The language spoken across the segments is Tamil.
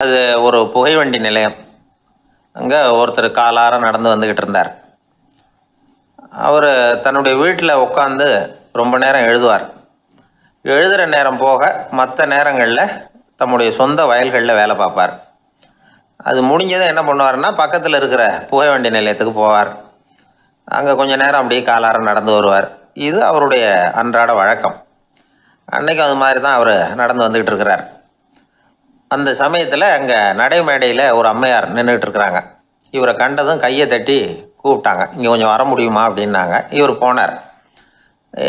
அது ஒரு புகைவண்டி நிலையம். அங்கே ஒருத்தர் காலார நடந்து வந்துக்கிட்டு இருந்தார். அவர் தன்னுடைய வீட்டில் உட்காந்து ரொம்ப நேரம் எழுதுவார். எழுதுகிற நேரம் போக மற்ற நேரங்களில் தம்முடைய சொந்த வயல்களில் வேலை பார்ப்பார். அது முடிஞ்சதும் என்ன பண்ணுவார்னா, பக்கத்தில் இருக்கிற புகைவண்டி நிலையத்துக்கு போவார். அங்கே கொஞ்சம் நேரம் அப்படியே காலார நடந்து வருவார். இது அவருடைய அன்றாட வழக்கம். அன்னைக்கும் அது மாதிரி தான் அவர் நடந்து வந்துக்கிட்டு இருக்கிறார். அந்த சமயத்தில் அங்கே நடைமேடையில் ஒரு அம்மையார் நின்றுட்டு இருக்கிறாங்க. இவரை கண்டதும் கையை தட்டி கூப்பிட்டாங்க. இங்கே கொஞ்சம் வர முடியுமா அப்படின்னாங்க. இவர் போனார்.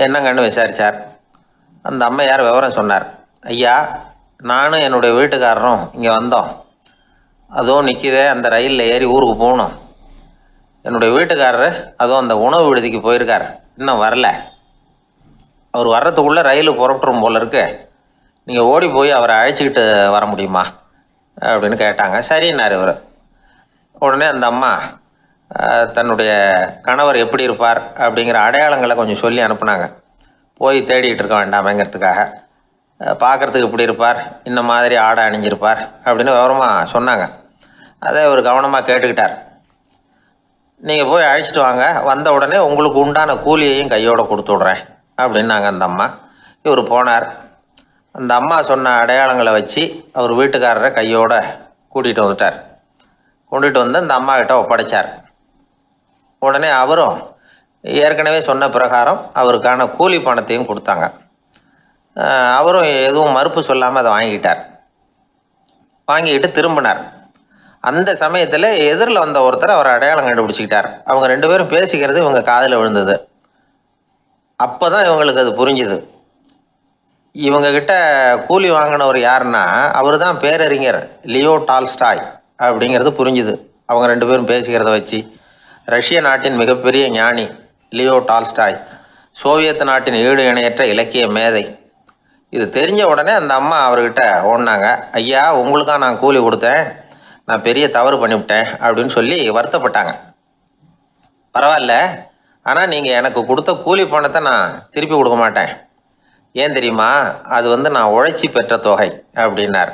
என்னங்கன்னு விசாரித்தார். அந்த அம்மையார் விவரம் சொன்னார். ஐயா, நானும் என்னுடைய வீட்டுக்காரரும் இங்கே வந்தோம். அதுவும் நிற்கிதே, அந்த ரயிலில் ஏறி ஊருக்கு போகணும். என்னுடைய வீட்டுக்காரர் அதுவும் அந்த உணவு விடுதிக்கு போயிருக்கார், இன்னும் வரல. அவர் வர்றதுக்குள்ளே ரயில் புறப்பட்டுரும் போல இருக்கு. நீங்கள் ஓடி போய் அவரை அழைச்சிக்கிட்டு வர முடியுமா அப்படின்னு கேட்டாங்க. சரின்னார் இவர். உடனே அந்த அம்மா தன்னுடைய கணவர் எப்படி இருப்பார் அப்படிங்கிற அடையாளங்களை கொஞ்சம் சொல்லி அனுப்புனாங்க. போய் தேடிட்டு இருக்க வேண்டாமேங்கிறதுக்காக. பார்க்குறதுக்கு இப்படி இருப்பார், இந்த மாதிரி ஆடை அணிஞ்சிருப்பார் அப்படின்னு விவரமாக சொன்னாங்க. அதை இவர் கவனமாக கேட்டுக்கிட்டார். நீங்கள் போய் அழைச்சிட்டு வாங்க, வந்த உடனே உங்களுக்கு உண்டான கூலியையும் கையோடு கொடுத்து விட்றேன் அப்படின்னாங்க அந்த அம்மா. இவர் போனார். அந்த அம்மா சொன்ன அடையாளங்களை வச்சு அவர் வீட்டுக்காரரை கையோட கூட்டிகிட்டு வந்துட்டார். கொண்டுட்டு வந்து அந்த அம்மா கிட்ட ஒப்படைச்சார். உடனே அவரும் ஏற்கனவே சொன்ன பிரகாரம் அவருக்கான கூலி பணத்தையும் கொடுத்தாங்க. அவரும் எதுவும் மறுப்பு சொல்லாமல் அதை வாங்கிக்கிட்டார். வாங்கிக்கிட்டு திரும்பினார். அந்த சமயத்தில் எதிரில் வந்த ஒருத்தர் அவர் அடையாளம் கண்டுபிடிச்சிக்கிட்டார். அவங்க ரெண்டு பேரும் பேசிக்கிறது இவங்க காதில் விழுந்தது. அப்போ தான் இவங்களுக்கு அது புரிஞ்சுது. இவங்கக்கிட்ட கூலி வாங்கினவர் யாருன்னா, அவர் தான் பேரறிஞர் லியோ டால்ஸ்டாய் அப்படிங்கிறது புரிஞ்சுது அவங்க ரெண்டு பேரும் பேசிக்கிறத வச்சு. ரஷ்ய நாட்டின் மிகப்பெரிய ஞானி லியோ டால்ஸ்டாய், சோவியத் நாட்டின் ஈடு இணையற்ற இலக்கிய மேதை. இது தெரிஞ்ச உடனே அந்த அம்மா அவர்கிட்ட ஓடினாங்க. ஐயா, உங்களுக்காக நான் கூலி கொடுத்தேன், நான் பெரிய தவறு பண்ணிவிட்டேன் அப்படின்னு சொல்லி வருத்தப்பட்டாங்க. பரவாயில்ல, ஆனால் நீங்கள் எனக்கு கொடுத்த கூலி பணத்தை நான் திருப்பி கொடுக்க மாட்டேன். ஏன் தெரியுமா, அது நான் உழைச்சி பெற்ற தொகை அப்படின்னார்.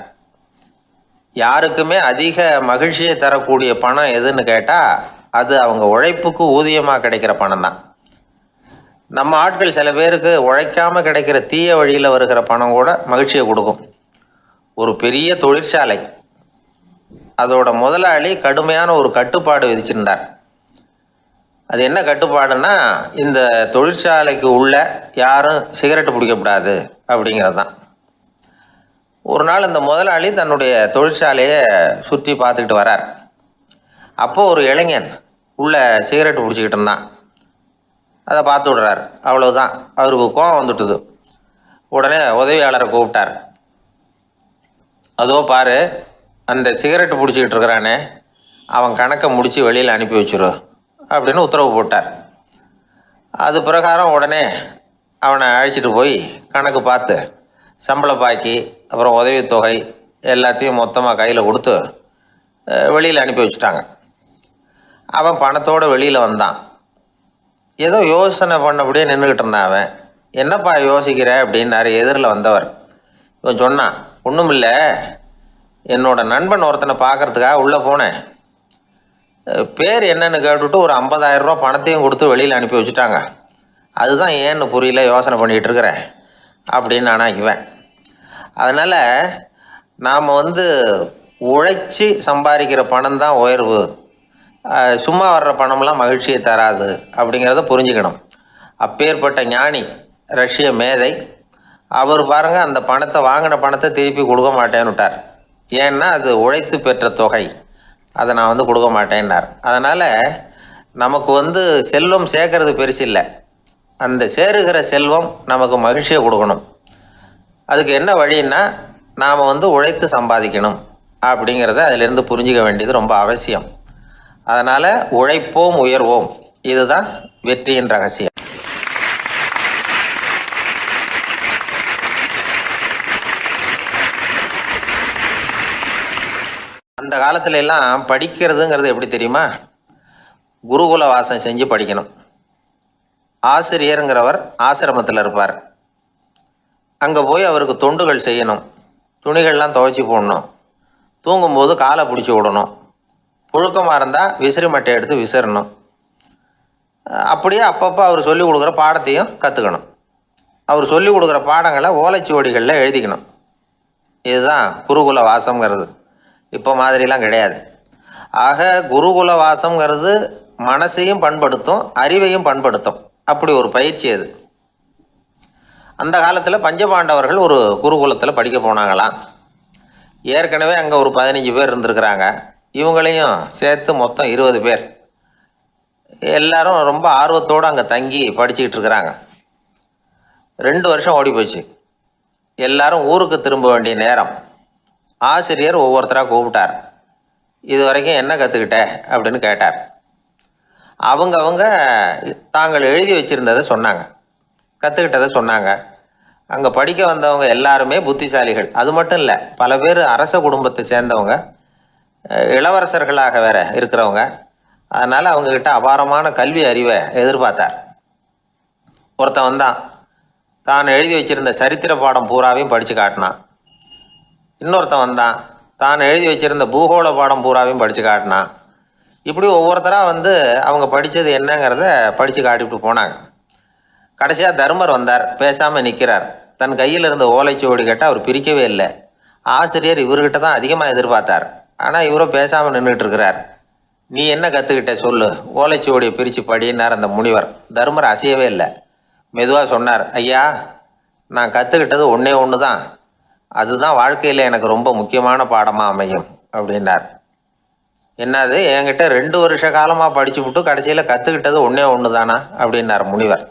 யாருக்குமே அதிக மகிழ்ச்சியை தரக்கூடிய பணம் எதுன்னு கேட்டால், அது அவங்க உழைப்புக்கு ஊதியமாக கிடைக்கிற பணம் தான். நம்ம ஆட்கள் சில பேருக்கு உழைக்காமல் கிடைக்கிற தீய வழியில் வருகிற பணம் கூட மகிழ்ச்சியை கொடுக்கும். ஒரு பெரிய தொழிற்சாலை, அதோட முதலாளி கடுமையான ஒரு கட்டுப்பாடு விதிச்சிருந்தார். அது என்ன கட்டுப்பாடுன்னா, இந்த தொழிற்சாலைக்கு உள்ள யாரும் சிகரெட்டு பிடிக்கக்கூடாது அப்படிங்கிறது தான். ஒரு நாள் இந்த முதலாளி தன்னுடைய தொழிற்சாலையை சுற்றி பார்த்துக்கிட்டு வரார். அப்போது ஒரு இளைஞன் உள்ள சிகரெட்டு பிடிச்சிக்கிட்டு இருந்தான். அதை பார்த்து விடுறார். அவ்வளவுதான், அவருக்கு கோபம் வந்துட்டுது. உடனே உதவியாளரை கூப்பிட்டார். அதோ பாரு, அந்த சிகரெட்டு பிடிச்சிக்கிட்டு இருக்கிறானே, அவன் கணக்கை முடித்து வெளியில் அனுப்பி வச்சிரு அப்படின்னு உத்தரவு போட்டார். அது பிரகாரம் உடனே அவனை அழைச்சிட்டு போய் கணக்கு பார்த்து சம்பள பாக்கி, அப்புறம் உதவித்தொகை எல்லாத்தையும் மொத்தமாக கையில் கொடுத்து வெளியில் அனுப்பி வச்சுட்டாங்க. அவன் பணத்தோடு வெளியில் வந்தான். ஏதோ யோசனை பண்ணபடியே நின்றுக்கிட்டு இருந்தான். அவன், என்னப்பா யோசிக்கிற அப்படின்னாரு எதிரில் வந்தவர். இவன் சொன்னான், ஒன்றும் இல்லை, என்னோட நண்பன் ஒருத்தனை பார்க்கறதுக்காக உள்ளே போனேன். பேர் என்னன்னு கேட்டுவிட்டு ஒரு 50,000 ரூபா பணத்தையும் கொடுத்து வெளியில் அனுப்பி வச்சுட்டாங்க. அதுதான் ஏன்னு புரியல, யோசனை பண்ணிகிட்டு இருக்கிறேன் அப்படின்னு. ஆனால் இவன், அதனால் நாம் உழைச்சி சம்பாதிக்கிற பணம் தான் உயர்வு, சும்மா வர்ற பணம்லாம் மகிழ்ச்சியை தராது அப்படிங்கிறத புரிஞ்சுக்கணும். அப்பேற்பட்ட ஞானி, ரஷ்ய மேதை, அவர் பாருங்க, அந்த பணத்தை, வாங்கின பணத்தை திருப்பி கொடுக்க மாட்டேன்னு விட்டார். ஏன்னா அது உழைத்து பெற்ற தொகை, அதை நான் கொடுக்க மாட்டேன்னார். அதனால் நமக்கு செல்வம் சேர்க்கறது பெருசு இல்லை, அந்த சேருகிற செல்வம் நமக்கு மகிழ்ச்சியை கொடுக்கணும். அதுக்கு என்ன வழின்னா, நாம் உழைத்து சம்பாதிக்கணும் அப்படிங்கிறத அதிலிருந்து புரிஞ்சிக்க வேண்டியது ரொம்ப அவசியம். அதனால் உழைப்போம் உயர்வோம், இதுதான் வெற்றியின் ரகசியம். அந்த காலத்துல எல்லாம் படிக்கிறதுங்கிறது எப்படி தெரியுமா, குருகுல வாசம் செஞ்சு படிக்கணும். ஆசிரியருங்கிறவர் ஆசிரமத்தில் இருப்பார். அங்கே போய் அவருக்கு தொண்டுகள் செய்யணும், துணிகள்லாம் துவைச்சி போடணும், தூங்கும்போது காலை பிடிச்சி விடணும். புழுக்கமாக இருந்தால் விசிறி மட்டை எடுத்து விசிறணும். அப்படியே அப்பப்போ அவர் சொல்லிக் கொடுக்குற பாடத்தையும் கற்றுக்கணும். அவர் சொல்லிக் கொடுக்குற பாடங்களை ஓலைச்சுவடிகளில் எழுதிக்கணும். இதுதான் குருகுல வாசம்ங்கிறது. இப்போ மாதிரிலாம் கிடையாது. ஆக குருகுல வாசம்ங்கிறது மனசையும் பண்படுத்தும், அறிவையும் பண்படுத்தும். அப்படி ஒரு பயிற்சி அது. அந்த காலத்தில் பஞ்சபாண்டவர்கள் ஒரு குருகுலத்தில் படிக்க போனாங்களாம். ஏற்கனவே அங்கே ஒரு 15 பேர் இருந்திருக்கிறாங்க. இவங்களையும் சேர்த்து மொத்தம் 20 பேர். எல்லாரும் ரொம்ப ஆர்வத்தோடு அங்கே தங்கி படிச்சுக்கிட்டு இருக்கிறாங்க. 2 வருஷம் ஓடி போச்சு. எல்லாரும் ஊருக்கு திரும்ப வேண்டிய நேரம். ஆசிரியர் ஒவ்வொருத்தராக கூப்பிட்டார். இது வரைக்கும் என்ன கற்றுக்கிட்ட அப்படின்னு கேட்டார். அவங்க தாங்கள் எழுதி வச்சுருந்ததை சொன்னாங்க, கற்றுக்கிட்டதை சொன்னாங்க. அங்கே படிக்க வந்தவங்க எல்லாருமே புத்திசாலிகள். அது மட்டும் இல்லை, பல பேர் அரச குடும்பத்தை சேர்ந்தவங்க, இளவரசர்களாக வேற இருக்கிறவங்க. அதனால் அவங்கக்கிட்ட அபாரமான கல்வி அறிவை எதிர்பார்த்தார். ஒருத்தன் வந்தான், தான் எழுதி வச்சிருந்த சரித்திர பாடம் பூராவையும் படித்து காட்டினான். இன்னொருத்தன் வந்தான், தான் எழுதி வச்சிருந்த பூகோள பாடம் பூராவையும் படித்து காட்டினான். இப்படி ஒவ்வொருத்தராக வந்து அவங்க படித்தது என்னங்கிறத படித்து காட்டிவிட்டு போனாங்க. கடைசியாக தர்மர் வந்தார். பேசாமல் நிற்கிறார். தன் கையில் இருந்த ஓலைச்சுவடி கேட்டால் அவர் பிரிக்கவே இல்லை. ஆசிரியர் இவர்கிட்ட தான் அதிகமாக எதிர்பார்த்தார். ஆனால் இவரும் பேசாமல் நின்றுட்டு இருக்கிறார். நீ என்ன கற்றுக்கிட்ட சொல்லு, ஓலைச்சுவடியை பிரித்து படினார் அந்த முனிவர். தர்மர் அசையவே இல்லை. மெதுவாக சொன்னார், ஐயா, நான் கற்றுக்கிட்டது ஒன்று தான். அதுதான் வாழ்க்கையில் எனக்கு ரொம்ப முக்கியமான பாடமாக அமையும் அப்படின்னார். என்னது, என்கிட்ட 2 வருஷ காலமாக படிச்சு விட்டு கடைசியில் கற்றுக்கிட்டது ஒன்று தானா அப்படின்னார் முனிவர்.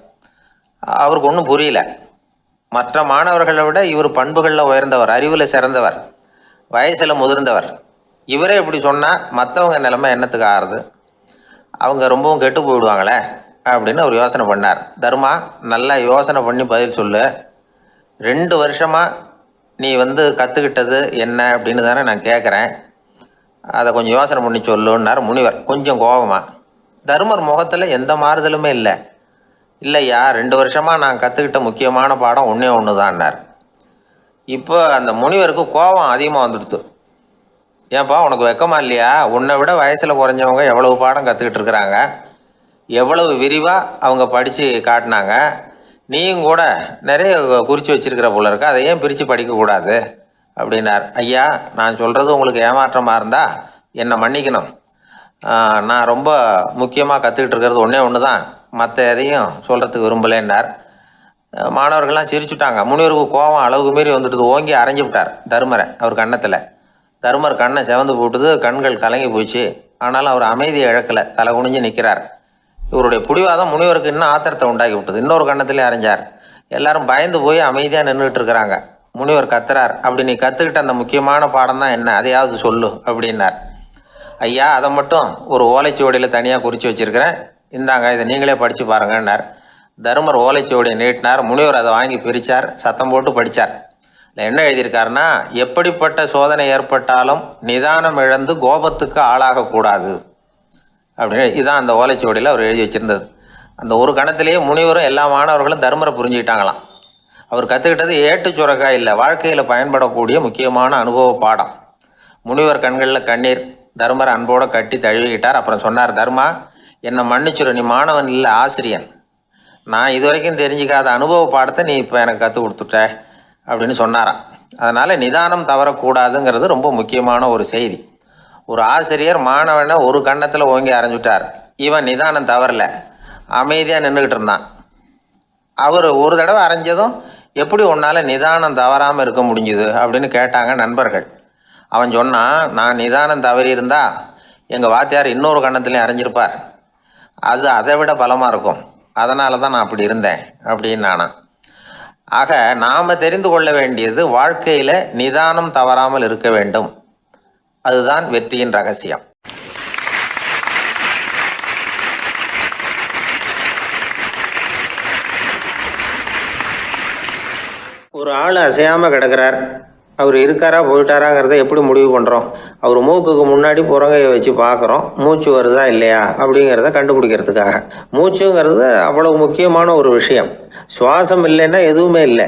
அவருக்கு ஒன்றும் புரியல. மற்ற மாணவர்களை விட இவர் பண்புகளில் உயர்ந்தவர், அறிவில் சிறந்தவர், வயசில் முதிர்ந்தவர். இவரே இப்படி சொன்னால் மற்றவங்க நிலைமை என்னத்துக்கு ஆறுது? அவங்க ரொம்பவும் கெட்டு போயிடுவாங்களே அப்படின்னு அவர் யோசனை பண்ணார். தர்மா, நல்லா யோசனை பண்ணி பதில் சொல்லு. 2 வருஷமாக நீ வந்து கற்றுக்கிட்டது என்ன அப்படின்னு தானே நான் கேட்குறேன். அதை கொஞ்சம் யோசனை பண்ணி சொல்லுன்னார் முனிவர் கொஞ்சம் கோபமாக. தர்மர் முகத்தில் எந்த மாறுதலுமே இல்லை. இல்லையா, 2 வருஷமாக நான் கற்றுக்கிட்ட முக்கியமான பாடம் ஒன்று தான்னார். இப்போ அந்த முனிவருக்கு கோபம் அதிகமாக வந்துடுச்சு. ஏன்பா, உனக்கு வெக்கமா இல்லையா? உன்னை விட வயசில் குறைஞ்சவங்க எவ்வளவு பாடம் கற்றுக்கிட்டு இருக்கிறாங்க, எவ்வளவு விரிவாக அவங்க படித்து காட்டினாங்க. நீயும் கூட நிறைய குறித்து வச்சிருக்கிற போல இருக்க, அதை ஏன் பிரித்து படிக்கக்கூடாது அப்படின்னார். ஐயா, நான் சொல்கிறது உங்களுக்கு ஏமாற்றமாக இருந்தால் என்னை மன்னிக்கணும். நான் ரொம்ப முக்கியமாக கற்றுக்கிட்டு இருக்கிறது ஒன்று தான், மற்ற எதையும் சொல்கிறதுக்கு விரும்பலைன்னார். மாணவர்கள்லாம் சிரிச்சுட்டாங்க. முனிவருக்கு கோபம் அளவுக்கு மீறி வந்துட்டு ஓங்கி அரைஞ்சு விட்டார் தர்மரை அவர் கன்னத்தில். தர்மர் கண்ணை செவந்து போட்டுது, கண்கள் கலங்கி போச்சு. ஆனாலும் அவர் அமைதியை இழக்கலை, தலை குனிஞ்சு நிற்கிறார். இவருடைய பிடிவாதம் முனிவருக்கு இன்னும் ஆத்திரத்தை உண்டாக்கி விட்டது. இன்னொரு கண்ணத்திலே அரைஞ்சார். எல்லாரும் பயந்து போய் அமைதியாக நின்றுட்டு இருக்கிறாங்க. முனிவர் கத்துறார், அப்படி நீ கற்றுக்கிட்ட அந்த முக்கியமான பாடம் தான் என்ன, அதையாவது சொல்லு அப்படின்னார். ஐயா, அதை மட்டும் ஒரு ஓலைச்சுவடியில் தனியாக குறித்து வச்சிருக்கிறேன், இந்தாங்க, இதை நீங்களே படித்து பாருங்கன்னார். தர்மர் ஓலைச்சுவடியை நீட்டினார். முனிவர் அதை வாங்கி பிரித்தார், சத்தம் போட்டு படித்தார். என்ன எழுதியிருக்காருன்னா, எப்படிப்பட்ட சோதனை ஏற்பட்டாலும் நிதானம் இழந்து கோபத்துக்கு ஆளாகக்கூடாது அப்படின்னு. இதுதான் அந்த ஓலைச்சுவடியில் அவர் எழுதி வச்சிருந்தது. அந்த ஒரு கணத்திலேயே முனிவரும் எல்லா மாணவர்களும் தர்மரை புரிஞ்சுக்கிட்டாங்களாம். அவர் கற்றுக்கிட்டது ஏட்டு சுரக்காய் இல்லை, வாழ்க்கையில் பயன்படக்கூடிய முக்கியமான அனுபவ பாடம். முனிவர் கண்களில் கண்ணீர். தர்மரை அன்போடு கட்டி தழுவிக்கிட்டார். அப்புறம் சொன்னார், தர்மா, என்னை மன்னிச்சுரு, நீ மாணவன் இல்லை, ஆசிரியன். நான் இது வரைக்கும் தெரிஞ்சிக்காத அனுபவ பாடத்தை நீ இப்போ எனக்கு கற்றுக் கொடுத்துட்ட அப்படின்னு சொன்னாராம். அதனால் நிதானம் தவறக்கூடாதுங்கிறது ரொம்ப முக்கியமான ஒரு செய்தி. ஒரு ஆசிரியர் மாணவனை ஒரு கன்னத்தில் ஓங்கி அரைஞ்சுட்டார். இவன் நிதானம் தவறல, அமைதியாக நின்றுக்கிட்டு இருந்தான். அவர் ஒரு தடவை அரைஞ்சதும் எப்படி உன்னால் நிதானம் தவறாமல் இருக்க முடிஞ்சுது அப்படின்னு கேட்டாங்க நண்பர்கள். அவன் சொன்னான், நான் நிதானம் தவறி இருந்தா எங்கள் வாத்தியார் இன்னொரு கன்னத்துலேயும் அரைஞ்சிருப்பார், அது அதை விட பலமாக இருக்கும், அதனால தான் நான் அப்படி இருந்தேன் அப்படின்னு நானான். ஆக நாம் தெரிந்து கொள்ள வேண்டியது, வாழ்க்கையில் நிதானம் தவறாமல் இருக்க வேண்டும். அதுதான் வெற்றியின் ரகசியம். ஒரு ஆள் அசையாமல் கிடக்கிறார். அவர் இருக்காரா போயிட்டாராங்கிறத எப்படி முடிவு பண்ணுறோம்? அவர் மூக்குக்கு முன்னாடி புறங்கையை வச்சு பார்க்குறோம், மூச்சு வருதா இல்லையா அப்படிங்கிறத கண்டுபிடிக்கிறதுக்காக. மூச்சுங்கிறது அவ்வளவு முக்கியமான ஒரு விஷயம். சுவாசம் இல்லைன்னா எதுவுமே இல்லை.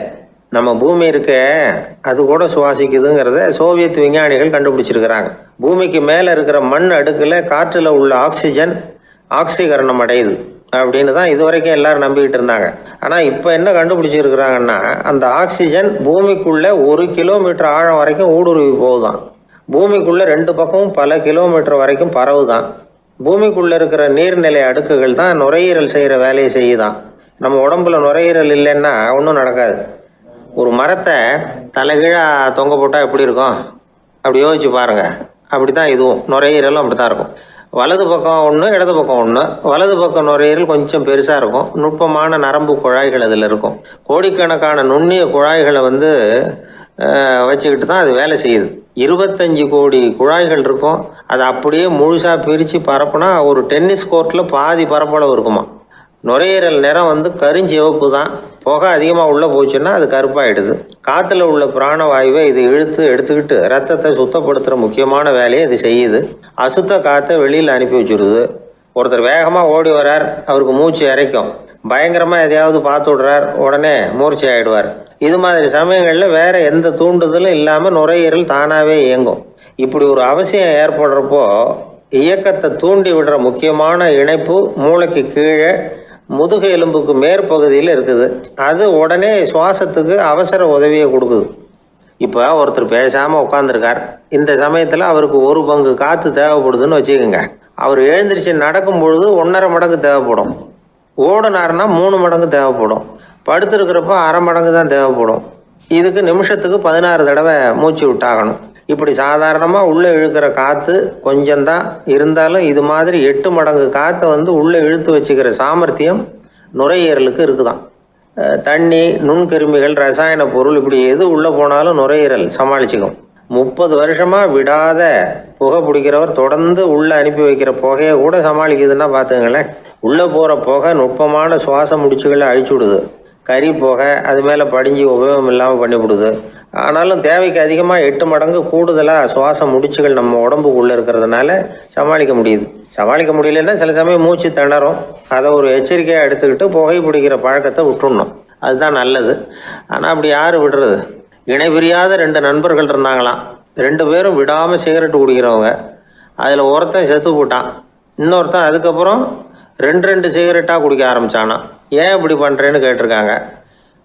நம்ம பூமி இருக்க அது கூட சுவாசிக்குதுங்கிறத சோவியத் விஞ்ஞானிகள் கண்டுபிடிச்சிருக்கிறாங்க. பூமிக்கு மேலே இருக்கிற மண் அடுக்கில் காற்றில் உள்ள ஆக்சிஜன் ஆக்சிகரணம் அடையுது அப்படின்னு தான் இதுவரைக்கும் எல்லாரும் நம்பிக்கிட்டு இருந்தாங்க. ஆனால் இப்போ என்ன கண்டுபிடிச்சிருக்கிறாங்கன்னா, அந்த ஆக்சிஜன் பூமிக்குள்ளே 1 கிலோமீட்டர் ஆழம் வரைக்கும் ஊடுருவி போகுதான். பூமிக்குள்ளே 2 பக்கமும் பல கிலோமீட்டர் வரைக்கும் பரவுதான். பூமிக்குள்ளே இருக்கிற நீர்நிலை அடுக்குகள் தான் நுரையீரல் செய்கிற வேலையை செய்யுதான். நம்ம உடம்புல நுரையீரல் இல்லைன்னா ஒன்றும் நடக்காது. ஒரு மரத்தை தலைகீழாக தொங்க போட்டால் எப்படி இருக்கும் அப்படி யோசிச்சு பாருங்கள். அப்படி தான் இதுவும் நுரையீரலும் அப்படி தான் இருக்கும். வலது பக்கம் ஒன்று, இடது பக்கம் ஒன்று. வலது பக்கம் நுரையீரல் கொஞ்சம் பெருசாக இருக்கும். நுட்பமான நரம்பு குழாய்கள் அதில் இருக்கும். கோடிக்கணக்கான நுண்ணிய குழாய்களை வச்சுக்கிட்டு தான் அது வேலை செய்யுது. 25 கோடி குழாய்கள் இருக்கும். அதை அப்படியே முழுசாக பிரித்து பரப்புனா ஒரு டென்னிஸ் கோர்ட்டில் பாதி பரப்பளவு இருக்குமா. நுரையீரல் நிறம் கருஞ்சிவப்பு தான். புகை அதிகமாக உள்ளே போச்சுன்னா அது கருப்பாயிடுது. காற்றுல உள்ள பிராணவாயுவை இது இழுத்து எடுத்துக்கிட்டு ரத்தத்தை சுத்தப்படுத்துகிற முக்கியமான வேலையை இது செய்யுது. அசுத்த காற்றை வெளியில் அனுப்பி வச்சுருது. ஒருத்தர் வேகமாக ஓடி வரார், அவருக்கு மூச்சு இறைக்கும். பயங்கரமாக எதையாவது பார்த்து விடுறார், உடனே மூர்ச்சி ஆகிடுவார். இது மாதிரி சமயங்களில் வேறு எந்த தூண்டுதலும் இல்லாமல் நுரையீரல் தானாகவே இயங்கும். இப்படி ஒரு அவசியம் ஏற்படுறப்போ இயக்கத்தை தூண்டி விடுற முக்கியமான இணைப்பு மூளைக்கு கீழே முதுகு எலும்புக்கு மேற்பகுதியில் இருக்குது. அது உடனே சுவாசத்துக்கு அவசர உதவியை கொடுக்குது. இப்போ ஒருத்தர் பேசாமல் உட்காந்துருக்கார். இந்த சமயத்தில் அவருக்கு 1 பங்கு காற்று தேவைப்படுதுன்னு வச்சுக்கோங்க. அவர் எழுந்திரிச்சு நடக்கும் பொழுது 1.5 மடங்கு தேவைப்படும். ஓடுனாருன்னா 3 மடங்கு தேவைப்படும். படுத்துருக்கிறப்ப 1/2 மடங்கு தான் தேவைப்படும். இதுக்கு நிமிஷத்துக்கு 16 தடவை மூச்சு விட்டாகணும். இப்படி சாதாரணமாக உள்ளே இழுக்கிற காற்று கொஞ்சம்தான் இருந்தாலும் இது மாதிரி 8 மடங்கு காற்றை உள்ளே இழுத்து வச்சுக்கிற சாமர்த்தியம் நுரையீரலுக்கு இருக்குதான். தண்ணி, நுண்கிருமிகள், ரசாயன பொருள் இப்படி எது உள்ளே போனாலும் நுரையீரல் சமாளிச்சுக்கும். 30 வருஷமாக விடாத புகை பிடிக்கிறவர் தொடர்ந்து உள்ளே அனுப்பி வைக்கிற புகையை கூட சமாளிக்குதுன்னா பார்த்துங்களேன். உள்ளே போகிற புகை நுட்பமான சுவாச முடிச்சுகளை அழிச்சுடுது. கறி புகை அது மேலே படிஞ்சு உபயோகம் இல்லாமல் பண்ணிவிடுது. ஆனாலும் தேவைக்கு அதிகமாக 8 மடங்கு கூடுதலாக சுவாச முடிச்சுகள் நம்ம உடம்புக்குள்ளே இருக்கிறதுனால சமாளிக்க முடியுது. சமாளிக்க முடியலன்னா சில சமயம் மூச்சு திணறும். அதை ஒரு எச்சரிக்கையாக எடுத்துக்கிட்டு புகை பிடிக்கிற பழக்கத்தை விட்டுடணும். அதுதான் நல்லது. ஆனால் அப்படி யார் விடுறது? இணை பிரியாத 2 நண்பர்கள் இருந்தாங்களாம். 2 பேரும் விடாமல் சிகரெட்டு குடிக்கிறவங்க. அதில் ஒருத்தன் செத்து போட்டான். இன்னொருத்தன் அதுக்கப்புறம் 2 சிகரெட்டாக குடிக்க ஆரம்பித்தானான். ஏன் இப்படி பண்ணுறேன்னு கேட்டிருக்காங்க.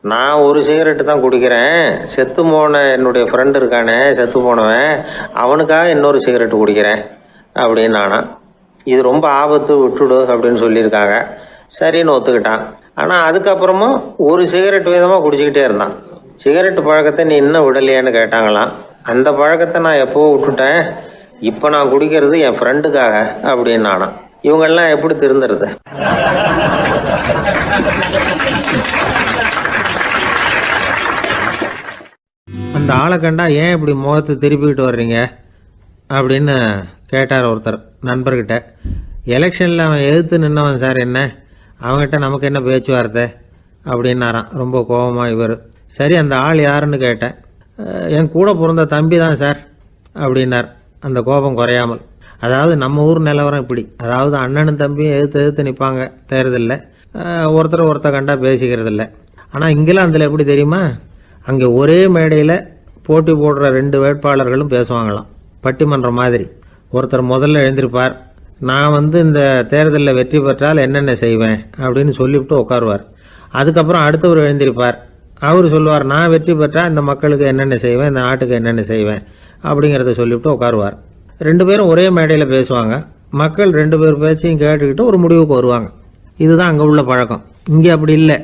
நான் 1 சிகரெட்டு தான் குடிக்கிறேன். செத்து போன என்னுடைய ஃப்ரெண்டு இருக்கானே, செத்து போனவன், அவனுக்காக இன்னொரு சிகரெட்டு குடிக்கிறேன் அப்படின்னு நானா. இது ரொம்ப ஆபத்து, விட்டுடு அப்படின்னு சொல்லியிருக்காங்க. சரின்னு ஒத்துக்கிட்டான். ஆனால் அதுக்கப்புறமும் 1 சிகரெட் வீதமாக குடிச்சிக்கிட்டே இருந்தான். சிகரெட்டு பழக்கத்தை நீ இன்னும் விடலையான்னு கேட்டாங்களாம். அந்த பழக்கத்தை நான் எப்போ விட்டுட்டேன், இப்போ நான் குடிக்கிறது என் ஃப்ரெண்டுக்காக அப்படின்னு நானா. இவங்கெல்லாம் எப்படி திருந்துறது? அந்த ஆளை கண்டா ஏன் இப்படி முகத்தை திருப்பிக்கிட்டு வர்றீங்க அப்படின்னு கேட்டார் ஒருத்தர் நண்பர்கிட்ட. எலெக்ஷனில் அவன் எதிர்த்து நின்னவன் சார், என்ன அவங்ககிட்ட நமக்கு என்ன பேச்சுவார்த்தை அப்படின்னாரான் ரொம்ப கோபமாக இவர். சரி, அந்த ஆள் யாருன்னு கேட்டேன். என் கூட பிறந்த தம்பி தான் சார் அப்படின்னார் அந்த கோபம் குறையாமல். அதாவது நம்ம ஊர் நிலவரம் இப்படி. அதாவது அண்ணனும் தம்பியும் எதிர்த்து நிற்பாங்க தேர்தலில். ஒருத்தர் கண்டா பேசிக்கிறது இல்லை. ஆனால் இங்கிலாந்தில் எப்படி தெரியுமா? அங்கே ஒரே மேடையில் போட்டி போடுற 2 வேட்பாளர்களும் பேசுவாங்களாம், பட்டிமன்றம் மாதிரி. ஒருத்தர் முதல்ல எழுந்திருப்பார், நான் இந்த தேர்தலில் வெற்றி பெற்றால் என்னென்ன செய்வேன் அப்படின்னு சொல்லிவிட்டு உட்காருவார். அதுக்கப்புறம் அடுத்தவர் எழுந்திருப்பார், அவர் சொல்லுவார், நான் வெற்றி பெற்றால் இந்த மக்களுக்கு என்னென்ன செய்வேன், இந்த நாட்டுக்கு என்னென்ன செய்வேன் அப்படிங்கிறத சொல்லிவிட்டு உட்காருவார். 2 பேரும் ஒரே மேடையில் பேசுவாங்க. மக்கள் 2 பேர் பேச்சையும் கேட்டுக்கிட்டு ஒரு முடிவுக்கு வருவாங்க. இதுதான் அங்கே உள்ள பழக்கம். இங்கே அப்படி இல்லை.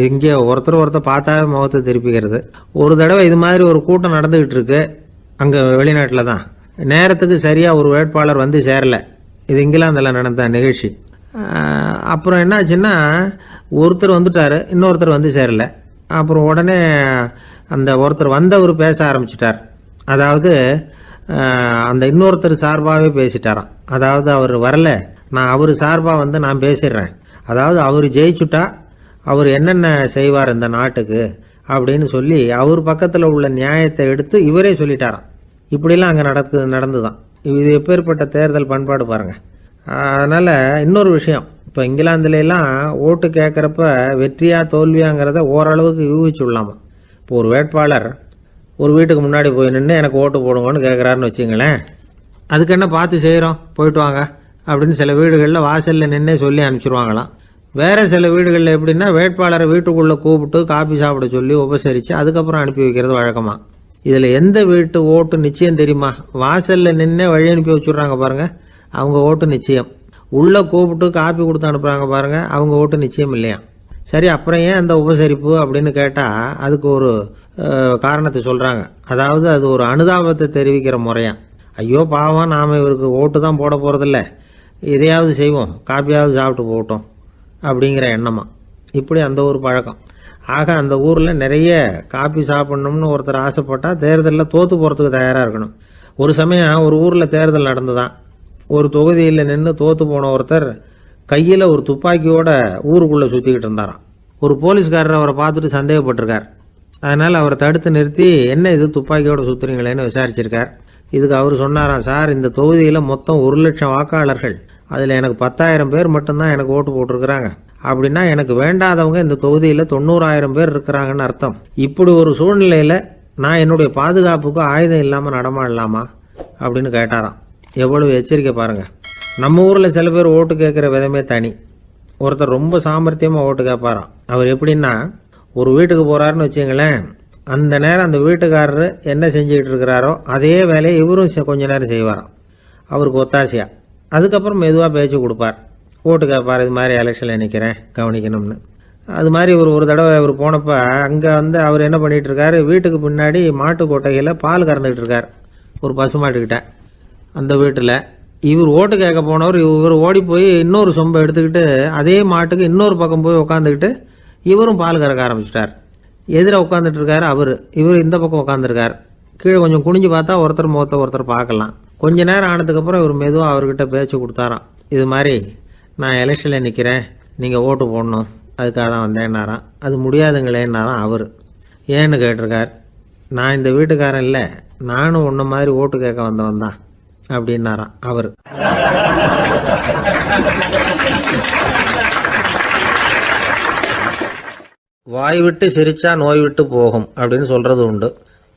இங்கே ஒருத்தர் பார்த்தாவே முகத்தை திருப்பிக்கிறது. ஒரு தடவை இது மாதிரி ஒரு கூட்டம் நடந்துகிட்டு இருக்கு அங்கே வெளிநாட்டில் தான். நேரத்துக்கு சரியாக ஒரு வேட்பாளர் சேரலை. இது இங்கிலாந்தில் நடந்த நிகழ்ச்சி. அப்புறம் என்னாச்சுன்னா, ஒருத்தர் வந்துட்டார், இன்னொருத்தர் சேரலை. அப்புறம் உடனே அந்த ஒருத்தர் வந்தவர் பேச ஆரம்பிச்சிட்டார். அதாவது அந்த இன்னொருத்தர் சார்பாகவே பேசிட்டாராம். அதாவது அவர் வரல, நான் அவர் சார்பாக நான் பேசிடுறேன். அதாவது அவர் ஜெயிச்சுட்டா அவர் என்னென்ன செய்வார் இந்த நாட்டுக்கு அப்படின்னு சொல்லி அவர் பக்கத்தில் உள்ள நியாயத்தை எடுத்து இவரே சொல்லிட்டாராம். இப்படிலாம் அங்கே நடந்துதான். இது எப்பேற்பட்ட தேர்தல் பண்பாடு பாருங்கள். அதனால் இன்னொரு விஷயம், இப்போ இங்கிலாந்துலாம் ஓட்டு கேட்குறப்ப வெற்றியா தோல்வியாங்கிறத ஓரளவுக்கு யூகிச்சுடலாமா. இப்போ ஒரு வேட்பாளர் ஒரு வீட்டுக்கு முன்னாடி போய் நின்று எனக்கு ஓட்டு போடுங்கன்னு கேட்குறாருன்னு வச்சுங்களேன், அதுக்கு என்ன பார்த்து செய்கிறோம், போயிட்டு வாங்க அப்படின்னு சில வீடுகளில் வாசலில் நின்னே சொல்லி அனுப்பிச்சிருவாங்களாம். வேறு சில வீடுகளில் எப்படின்னா வேட்பாளரை வீட்டுக்குள்ளே கூப்பிட்டு காபி சாப்பிட சொல்லி உபசரித்து அதுக்கப்புறம் அனுப்பி வைக்கிறது வழக்கமாக. இதில் எந்த வீட்டு ஓட்டு நிச்சயம் தெரியுமா? வாசலில் நின்னே வழி அனுப்பி வச்சுட்றாங்க பாருங்கள், அவங்க ஓட்டு நிச்சயம். உள்ளே கூப்பிட்டு காப்பி கொடுத்து அனுப்புகிறாங்க பாருங்கள், அவங்க ஓட்டு நிச்சயம் இல்லையா? சரி, அப்புறம் ஏன் அந்த உபசரிப்பு அப்படின்னு கேட்டால் அதுக்கு ஒரு காரணத்தை சொல்கிறாங்க. அதாவது அது ஒரு அனுதாபத்தை தெரிவிக்கிற முறையாம். ஐயோ பாவம், நாம் இவருக்கு ஓட்டு தான் போட போகிறதில்ல, எதையாவது செய்வோம், காப்பியாவது சாப்பிட்டு போட்டோம் அப்படிங்கிற எண்ணமா. இப்படி அந்த ஒரு பழக்கம். ஆக அந்த ஊரில் நிறைய காப்பி சாப்பிட்ணும்னு ஒருத்தர் ஆசைப்பட்டால் தேர்தலில் தோற்று போகிறதுக்கு தயாராக இருக்கணும். ஒரு சமயம் ஒரு ஊரில் தேர்தல் நடந்துதான். ஒரு தொகுதியில் நின்று தோற்று போன ஒருத்தர் கையில் ஒரு துப்பாக்கியோட ஊருக்குள்ளே சுற்றிக்கிட்டு இருந்தாராம். ஒரு போலீஸ்காரர் அவரை பார்த்துட்டு சந்தேகப்பட்டிருக்கார். அதனால் அவரை தடுத்து நிறுத்தி என்ன இது துப்பாக்கியோட சுற்றுறீங்களேன்னு விசாரிச்சிருக்கார். இதுக்கு அவர் சொன்னாராம், சார், இந்த தொகுதியில் மொத்தம் 1,00,000 வாக்காளர்கள், அதில் எனக்கு 10,000 பேர் மட்டும்தான் எனக்கு ஓட்டு போட்டிருக்கிறாங்க. அப்படின்னா எனக்கு வேண்டாதவங்க இந்த தொகுதியில் 90,000 பேர் இருக்கிறாங்கன்னு அர்த்தம். இப்படி ஒரு சூழ்நிலையில் நான் என்னுடைய பாதுகாப்புக்கு ஆயுதம் இல்லாமல் நடமாடலாமா அப்படின்னு கேட்டாராம். எவ்வளவு எச்சரிக்கை பாருங்கள். நம்ம ஊரில் சில பேர் ஓட்டு கேட்குற விதமே தனி. ஒருத்தர் ரொம்ப சாமர்த்தியமாக ஓட்டு கேட்பாராம். அவர் எப்படின்னா, ஒரு வீட்டுக்கு போகிறாருன்னு வச்சுங்களேன், அந்த நேரம் அந்த வீட்டுக்காரரு என்ன செஞ்சுக்கிட்டு இருக்கிறாரோ அதே வேலையை இவரும் கொஞ்ச நேரம் செய்வாராம், அவருக்கு ஒத்தாசையா. அதுக்கப்புறம் மெதுவாக பேச்சு கொடுப்பார், ஓட்டு கேட்பார், இது மாதிரி எலெக்ஷனில் நிற்கிறேன் கவனிக்கணும்னு. அது மாதிரி ஒரு தடவை அவர் போனப்போ அங்கே அவர் என்ன பண்ணிகிட்டு இருக்காரு, வீட்டுக்கு பின்னாடி மாட்டு கொட்டையில் பால் கறந்துக்கிட்டு இருக்கார் ஒரு பசுமாட்டுக்கிட்ட. அந்த வீட்டில் இவர் ஓட்டு கேட்க போனவர் இவர் ஓடி போய் இன்னொரு சொம்பை எடுத்துக்கிட்டு அதே மாட்டுக்கு இன்னொரு பக்கம் போய் உட்காந்துக்கிட்டு இவரும் பால் கறக்க ஆரம்பிச்சிட்டார். எதிர உட்காந்துட்டு இருக்காரு இவர் இந்த பக்கம் உட்காந்துருக்கார். கீழே கொஞ்சம் குனிஞ்சு பார்த்தா ஒருத்தர் முகத்தை ஒருத்தர் பார்க்கலாம். கொஞ்ச நேரம் ஆனதுக்கப்புறம் இவர் மெதுவாக அவர்கிட்ட பேச்சு கொடுத்தாராம். இது மாதிரி நான் எலெக்ஷனில் நிற்கிறேன், நீங்கள் ஓட்டு போடணும், அதுக்காக தான் வந்தேன்னாராம். அது முடியாதுங்களேன்னாராம் அவர். ஏன்னு கேட்டிருக்கார். நான் இந்த வீட்டுக்காரன் இல்லை, நானும் உன்ன மாதிரி ஓட்டு கேட்க வந்தவன் தான் அப்படின்னாராம் அவர். வாய் விட்டு சிரிச்சா நோய் விட்டு போகும் அப்படின்னு சொல்றது உண்டு.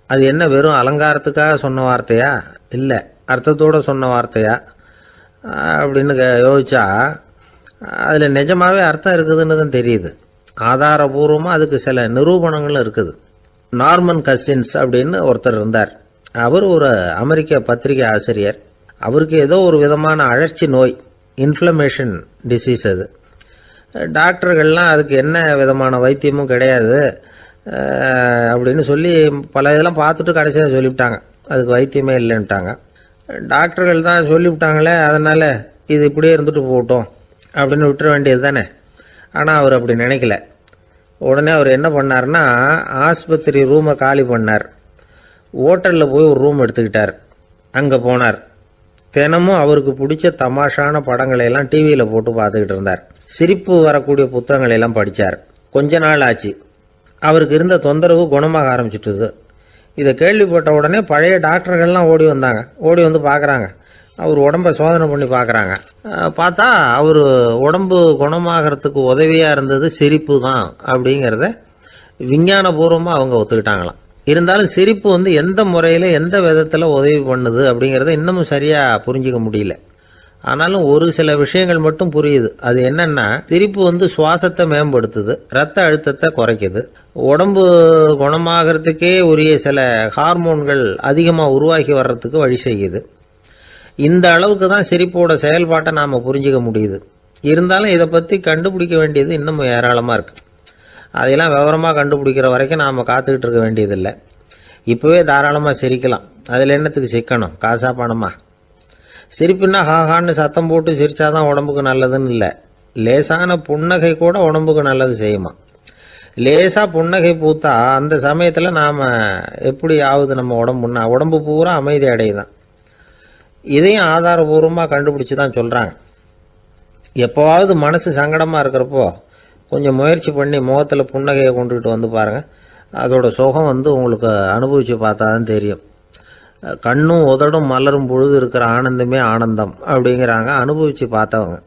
அது என்ன வெறும் அலங்காரத்துக்காக சொன்ன வார்த்தையா, இல்லை அர்த்தத்தோடு சொன்ன வார்த்தையா அப்படின்னு யோசிச்சா அதில் நிஜமாவே அர்த்தம் இருக்குதுன்னு தான் தெரியுது. ஆதாரபூர்வமாக அதுக்கு சில நிரூபணங்களும் இருக்குது. நார்மன் கசின்ஸ் அப்படின்னு ஒருத்தர் இருந்தார். அவர் ஒரு அமெரிக்க பத்திரிகை ஆசிரியர். அவருக்கு ஏதோ ஒரு விதமான அழற்சி நோய், இன்ஃப்ளமேஷன் டிசீஸ். அது டாக்டர்கள்லாம் அதுக்கு என்ன விதமான வைத்தியமும் கிடையாது அப்படின்னு சொல்லி பல இதெல்லாம் பார்த்துட்டு கடைசியாக சொல்லிவிட்டாங்க, அதுக்கு வைத்தியமே இல்லைன்ட்டாங்க. டாக்டர்கள் தான் சொல்லிவிட்டாங்களே, அதனால் இது இப்படியே இருந்துட்டு போகட்டும் அப்படின்னு விட்டுற வேண்டியது தானே. ஆனால் அவர் அப்படி நினைக்கல. உடனே அவர் என்ன பண்ணார்னா, ஆஸ்பத்திரி ரூமை காலி பண்ணார். ஹோட்டலில் போய் ஒரு ரூம் எடுத்துக்கிட்டார். அங்கே போனார். தினமும் அவருக்கு பிடிச்ச தமாஷான படங்களை எல்லாம் டிவியில் போட்டு பார்த்துக்கிட்டு இருந்தார். சிரிப்பு வரக்கூடிய புத்தகங்களை எல்லாம் படித்தார். கொஞ்ச நாள் ஆச்சு, அவருக்கு இருந்த தொந்தரவு குணமாக ஆரம்பிச்சிட்டுது. இதை கேள்விப்பட்ட உடனே பழைய டாக்டர்கள்லாம் ஓடி வந்தாங்க. ஓடி வந்து பார்க்குறாங்க, அவர் உடம்பை சோதனை பண்ணி பார்க்குறாங்க. பார்த்தா அவர் உடம்பு குணமாகறதுக்கு உதவியாக இருந்தது சிரிப்பு தான் அப்படிங்கிறத விஞ்ஞானபூர்வமாக அவங்க ஒத்துக்கிட்டாங்களாம். இருந்தாலும் சிரிப்பு எந்த முறையில் எந்த விதத்தில் உதவி பண்ணுது அப்படிங்கிறத இன்னமும் சரியாக புரிஞ்சிக்க முடியல. ஆனாலும் ஒரு சில விஷயங்கள் மட்டும் புரியுது. அது என்னன்னா, சிரிப்பு சுவாசத்தை மேம்படுத்துது, ரத்த அழுத்தத்தை குறைக்குது, உடம்பு குணமாகறதுக்கே உரிய சில ஹார்மோன்கள் அதிகமாக உருவாகி வர்றதுக்கு வழி செய்யுது. இந்த அளவுக்கு தான் சிரிப்போட செயல்பாட்டை நாம் புரிஞ்சிக்க முடியுது. இருந்தாலும் இதை பற்றி கண்டுபிடிக்க வேண்டியது இன்னமும் ஏராளமாக இருக்குது. அதையெல்லாம் விவரமாக கண்டுபிடிக்கிற வரைக்கும் நாம் காத்துக்கிட்டு இருக்க வேண்டியதில்லை. இப்போவே தாராளமாக சிரிக்கலாம். அதில் என்னத்துக்கு சிக்கணும், காசா பணமா? சிரிப்புன்னா ஹாஹான்னு சத்தம் போட்டு சிரிச்சாதான் உடம்புக்கு நல்லதுன்னு இல்லை. லேசான புன்னகை கூட உடம்புக்கு நல்லது செய்யுமா. லேசாக புன்னகை பூத்தா அந்த சமயத்தில் நாம் எப்படி ஆகுது, நம்ம உடம்பு பூரா அமைதி அடையுதான். இதையும் ஆதாரபூர்வமாக கண்டுபிடிச்சி தான் சொல்கிறாங்க. எப்போவாவது மனசு சங்கடமாக இருக்கிறப்போ கொஞ்சம் முயற்சி பண்ணி முகத்தில் புன்னகையை கொண்டுகிட்டு வந்து பாருங்கள். அதோட சுகம் உங்களுக்கு அனுபவித்து பார்த்தா தான் தெரியும். கண்ணும் உதடும் மலரும் பொழுது இருக்கிற ஆனந்தமே ஆனந்தம் அப்படிங்கிறாங்க அனுபவித்து பார்த்தவங்க.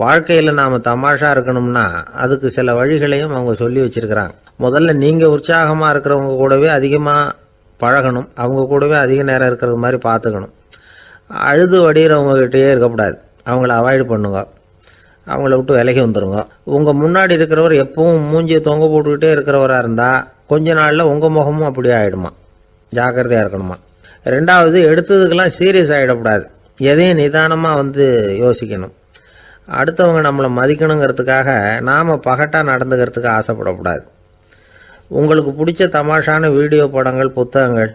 வாழ்க்கையில் நாம் தமாஷா இருக்கணும்னா அதுக்கு சில வழிகளையும் அவங்க சொல்லி வச்சிருக்கிறாங்க. முதல்ல நீங்கள் உற்சாகமாக இருக்கிறவங்க கூடவே அதிகமாக பழகணும், அவங்க கூடவே அதிக நேரம் இருக்கிறது மாதிரி பார்த்துக்கணும். அழுது வடிகிறவங்ககிட்டயே இருக்கக்கூடாது, அவங்கள அவாய்டு பண்ணுங்க, அவங்கள விட்டு விலகி வந்துடுங்க. உங்கள் முன்னாடி இருக்கிறவர் எப்பவும் மூஞ்சியை தொங்க போட்டுக்கிட்டே இருக்கிறவராக இருந்தால் கொஞ்ச நாளில் உங்கள் முகமும் அப்படியே ஆகிடுமா, ஜாக்கிரதையாக இருக்கணுமா. ரெண்டாவது, எடுத்ததுக்கெல்லாம் சீரியஸ் ஆகிடக்கூடாது, எதையும் நிதானமாக யோசிக்கணும். அடுத்தவங்க நம்மளை மதிக்கணுங்கிறதுக்காக நாம் பகட்டாக நடந்துக்கிறதுக்கு ஆசைப்படக்கூடாது. உங்களுக்கு பிடிச்ச தமாஷான வீடியோ படங்கள், புத்தகங்கள்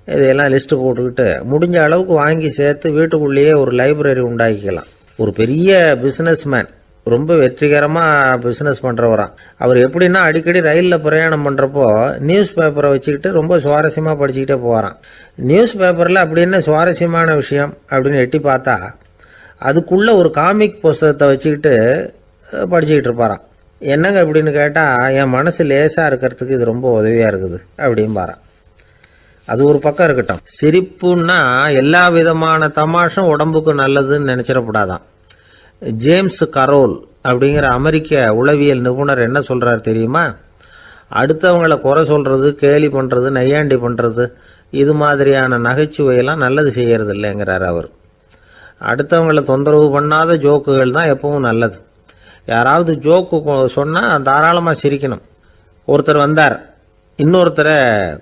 இதையெல்லாம் லிஸ்ட்டு போட்டுக்கிட்டு முடிஞ்ச அளவுக்கு வாங்கி சேர்த்து வீட்டுக்குள்ளேயே ஒரு லைப்ரரி உண்டாக்கிக்கலாம். ஒரு பெரிய பிஸ்னஸ்மேன், ரொம்ப வெற்றிகரமாக பிஸ்னஸ் பண்ணுறவராம். அவர் எப்படின்னா அடிக்கடி ரயிலில் பிரயாணம் பண்ணுறப்போ நியூஸ் பேப்பரை வச்சுக்கிட்டு ரொம்ப சுவாரஸ்யமாக படிச்சுக்கிட்டே போகிறான். நியூஸ் பேப்பரில் அப்படி என்ன சுவாரஸ்யமான விஷயம் அப்படின்னு எட்டி பார்த்தா அதுக்குள்ளே ஒரு காமிக் புஸ்தகத்தை வச்சுக்கிட்டு படிச்சுக்கிட்டு இருப்பாராம். என்னங்க அப்படின்னு கேட்டால், என் மனசு லேசாக இருக்கிறதுக்கு இது ரொம்ப உதவியாக இருக்குது அப்படின்னு பாரான். அது ஒரு பக்கம் இருக்கட்டும். சிரிப்புன்னா எல்லா விதமான தமாஷும் உடம்புக்கு நல்லதுன்னு நினச்சிடக்கூடாதான். ஜேம்ஸ் கரோல் அப்படிங்கிற அமெரிக்க உளவியல் நிபுணர் என்ன சொல்கிறார் தெரியுமா? அடுத்தவங்களை குறை சொல்கிறது, கேலி பண்ணுறது, நையாண்டி பண்ணுறது, இது மாதிரியான நகைச்சுவையெல்லாம் நல்லது செய்கிறது இல்லைங்கிறார் அவர். அடுத்தவங்களை தொந்தரவு பண்ணாத ஜோக்குகள் தான் எப்பவும் நல்லது. யாராவது ஜோக்கு சொன்னால் தாராளமாக சிரிக்கணும். ஒருத்தர் வந்தார், இன்னொருத்தரை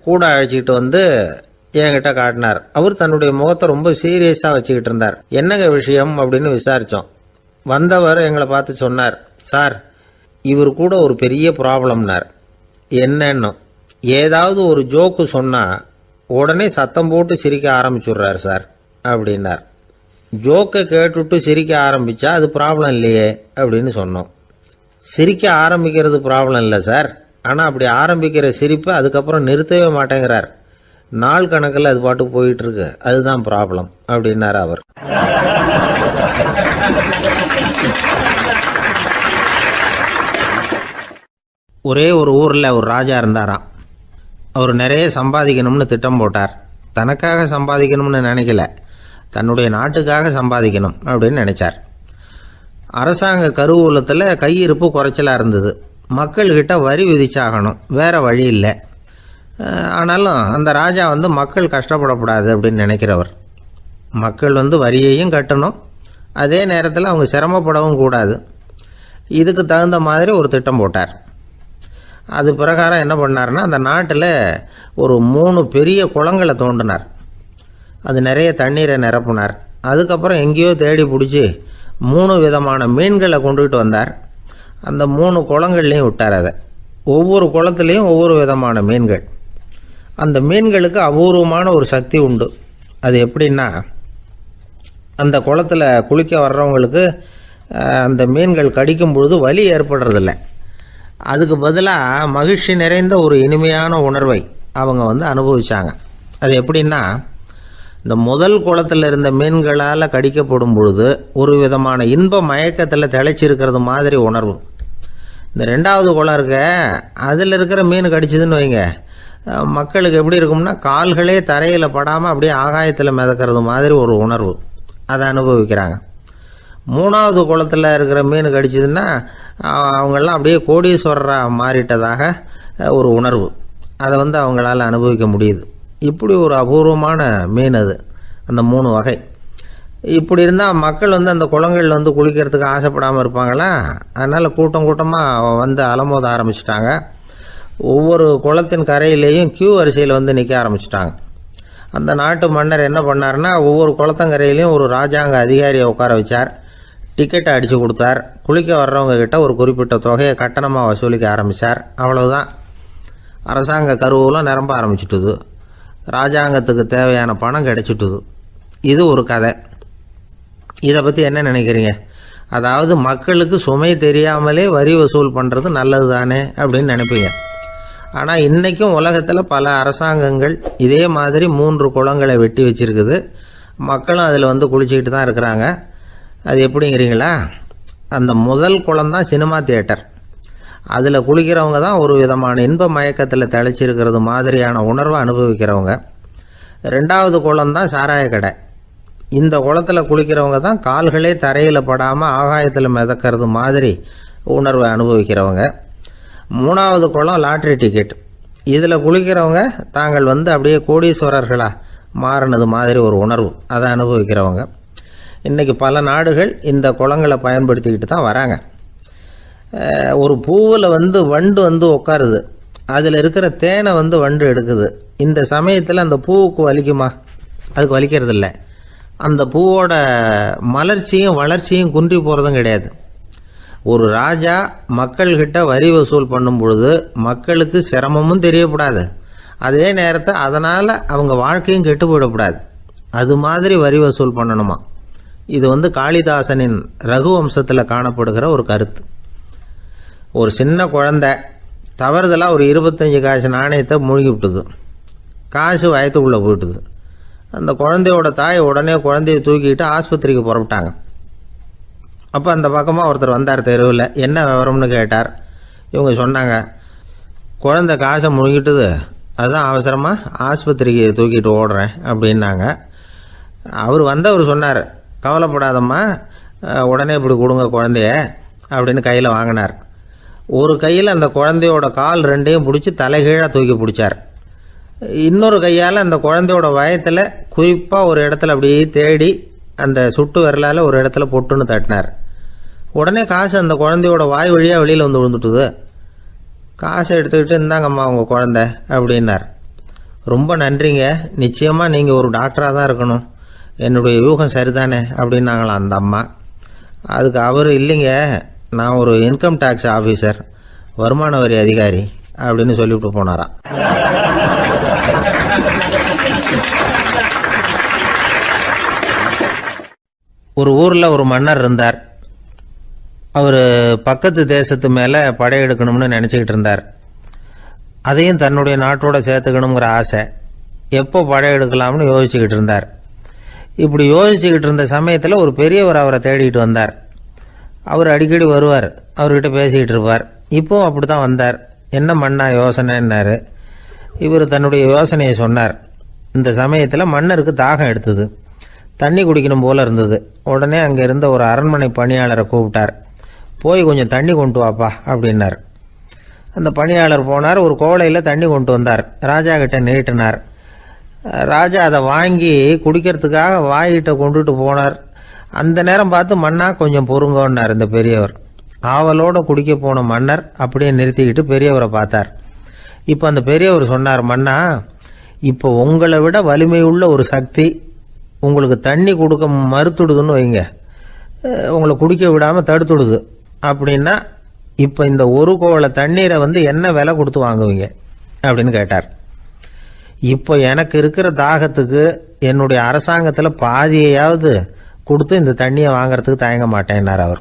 கூட அழைச்சிக்கிட்டு என்கிட்ட காட்டினார். அவர் தன்னுடைய முகத்தை ரொம்ப சீரியஸாக வச்சுக்கிட்டு இருந்தார். என்னங்க விஷயம் அப்படின்னு விசாரித்தோம். வந்தவர் எங்களை பார்த்து சொன்னார், சார், இவர் கூட ஒரு பெரிய ப்ராப்ளம்னார். என்னன்னு, ஏதாவது ஒரு ஜோக்கு சொன்னால் உடனே சத்தம் போட்டு சிரிக்க ஆரம்பிச்சுடுறார் சார் அப்படின்னார். ஜோக்கை கேட்டுவிட்டு சிரிக்க ஆரம்பித்தா அது ப்ராப்ளம் இல்லையே அப்படின்னு சொன்னோம். சிரிக்க ஆரம்பிக்கிறது ப்ராப்ளம் இல்லை சார், ஆனால் அப்படி ஆரம்பிக்கிற சிரிப்பை அதுக்கப்புறம் நிறுத்தவே மாட்டேங்கிறார். நாள் கணக்கில் அது பாட்டுக்கு போயிட்டுருக்கு, அதுதான் ப்ராப்ளம் அப்படின்னார் அவர். ஒரே ஒரு ஊரில் ஒரு ராஜா இருந்தாராம். அவர் நிறைய சம்பாதிக்கணும்னு திட்டம் போட்டார். தனக்காக சம்பாதிக்கணும்னு நினைக்கல, தன்னுடைய நாட்டுக்காக சம்பாதிக்கணும் அப்படின்னு நினைச்சார். அரசாங்க கருவூலத்தில் கையிருப்பு குறைச்சலாக இருந்தது. மக்கள்கிட்ட வரி விதிச்சாகணும், வேற வழி இல்லை. ஆனாலும் அந்த ராஜா மக்கள் கஷ்டப்படக்கூடாது அப்படின்னு நினைக்கிறவர். மக்கள் வரியையும் கட்டணும், அதே நேரத்தில் அவங்க சிரமப்படவும் கூடாது. இதுக்கு தகுந்த மாதிரி ஒரு திட்டம் போட்டார். அது பிரகாரம் என்ன பண்ணார்னா, அந்த நாட்டில் ஒரு 3 பெரிய குளங்களை தோண்டினார். அது நிறைய தண்ணீரை நிரப்புனார். அதுக்கப்புறம் எங்கேயோ தேடி பிடிச்சி 3 விதமான மீன்களை கொண்டுகிட்டு வந்தார். அந்த 3 குளங்கள்லையும் விட்டார். அதை ஒவ்வொரு குளத்துலேயும் ஒவ்வொரு விதமான மீன்கள். அந்த மீன்களுக்கு அபூர்வமான ஒரு சக்தி உண்டு. அது எப்படின்னா, அந்த குளத்தில் குளிக்க வர்றவங்களுக்கு அந்த மீன்கள் கடிக்கும் பொழுது வலி ஏற்படுறதில்ல. அதுக்கு பதிலாக மகிழ்ச்சி நிறைந்த ஒரு இனிமையான உணர்வை அவங்க அனுபவிச்சாங்க. அது எப்படின்னா, இந்த முதல் குளத்தில் இருந்த மீன்களால் கடிக்கப்படும் பொழுது ஒரு விதமான இன்ப மயக்கத்தில் திளைச்சிருக்கிறது மாதிரி உணர்வு. இந்த 2வது குளம் இருக்க, அதில் இருக்கிற மீன் கடிச்சதுன்னு வைங்க, மக்களுக்கு எப்படி இருக்கும்னா கால்களே தரையில் படாமல் அப்படியே ஆகாயத்தில் மிதக்கிறது மாதிரி ஒரு உணர்வு, அதை அனுபவிக்கிறாங்க. 3வது குளத்தில் இருக்கிற மீன் கடிச்சதுன்னா அவங்கெல்லாம் அப்படியே கோடீஸ்வரராக மாறிட்டதாக ஒரு உணர்வு, அதை அவங்களால அனுபவிக்க முடியுது. இப்படி ஒரு அபூர்வமான மீன் அது, அந்த 3 வகை. இப்படி இருந்தால் மக்கள் அந்த குளங்கள் குளிக்கிறதுக்கு ஆசைப்படாமல் இருப்பாங்களா? அதனால் கூட்டம் கூட்டமாக அலமோத ஆரம்பிச்சிட்டாங்க. ஒவ்வொரு குளத்தின் கரையிலேயும் கியூ வரிசையில் நிற்க ஆரம்பிச்சிட்டாங்க. அந்த நாட்டு மன்னர் என்ன பண்ணார்னா, ஒவ்வொரு குளத்தங்கரையிலையும் ஒரு ராஜாங்க அதிகாரியை உட்கார வச்சார். டிக்கெட்டை அடித்து கொடுத்தார். குளிக்க வர்றவங்க கிட்ட ஒரு குறிப்பிட்ட தொகையை கட்டணமாக வசூலிக்க ஆரம்பித்தார். அவ்வளவுதான். அரசாங்க கருவூலம் நிரம்ப ஆரம்பிச்சுட்டுது. ராஜாங்கத்துக்கு தேவையான பணம் கிடைச்சிட்டுது. இது ஒரு கதை. இதை பற்றி என்ன நினைக்கிறீங்க? அதாவது மக்களுக்கு சுமை தெரியாமலே வரி வசூல் பண்ணுறது நல்லது தானே அப்படின்னு நினைப்பீங்க. ஆனால் இன்றைக்கும் உலகத்தில் பல அரசாங்கங்கள் இதே மாதிரி 3 குளங்களை வெட்டி வச்சிருக்குது. மக்களும் அதில் குளிச்சுக்கிட்டு தான் இருக்கிறாங்க. அது எப்படிங்கிறீங்களா? அந்த முதல் குளம் தான் சினிமா தியேட்டர். அதில் குளிக்கிறவங்க தான் ஒரு விதமான இன்ப மயக்கத்தில் திளைச்சிருக்கிறது மாதிரியான உணர்வை அனுபவிக்கிறவங்க. 2வது குளம் தான் சாராய கடை. இந்த குளத்தில் குளிக்கிறவங்க தான் கால்களே தரையில் படாமல் ஆகாயத்தில் மிதக்கிறது மாதிரி உணர்வை அனுபவிக்கிறவங்க. 3வது குளம் லாட்ரி டிக்கெட். இதில் குளிக்கிறவங்க தாங்கள் அப்படியே கோடீஸ்வரர்களாக மாறினது மாதிரி ஒரு உணர்வு, அதை அனுபவிக்கிறவங்க. இன்றைக்கி பல நாடுகள் இந்த குளங்களை பயன்படுத்திக்கிட்டு தான் வராங்க. ஒரு பூவில் வண்டு உட்காருது, அதில் இருக்கிற தேனை வண்டு எடுக்குது. இந்த சமயத்தில் அந்த பூவுக்கு வலிக்குமா? அதுக்கு வலிக்கிறது இல்லை. அந்த பூவோட மலர்ச்சியும் வளர்ச்சியும் குன்றி போகிறதும் கிடையாது. ஒரு ராஜா மக்கள்கிட்ட வரி வசூல் பண்ணும் பொழுது மக்களுக்கு சிரமமும் தெரியக்கூடாது, அதே நேரத்தை அதனால் அவங்க வாழ்க்கையும் கெட்டு போயிடக்கூடாது. அது மாதிரி வரி வசூல் பண்ணணுமா. இது காளிதாசனின் ரகுவம்சத்தில் காணப்படுகிற ஒரு கருத்து. ஒரு சின்ன குழந்தை தவறுதலாக ஒரு 25 காசு நாணயத்தை மூழ்கி விட்டுது. காசு வயத்துக்குள்ளே போயிட்டுது. அந்த குழந்தையோட தாய் உடனே குழந்தைய தூக்கிட்டு ஆஸ்பத்திரிக்கு புறப்பட்டாங்க. அப்போ அந்த பக்கமாக ஒருத்தர் வந்தார் தெருவில். என்ன விவரம்னு கேட்டார். இவங்க சொன்னாங்க, குழந்தை காசை முழுங்கிட்டுது, அதுதான் அவசரமாக ஆஸ்பத்திரிக்கு தூக்கிட்டு ஓடுறேன் அப்படின்னாங்க. அவர் சொன்னார், கவலைப்படாதம்மா, உடனே இப்படி கொடுங்க குழந்தைய அப்படின்னு கையில் வாங்கினார். ஒரு கையில் அந்த குழந்தையோட கால் 2ஐயும் பிடிச்சி தலைகீழாக தூக்கி பிடிச்சார். இன்னொரு கையால் அந்த குழந்தையோட வயத்தில் குறிப்பாக ஒரு இடத்துல அப்படியே தேடி அந்த சுட்டு விரலால் ஒரு இடத்துல பொட்டுன்னு தட்டினார். உடனே காசு அந்த குழந்தையோட வாய் வழியாக வெளியில் விழுந்துட்டுது. காசை எடுத்துக்கிட்டு இருந்தாங்கம்மா உங்கள் குழந்தை அப்படின்னார். ரொம்ப நன்றிங்க, நிச்சயமாக நீங்கள் ஒரு டாக்டராக தான் இருக்கணும், என்னுடைய யூகம் சரிதானே அப்படின்னாங்களாம் அந்த அம்மா. அதுக்கு அவர், இல்லைங்க, நான் ஒரு இன்கம் டேக்ஸ் ஆஃபீஸர், வருமான வரி அதிகாரி அப்படின்னு சொல்லிவிட்டு போனாராம். ஒரு ஊரில் ஒரு மன்னர் இருந்தார். அவர் பக்கத்து தேசத்து மேலே படையெடுக்கணும்னு நினச்சிக்கிட்டு இருந்தார். அதையும் தன்னுடைய நாட்டோட சேர்த்துக்கணுங்கிற ஆசை. எப்போ படையெடுக்கலாம்னு யோசிச்சுக்கிட்டு இருந்தார். இப்படி யோசிச்சுக்கிட்டு இருந்த சமயத்தில் ஒரு பெரியவர் அவரை தேடிட்டு வந்தார். அவர் அடிக்கடி வருவார், அவர்கிட்ட பேசிக்கிட்டு இருப்பார். இப்போவும் அப்படி தான் வந்தார். என்ன மன்னா யோசனைன்னாரு. இவர் தன்னுடைய யோசனையை சொன்னார். இந்த சமயத்தில் மன்னருக்கு தாகம் எடுத்தது, தண்ணி குடிக்கணும் போல இருந்தது. உடனே அங்கே இருந்த ஒரு அரண்மனை பணியாளரை கூப்பிட்டார். போய் கொஞ்சம் தண்ணி கொண்டு வாப்பா அப்படின்னார். அந்த பணியாளர் போனார், ஒரு கோலையில் தண்ணி கொண்டு வந்தார். ராஜா கிட்ட நீட்டினார். ராஜா அதை வாங்கி குடிக்கிறதுக்காக வாயிட்ட கொண்டுட்டு போனார். அந்த நேரம் பார்த்து, மன்னா கொஞ்சம் பொறுங்கன்னார் இந்த பெரியவர். ஆவலோட குடிக்க போன மன்னர் அப்படியே நிறுத்திக்கிட்டு பெரியவரை பார்த்தார். இப்போ அந்த பெரியவர் சொன்னார், மன்னா, இப்போ உங்களை விட வலிமை உள்ள ஒரு சக்தி உங்களுக்கு தண்ணி கொடுக்க மறுத்துடுதுன்னு வைங்க, உங்களை குடிக்க விடாமல் தடுத்துடுது அப்படின்னா, இப்போ இந்த ஒரு கோவலை தண்ணீரை என்ன விலை கொடுத்து வாங்குவீங்க அப்படின்னு கேட்டார். இப்போ எனக்கு இருக்கிற தாகத்துக்கு என்னுடைய அரசாங்கத்தில் பாதியையாவது கொடுத்து இந்த தண்ணியை வாங்கிறதுக்கு தயங்க மாட்டேன்னார் அவர்.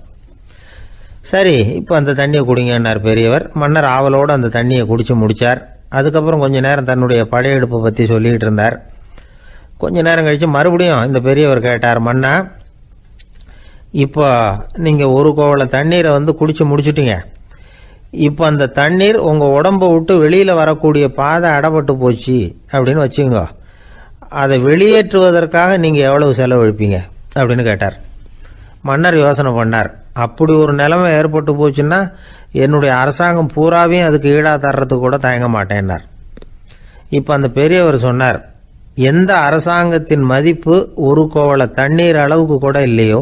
சரி, இப்போ அந்த தண்ணியை குடிங்கன்னார் பெரியவர். மன்னர் ஆவலோடு அந்த தண்ணியை குடித்து முடித்தார். அதுக்கப்புறம் கொஞ்ச நேரம் தன்னுடைய படையெடுப்பை பற்றி சொல்லிக்கிட்டு இருந்தார். கொஞ்ச நேரம் கழித்து மறுபடியும் இந்த பெரியவர் கேட்டார், மன்னா, இப்போ நீங்கள் ஒரு கோவலை தண்ணீரை குடித்து முடிச்சுட்டீங்க. இப்போ அந்த தண்ணீர் உங்கள் உடம்பை விட்டு வெளியில் வரக்கூடிய பாதை அடைபட்டு போச்சு அப்படின்னு வச்சுங்க, அதை வெளியேற்றுவதற்காக நீங்கள் எவ்வளவு செலவழிப்பீங்க அப்படின்னு கேட்டார். மன்னர் யோசனை பண்ணார். அப்படி ஒரு நிலைமை ஏற்பட்டு போச்சுன்னா என்னுடைய அரசாங்கம் பூராவையும் அதுக்கு ஈடாக தர்றதுக்கு கூட தயங்க மாட்டேன்னார். இப்போ அந்த பெரியவர் சொன்னார், எந்த அரசாங்கத்தின் மதிப்பு ஒரு கோவலை தண்ணீர் அளவுக்கு கூட இல்லையோ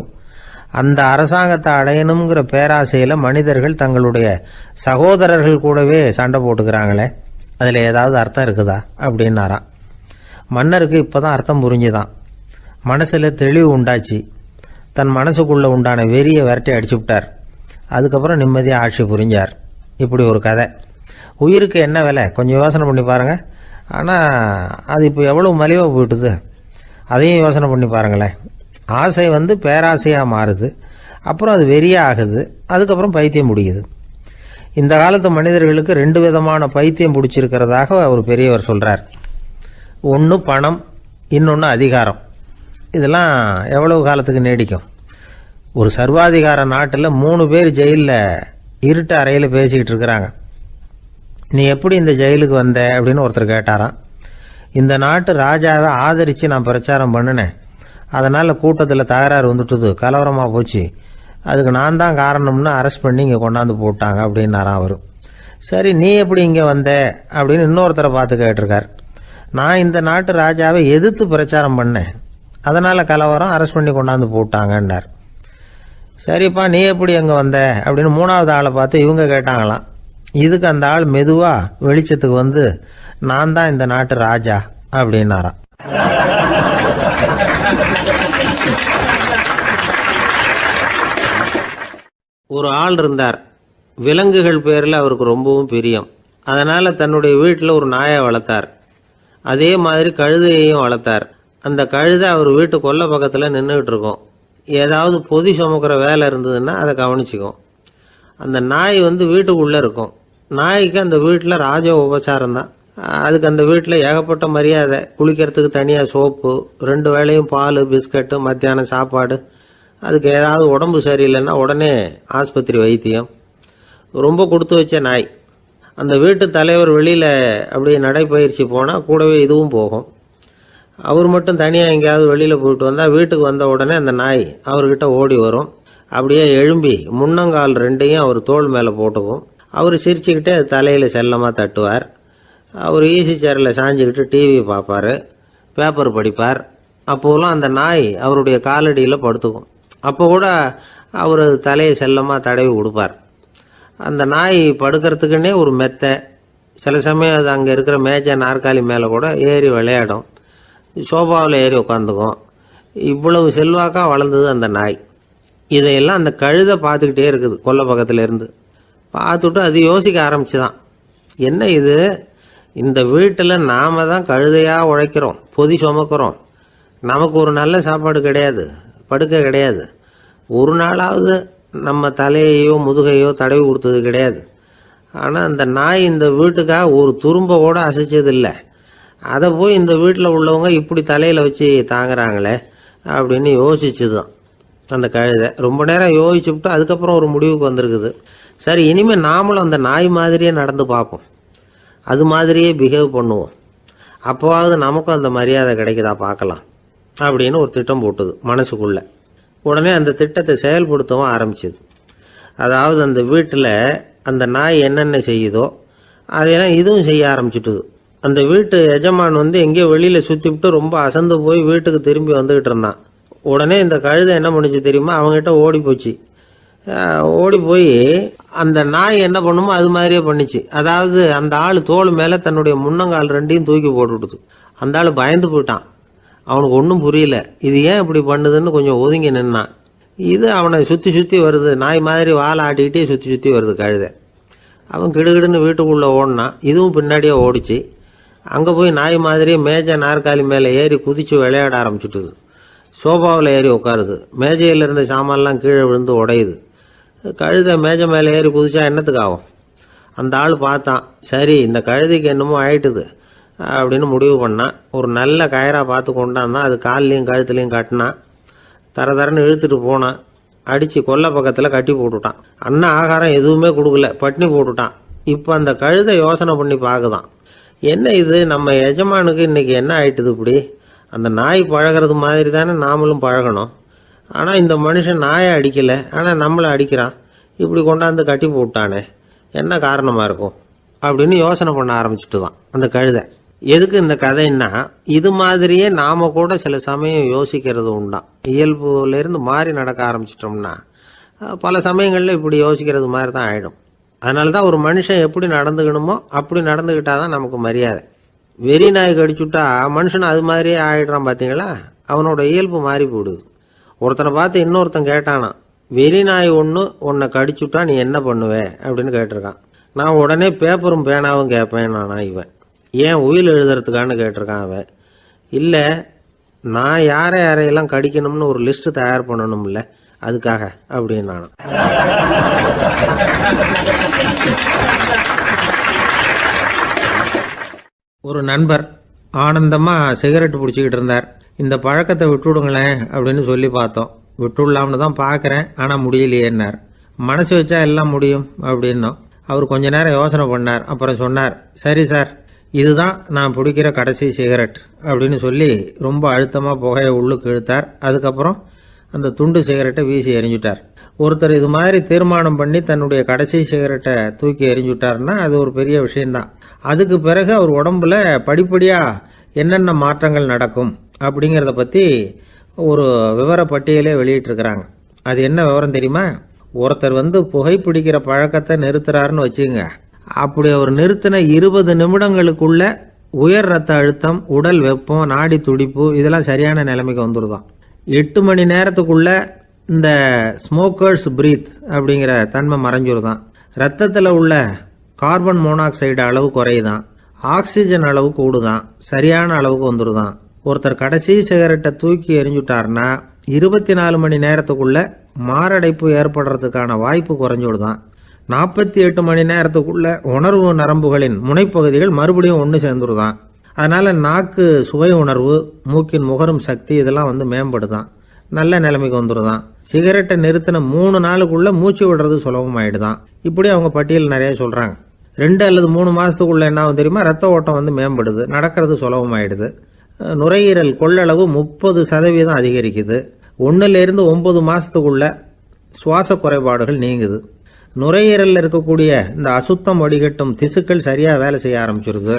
அந்த அரசாங்கத்தை அடையணுங்கிற பேராசையில் மனிதர்கள் தங்களுடைய சகோதரர்கள் கூடவே சண்டை போட்டுக்கிறாங்களே, அதில் ஏதாவது அர்த்தம் இருக்குதா அப்படின்னாராம். மன்னருக்கு இப்போ தான் அர்த்தம் புரிஞ்சுதான். மனசில் தெளிவு உண்டாச்சு. தன் மனசுக்குள்ளே உண்டான வெறியை விரட்டி அடிச்சு விட்டார். அதுக்கப்புறம் நிம்மதியாக ஆட்சி புரிஞ்சார். இப்படி ஒரு கதை. உயிருக்கு என்ன விலை கொஞ்சம் யோசனை பண்ணி பாருங்கள். ஆனால் அது இப்போ எவ்வளோ மலிவாக போயிட்டுது, அதையும் யோசனை பண்ணி பாருங்களேன். ஆசை பேராசையாக மாறுது, அப்புறம் அது வெறியாக ஆகுது, அதுக்கப்புறம் பைத்தியம் முடியுது. இந்த காலத்து மனிதர்களுக்கு 2 விதமான பைத்தியம் பிடிச்சிருக்கிறதாக ஒரு பெரியவர் சொல்கிறார். ஒன்று பணம், இன்னொன்று அதிகாரம். இதெல்லாம் எவ்வளவு காலத்துக்கு நீடிக்கும்? ஒரு சர்வாதிகார நாட்டில் 3 பேர் ஜெயிலில் இருட்டு அறையில் பேசிக்கிட்டு இருக்கிறாங்க. நீ எப்படி இந்த ஜெயிலுக்கு வந்த அப்படின்னு ஒருத்தர் கேட்டாராம். இந்த நாட்டு ராஜாவை ஆதரித்து நான் பிரச்சாரம் பண்ணினேன், அதனால் கூட்டத்தில் தகராறு வந்துட்டுது, கலவரமாக போச்சு, அதுக்கு நான் தான் காரணம்னு அரெஸ்ட் பண்ணி இங்கே கொண்டாந்து போட்டாங்க அப்படின்னாராம் அவர். சரி, நீ எப்படி இங்கே வந்த அப்படின்னு இன்னொருத்தரை பார்த்து கேட்டிருக்கார். நான் இந்த நாட்டு ராஜாவை எதிர்த்து பிரச்சாரம் பண்ணேன், அதனால் கலவரம், அரெஸ்ட் பண்ணி கொண்டாந்து போட்டாங்கன்னார். சரிப்பா, நீ எப்படி அங்கே வந்த அப்படின்னு மூணாவது ஆளை பார்த்து இவங்க கேட்டாங்களாம். இதுக்கு அந்த ஆள் மெதுவாக வெளிச்சத்துக்கு வந்து, நான் தான் இந்த நாட்டு ராஜா அப்படின்னாராம். ஒரு ஆள் இருந்தார். விலங்குகள் பேரில் அவருக்கு ரொம்பவும் பிரியம். அதனால் தன்னுடைய வீட்டில் ஒரு நாயை வளர்த்தார். அதே மாதிரி கழுதையையும் வளர்த்தார். அந்த கழுதை அவர் வீட்டு கொல்லை பக்கத்தில் நின்றுக்கிட்டு இருக்கும். ஏதாவது பொதி சுமக்கிற வேலை இருந்ததுன்னா அதை கவனிச்சிக்கும். அந்த நாய் வீட்டுக்குள்ளே இருக்கும். நாய்க்கு அந்த வீட்டில் ராஜ உபசாரம் தான். அதுக்கு அந்த வீட்டில் ஏகப்பட்ட மரியாதை. குளிக்கிறதுக்கு தனியாக சோப்பு, 2 வேளையும் பால், பிஸ்கட்டு, மத்தியானம் சாப்பாடு. அதுக்கு ஏதாவது உடம்பு சரியில்லைன்னா உடனே ஆஸ்பத்திரி வைத்தியம். ரொம்ப கொடுத்து வச்ச நாய். அந்த வீட்டு தலைவர் வெளியில் அப்படியே நடைப்பயிற்சி போனால் கூடவே இதுவும் போகும். அவர் மட்டும் தனியாக எங்கேயாவது வெளியில் போயிட்டு வந்தால் வீட்டுக்கு வந்த உடனே அந்த நாய் அவர்கிட்ட ஓடி வரும். அப்படியே எழும்பி முன்னங்கால் 2ஐயும் அவர் தோள் மேலே போட்டுக்கும். அவர் சிரிச்சுக்கிட்டே தலையில் செல்லமாக தட்டுவார். அவர் ஈசி சேரில் சாஞ்சிக்கிட்டு டிவி பார்ப்பார், பேப்பர் படிப்பார். அப்போலாம் அந்த நாய் அவருடைய காலடியில் படுத்துக்கும். அப்போ கூட அவர் தலையை செல்லமாக தடவி கொடுப்பார். அந்த நாய் படுக்கிறதுக்குன்னே ஒரு மெத்தை, சில சமயம் அது அங்கே இருக்கிற மேஜை நாற்காலி மேலே கூட ஏறி விளையாடும், சோபாவில் ஏறி உட்காந்துக்கும். இவ்வளவு செல்வாக்காக வளர்ந்தது அந்த நாய். இதையெல்லாம் அந்த கழுதை பார்த்துக்கிட்டே இருக்குது கொல்லை பக்கத்தில் இருந்து. பார்த்துட்டு அது யோசிக்க ஆரம்பிச்சுதான், என்ன இது, இந்த வீட்டில் நாம தான் கழுதையாக உழைக்கிறோம், பொதி சுமக்கிறோம், நமக்கு ஒரு நல்ல சாப்பாடு கிடையாது, படுக்கை கிடையாது, ஒரு நாளாவது நம்ம தலையையோ முதுகையோ தடவி கொடுத்தது கிடையாது. ஆனால் அந்த நாய் இந்த வீட்டுக்காக ஒரு துரும்ப கூட அசைச்சதில்லை. அதை போய் இந்த வீட்டில் உள்ளவங்க இப்படி தலையில் வச்சு தாங்குறாங்களே அப்படின்னு யோசிச்சுதான் அந்த கழுதை. ரொம்ப நேரம் யோசிச்சுவிட்டு அதுக்கப்புறம் ஒரு முடிவுக்கு வந்திருக்குது. சரி, இனிமேல் நாமளும் அந்த நாய் மாதிரியே நடந்து பார்ப்போம், அது மாதிரியே பிஹேவ் பண்ணுவோம், அப்போவாவது நமக்கும் அந்த மரியாதை கிடைக்குதா பார்க்கலாம் அப்படின்னு ஒரு திட்டம் போட்டுது மனசுக்குள்ள. உடனே அந்த திட்டத்தை செயல்படுத்தவும் ஆரம்பிச்சது. அதாவது அந்த வீட்டில் அந்த நாய் என்னென்ன செய்யுதோ அதையெல்லாம் இதுவும் செய்ய ஆரம்பிச்சுட்டுது. அந்த வீட்டு எஜமான் எங்கேயோ வெளியில் சுற்றிவிட்டு ரொம்ப அசந்து போய் வீட்டுக்கு திரும்பி வந்துக்கிட்டு இருந்தான். உடனே இந்த கழுதை என்ன பண்ணுச்சு தெரியுமா, அவங்ககிட்ட ஓடி போச்சு. ஓடி போய் அந்த நாய் என்ன பண்ணுமோ அது மாதிரியே பண்ணிச்சு. அதாவது அந்த ஆள் தோள் மேலே தன்னுடைய முன்னங்கால் 2ஐயும் தூக்கி போட்டுவிடுது. அந்த ஆள் பயந்து போயிட்டான். அவனுக்கு ஒன்றும் புரியல, இது ஏன் இப்படி பண்ணுதுன்னு கொஞ்சம் ஒதுங்கி நின்னான். இது அவனை சுற்றி சுற்றி வருது, நாய் மாதிரி வாழை ஆட்டிக்கிட்டே சுற்றி சுற்றி வருது கழுதை. அவன் கிடுகிடுன்னு வீட்டுக்குள்ளே ஓடினான். இதுவும் பின்னாடியே ஓடிச்சு. அங்கே போய் நாய் மாதிரியே மேஜை நாற்காலி மேலே ஏறி குதித்து விளையாட ஆரம்பிச்சுட்டுது. சோபாவில் ஏறி உட்காருது. மேஜையில் இருந்த சாமான்லாம் கீழே விழுந்து உடையுது. கழுதை மேஜை மேலே ஏறி குதிச்சா என்னத்துக்கு ஆகும்? அந்த ஆள் பார்த்தான், சரி இந்த கழுதைக்கு என்னமோ ஆயிட்டுது அப்படின்னு முடிவு பண்ணான். ஒரு நல்ல கயிறாக பார்த்து கொண்டான்னா அது கால்லையும் கழுத்துலையும் கட்டினான். தரன்னு இழுத்துட்டு போனான். அடித்து கொல்லை பக்கத்தில் கட்டி போட்டுட்டான். அண்ணன் ஆகாரம் எதுவுமே கொடுக்கல, பட்னி போட்டுட்டான். இப்போ அந்த கழுதை யோசனை பண்ணி பார்க்குதான், என்ன இது, நம்ம எஜமானுக்கு இன்னைக்கு என்ன ஆயிட்டுது இப்படி? அந்த நாய் பழகிறது மாதிரி தானே நாமளும் பழகணும். ஆனால் இந்த மனுஷன் நாயை அடிக்கலை, ஆனால் நம்மளை அடிக்கிறான், இப்படி கொண்டாந்து கட்டி போட்டானே, என்ன காரணமாக இருக்கும் அப்படின்னு யோசனை பண்ண ஆரம்பிச்சுட்டு தான் அந்த கழுதை. எதுக்கு இந்த கதைன்னா, இது மாதிரியே நாம கூட சில சமயம் யோசிக்கிறது உண்டாம். இயல்புலேருந்து மாறி நடக்க ஆரம்பிச்சிட்டோம்னா பல சமயங்களில் இப்படி யோசிக்கிறது மாதிரி தான் ஆகிடும். அதனால தான் ஒரு மனுஷன் எப்படி நடந்துக்கணுமோ அப்படி நடந்துக்கிட்டாதான் நமக்கு மரியாதை. வெறி நாய் கடிச்சுட்டா மனுஷன் அது மாதிரியே ஆகிடுறான் பார்த்தீங்களா, அவனோட இயல்பு மாறி போடுது. ஒருத்தனை பார்த்து இன்னொருத்தன் கேட்டானா, வெறி நாய் ஒன்று உன்னை கடிச்சுட்டா நீ என்ன பண்ணுவே அப்படின்னு கேட்டிருக்கான். நான் உடனே பேப்பரும் பேனாவும் கேட்பேன் நானா இவன். ஏன் உயில் எழுதுறதுக்கான்னு கேட்டிருக்கான் அவன். இல்லை, நான் யாரையெல்லாம் கடிக்கணும்னு ஒரு லிஸ்ட் தயார் பண்ணணும்ல, அதுக்காக அப்படின்னு நானும். ஒரு நண்பர் ஆனந்தமா சிகரெட் பிடிச்சிக்கிட்டு இருந்தார். இந்த பழக்கத்தை விட்டுவிடுங்களேன் அப்படின்னு சொல்லி பார்த்தோம். விட்டுடலாம்னு தான் பார்க்குறேன், ஆனால் முடியலையேன்னார். மனசு வச்சா எல்லாம் முடியும் அப்படின்னோம். அவர் கொஞ்ச நேரம் யோசனை பண்ணார். அப்புறம் சொன்னார், சரி சார், இதுதான் நான் பிடிக்கிற கடைசி சிகரெட் அப்படின்னு சொல்லி ரொம்ப அழுத்தமாக புகையை உள்ளுக்கு இழுத்தார். அதுக்கப்புறம் அந்த துண்டு சிகரெட்டை வீசி எறிஞ்சுட்டார். ஒருத்தர் இது மாதிரி தீர்மானம் பண்ணி தன்னுடைய கடைசி சிகரெட்டை தூக்கி எறிஞ்சுட்டாருன்னா அது ஒரு பெரிய விஷயம்தான். அதுக்கு பிறகு அவர் உடம்புல படிப்படியாக என்னென்ன மாற்றங்கள் நடக்கும் அப்படிங்கிறத பற்றி ஒரு விவர பட்டியலே வெளியிட்டிருக்கிறாங்க. அது என்ன விவரம் தெரியுமா? ஒருத்தர் புகைப்பிடிக்கிற பழக்கத்தை நிறுத்துறாருன்னு வச்சுங்க. அப்படி அவர் நிறுத்தின 20 நிமிடங்களுக்குள்ள உயர் ரத்த அழுத்தம், உடல் வெப்பம், நாடி துடிப்பு இதெல்லாம் சரியான நிலைமைக்கு வந்துடுதான். 8 மணி நேரத்துக்குள்ள இந்த ஸ்மோக்கர்ஸ் பிரீத் அப்படிங்கிற தன்மை மறைஞ்சிருதான். ரத்தத்தில் உள்ள கார்பன் மோனாக்சைடு அளவு குறையுதான், ஆக்சிஜன் அளவு கூடுதான், சரியான அளவுக்கு வந்துடுதான். ஒருத்தர் கடைசி சிகரெட்டை தூக்கி எறிஞ்சுட்டாருன்னா 24 மணி நேரத்துக்குள்ள மாரடைப்பு ஏற்படுறதுக்கான வாய்ப்பு குறைஞ்சுடுதான். 48 மணி நேரத்துக்குள்ள உணர்வு நரம்புகளின் முனைப்பகுதிகள் மறுபடியும் ஒன்று சேர்ந்துருதான். அதனால நாக்கு சுவை உணர்வு, மூக்கின் முகரும் சக்தி இதெல்லாம் மேம்படுதான், நல்ல நிலைமைக்கு வந்துடுதான். சிகரெட்டை நிறுத்தின 3 நாளுக்குள்ள மூச்சு விடுறது சுலபமாயிடுதான். இப்படி அவங்க பட்டியல் நிறைய சொல்றாங்க. 2 அல்லது 3 மாசத்துக்குள்ள என்ன ஆகும் தெரியுமா? ரத்த ஓட்டம் மேம்படுது, நடக்கிறது சுலபமாயிடுது. நுரையீரல் கொள்ளளவு 30% அதிகரிக்குது. 1லிருந்து 9 மாசத்துக்குள்ள சுவாச குறைபாடுகள் நீங்குது. நுரையீரலில் இருக்கக்கூடிய இந்த அசுத்தம் வடிகட்டும் திசுக்கள் சரியா வேலை செய்ய ஆரம்பிச்சிருது.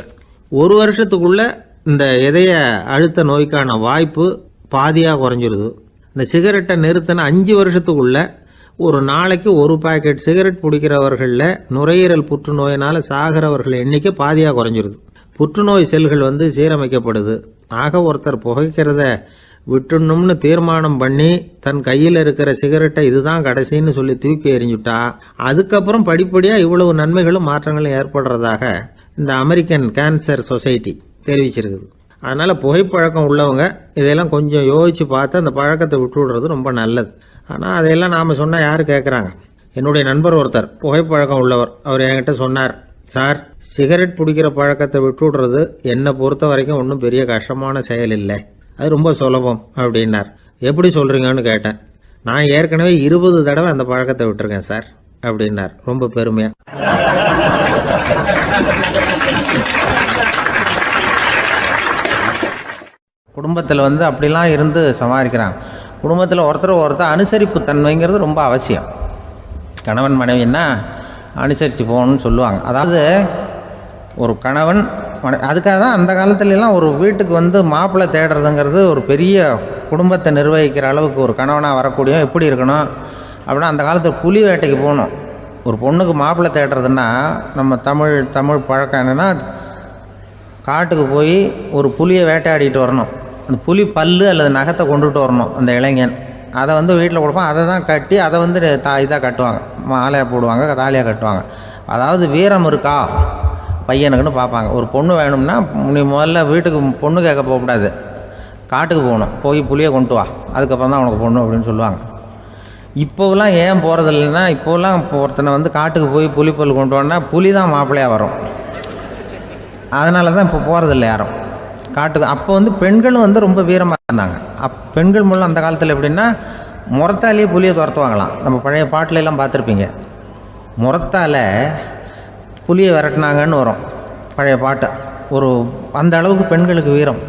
1 வருஷத்துக்குள்ள இந்த இதய அழுத்த நோய்க்கான வாய்ப்பு பாதியா குறைஞ்சிருது. இந்த சிகரெட்டை நிறுத்தின 5 வருஷத்துக்குள்ள ஒரு நாளைக்கு 1 பாக்கெட் சிகரெட் பிடிக்கிறவர்களில் நுரையீரல் புற்றுநோயினால சாகிறவர்கள் எண்ணிக்கை பாதியா குறைஞ்சிருது. புற்றுநோய் செல்கள் சீரமைக்கப்படுது. ஆக ஒருத்தர் புகைக்கிறத விட்டுணும்னு தீர்மானம் பண்ணி தன் கையில் இருக்கிற சிகரெட்டை இதுதான் கடைசின்னு சொல்லி தூக்கி எறிஞ்சுட்டா அதுக்கப்புறம் படிப்படியா இவ்வளவு நன்மைகளும் மாற்றங்களும் ஏற்படுறதாக இந்த அமெரிக்கன் கேன்சர் சொசைட்டி தெரிவிச்சிருக்குது. அதனால புகைப்பழக்கம் உள்ளவங்க இதையெல்லாம் கொஞ்சம் யோசிச்சு பார்த்து அந்த பழக்கத்தை விட்டு விடுறது ரொம்ப நல்லது. ஆனால் அதையெல்லாம் நாம சொன்னா யாரு கேட்கறாங்க? என்னுடைய நண்பர் ஒருத்தர் புகைப்பழக்கம் உள்ளவர், அவர் என்கிட்ட சொன்னார், சார் சிகரெட் பிடிக்கிற பழக்கத்தை விட்டு விடுறது என்னை பொறுத்த வரைக்கும் ஒன்றும் பெரிய கஷ்டமான செயல் இல்லை, அது ரொம்ப சுலபம் அப்படின்னார். எப்படி சொல்றீங்கன்னு கேட்டேன். நான் ஏற்கனவே 20 தடவை அந்த பழக்கத்தை விட்டுருக்கேன் சார் அப்படின்னார் ரொம்ப பெருமையா. குடும்பத்தில் அப்படிலாம் இருந்து சமாளிக்கிறாங்க. குடும்பத்தில் ஒருத்தர் அனுசரிப்பு தன்மைங்கிறது ரொம்ப அவசியம். கணவன் மனைவின்னா அனுசரித்து போகணும்னு சொல்லுவாங்க. அதாவது ஒரு கணவன் அதுக்காக தான் அந்த காலத்துலலாம் ஒரு வீட்டுக்கு மாப்பிள்ளை தேடுறதுங்கிறது ஒரு பெரிய குடும்பத்தை நிர்வகிக்கிற அளவுக்கு ஒரு கணவனாக வரக்கூடிய எப்படி இருக்கணும் அப்படின்னா, அந்த காலத்தில் புலி வேட்டைக்கு போகணும். ஒரு பொண்ணுக்கு மாப்பிள்ளை தேடுறதுன்னா நம்ம தமிழ் பழக்கம் என்னென்னா, காட்டுக்கு போய் ஒரு புலியை வேட்டையாடிட்டு வரணும். அந்த புலி பல்லு அல்லது நகத்தை கொண்டுட்டு வரணும் அந்த இளைஞன். அதை வீட்டில் கொடுப்பான். அதை தான் கட்டி அதை இதாக கட்டுவாங்க, மாலையாக போடுவாங்க, தாலியாக கட்டுவாங்க. அதாவது வீரம் இருக்கா பையனுக்குன்னு பார்ப்பாங்க. ஒரு பொண்ணு வேணும்னா நீ முதல்ல வீட்டுக்கு பொண்ணு கேட்க போகக்கூடாது, காட்டுக்கு போகணும், போய் புளியை கொண்டு வா, அதுக்கப்புறம் தான் உனக்கு பொண்ணு அப்படின்னு சொல்லுவாங்க. இப்போவெல்லாம் ஏன் போகிறது இல்லைன்னா, இப்போலாம் ஒருத்தனை காட்டுக்கு போய் புலிப்பல் கொண்டு வான்னா புலி தான் மாப்பிள்ளையாக வரும். அதனால தான் இப்போ போகிறதில்ல யாரும் காட்டுக்கு. அப்போ பெண்களும் ரொம்ப வீரமாக இருந்தாங்க. பெண்கள் மூலம் அந்த காலத்தில் எப்படின்னா, முறத்தாலேயே புலியை துரத்துவாங்களாம். நம்ம பழைய பாட்டிலெல்லாம் பார்த்துருப்பீங்க, முறத்தால் புலியை விரட்டினாங்கன்னு வரும் பழைய பாட்டை. அந்த அளவுக்கு பெண்களுக்கு வீரம்.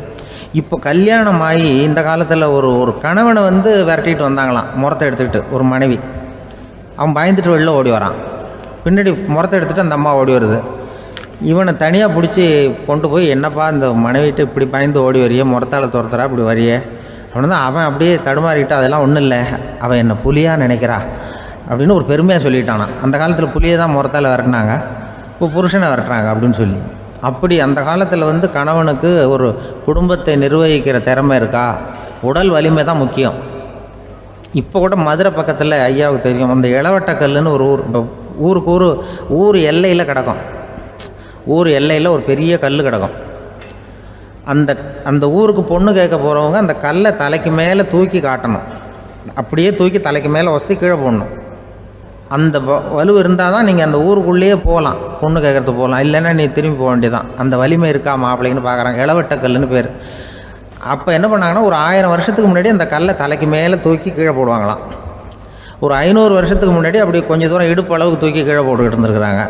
இப்போ கல்யாணம் ஆகி இந்த காலத்தில் ஒரு கணவனை விரட்டிட்டு வந்தாங்களாம் முறத்தை எடுத்துக்கிட்டு. ஒரு மனைவி அவன் பயந்துட்டு வெளில ஓடி வரான், பின்னாடி முறத்தை எடுத்துகிட்டு அந்த அம்மா ஓடி வருது. இவனை தனியாக பிடிச்சி கொண்டு போய், என்னப்பா இந்த மனைவிட்டு இப்படி பயந்து ஓடி வரையே, முறத்தால் துரத்துறா இப்படி வரையே அப்படின்னு தான் அவன் அப்படியே தடுமாறிக்கிட்டு, அதெல்லாம் ஒன்றும் இல்லை, அவன் என்னை புலியாக நினைக்கிறா அப்படின்னு ஒரு பெருமையாக சொல்லிட்டானான். அந்த காலத்தில் புலியை தான் முறத்தால் விரட்டினாங்க, இப்போ புருஷனை விரட்டுறாங்க அப்படின்னு சொல்லி. அப்படி அந்த காலத்தில் கணவனுக்கு ஒரு குடும்பத்தை நிர்வகிக்கிற திறமை இருக்கா, உடல் வலிமை தான் முக்கியம். இப்போ கூட மதுரை பக்கத்தில் ஐயாவுக்கு தெரியும், அந்த இளவட்டக்கல்லுன்னு ஒரு ஊருக்கு ஊர் எல்லையில் கிடக்கும். ஊர் எல்லையில் ஒரு பெரிய கல் கிடக்கும். அந்த ஊருக்கு பொண்ணு கேட்க போகிறவங்க அந்த கல்லை தலைக்கு மேலே தூக்கி காட்டணும், அப்படியே தூக்கி தலைக்கு மேலே வசதி கீழே போடணும். அந்த வலு இருந்தால் தான் நீங்கள் அந்த ஊருக்குள்ளேயே போகலாம், பொண்ணு கேட்குறதுக்கு போகலாம். இல்லைன்னா நீ திரும்பி போக வேண்டியதான். அந்த வலிமை இருக்கா மாப்பிள்ளைன்னு பார்க்குறாங்க. இளவட்டக்கல்லுன்னு பேர். அப்போ என்ன பண்ணாங்கன்னா, ஒரு 1000 வருஷத்துக்கு முன்னாடி அந்த கல்லை தலைக்கு மேலே தூக்கி கீழே போடுவாங்களாம். ஒரு 500 வருஷத்துக்கு முன்னாடி அப்படி கொஞ்சம் தூரம் இடுப்பு அளவுக்கு தூக்கி கீழே போட்டுக்கிட்டு இருந்துருக்குறாங்க.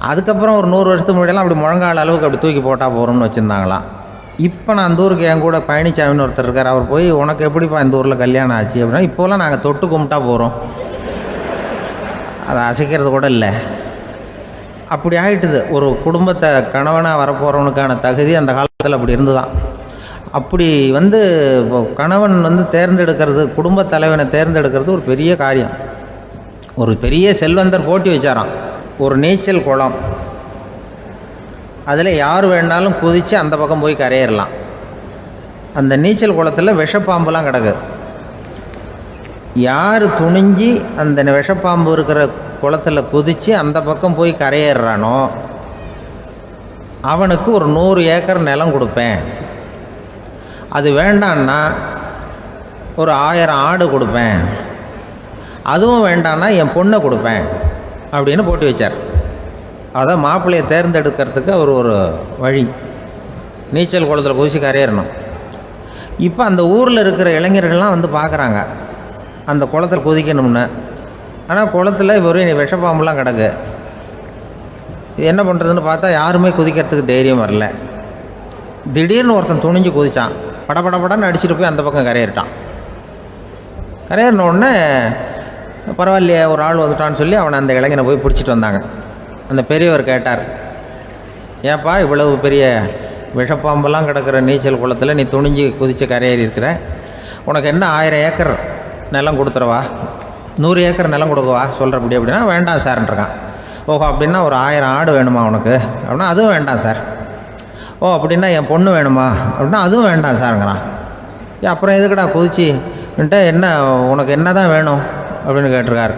அதுக்கப்புறம் ஒரு 100 வருஷத்துக்கு முன்னாடியெல்லாம் அப்படி முழங்கால் அளவுக்கு அப்படி தூக்கி போட்டால் போகிறோம்னு வச்சுருந்தாங்களாம். இப்போ நான் அந்த ஊருக்கு என் கூட பழனிசாமின்னு ஒருத்தர் இருக்கார். அவர் போய் உனக்கு எப்படிப்பா இந்த ஊரில் கல்யாணம் ஆச்சு அப்படின்னா, இப்போலாம் நாங்கள் தொட்டு கும்பிட்டா போகிறோம், அதை அசைக்கிறது கூட இல்லை. அப்படி ஆகிட்டுது. ஒரு குடும்பத்தை கணவனாக வரப்போகிறவனுக்கான தகுதி அந்த காலத்தில் அப்படி இருந்துதான். அப்படி கணவன் தேர்ந்தெடுக்கிறது, குடும்ப தலைவனை தேர்ந்தெடுக்கிறது ஒரு பெரிய காரியம். ஒரு பெரிய செல்வந்தர் போட்டி வச்சாராம். ஒரு நீச்சல் குளம், அதில் யார் வேணாலும் குதித்து அந்த பக்கம் போய் கரையேறலாம். அந்த நீச்சல் குளத்தில் விஷப்பாம்புலாம் கிடக்கு. யார் துணிஞ்சி அந்த விஷப்பாம்பு இருக்கிற குளத்தில் குதித்து அந்த பக்கம் போய் கரையேறானோ அவனுக்கு ஒரு 100 ஏக்கர் நிலம் கொடுப்பேன். அது வேண்டான்னா ஒரு 1000 ஆடு கொடுப்பேன். அதுவும் வேண்டான்னா என் பொண்ணை கொடுப்பேன் அப்படின்னு போட்டி வச்சார். அதான் மாப்பிள்ளையை தேர்ந்தெடுக்கிறதுக்கு அவர் ஒரு வழி, நீச்சல் குளத்தில் குதித்து கரையேறணும். இப்போ அந்த ஊரில் இருக்கிற இளைஞர்கள்லாம் பார்க்குறாங்க அந்த குளத்தில் குதிக்கணும்னு. ஆனால் குளத்தில் வெறும் விஷப்பாம்புலாம் கிடக்கு. இது என்ன பண்ணுறதுன்னு பார்த்தா யாருமே குதிக்கிறதுக்கு தைரியம் வரல. திடீர்னு ஒருத்தன் துணிஞ்சு குதித்தான். படபடன்னு அடிச்சுட்டு போய் அந்த பக்கம் கரையேறிட்டான். கரையேறின உடனே பரவாயில்லையே ஒரு ஆள் வந்துட்டான்னு சொல்லி அவனை அந்த இளைஞனை போய் பிடிச்சிட்டு வந்தாங்க. அந்த பெரியவர் கேட்டார், ஏப்பா இவ்வளவு பெரிய விஷப்பாம்பெல்லாம் கிடக்கிற நீச்சல் குளத்தில் நீ துணிஞ்சு குதித்து கரையேறி இருக்கிற, உனக்கு என்ன 1000 ஏக்கர் நிலம் கொடுத்துறவா, 100 ஏக்கர் நிலம் கொடுக்கவா சொல்கிறப்படி அப்படின்னா, வேண்டாம் சார்ன்றான். ஓஹோ அப்படின்னா ஒரு 1000 ஆடு வேணுமா உனக்கு அப்படின்னா, அதுவும் வேண்டாம் சார். ஓ அப்படின்னா என் பொண்ணு வேணுமா அப்படின்னா, அதுவும் வேண்டாம் சாருங்கிறான். அப்புறம் எதுக்குடா குதிச்சுன்ட்டு என்ன உனக்கு என்ன தான் வேணும் அப்படின்னு கேட்டிருக்காரு.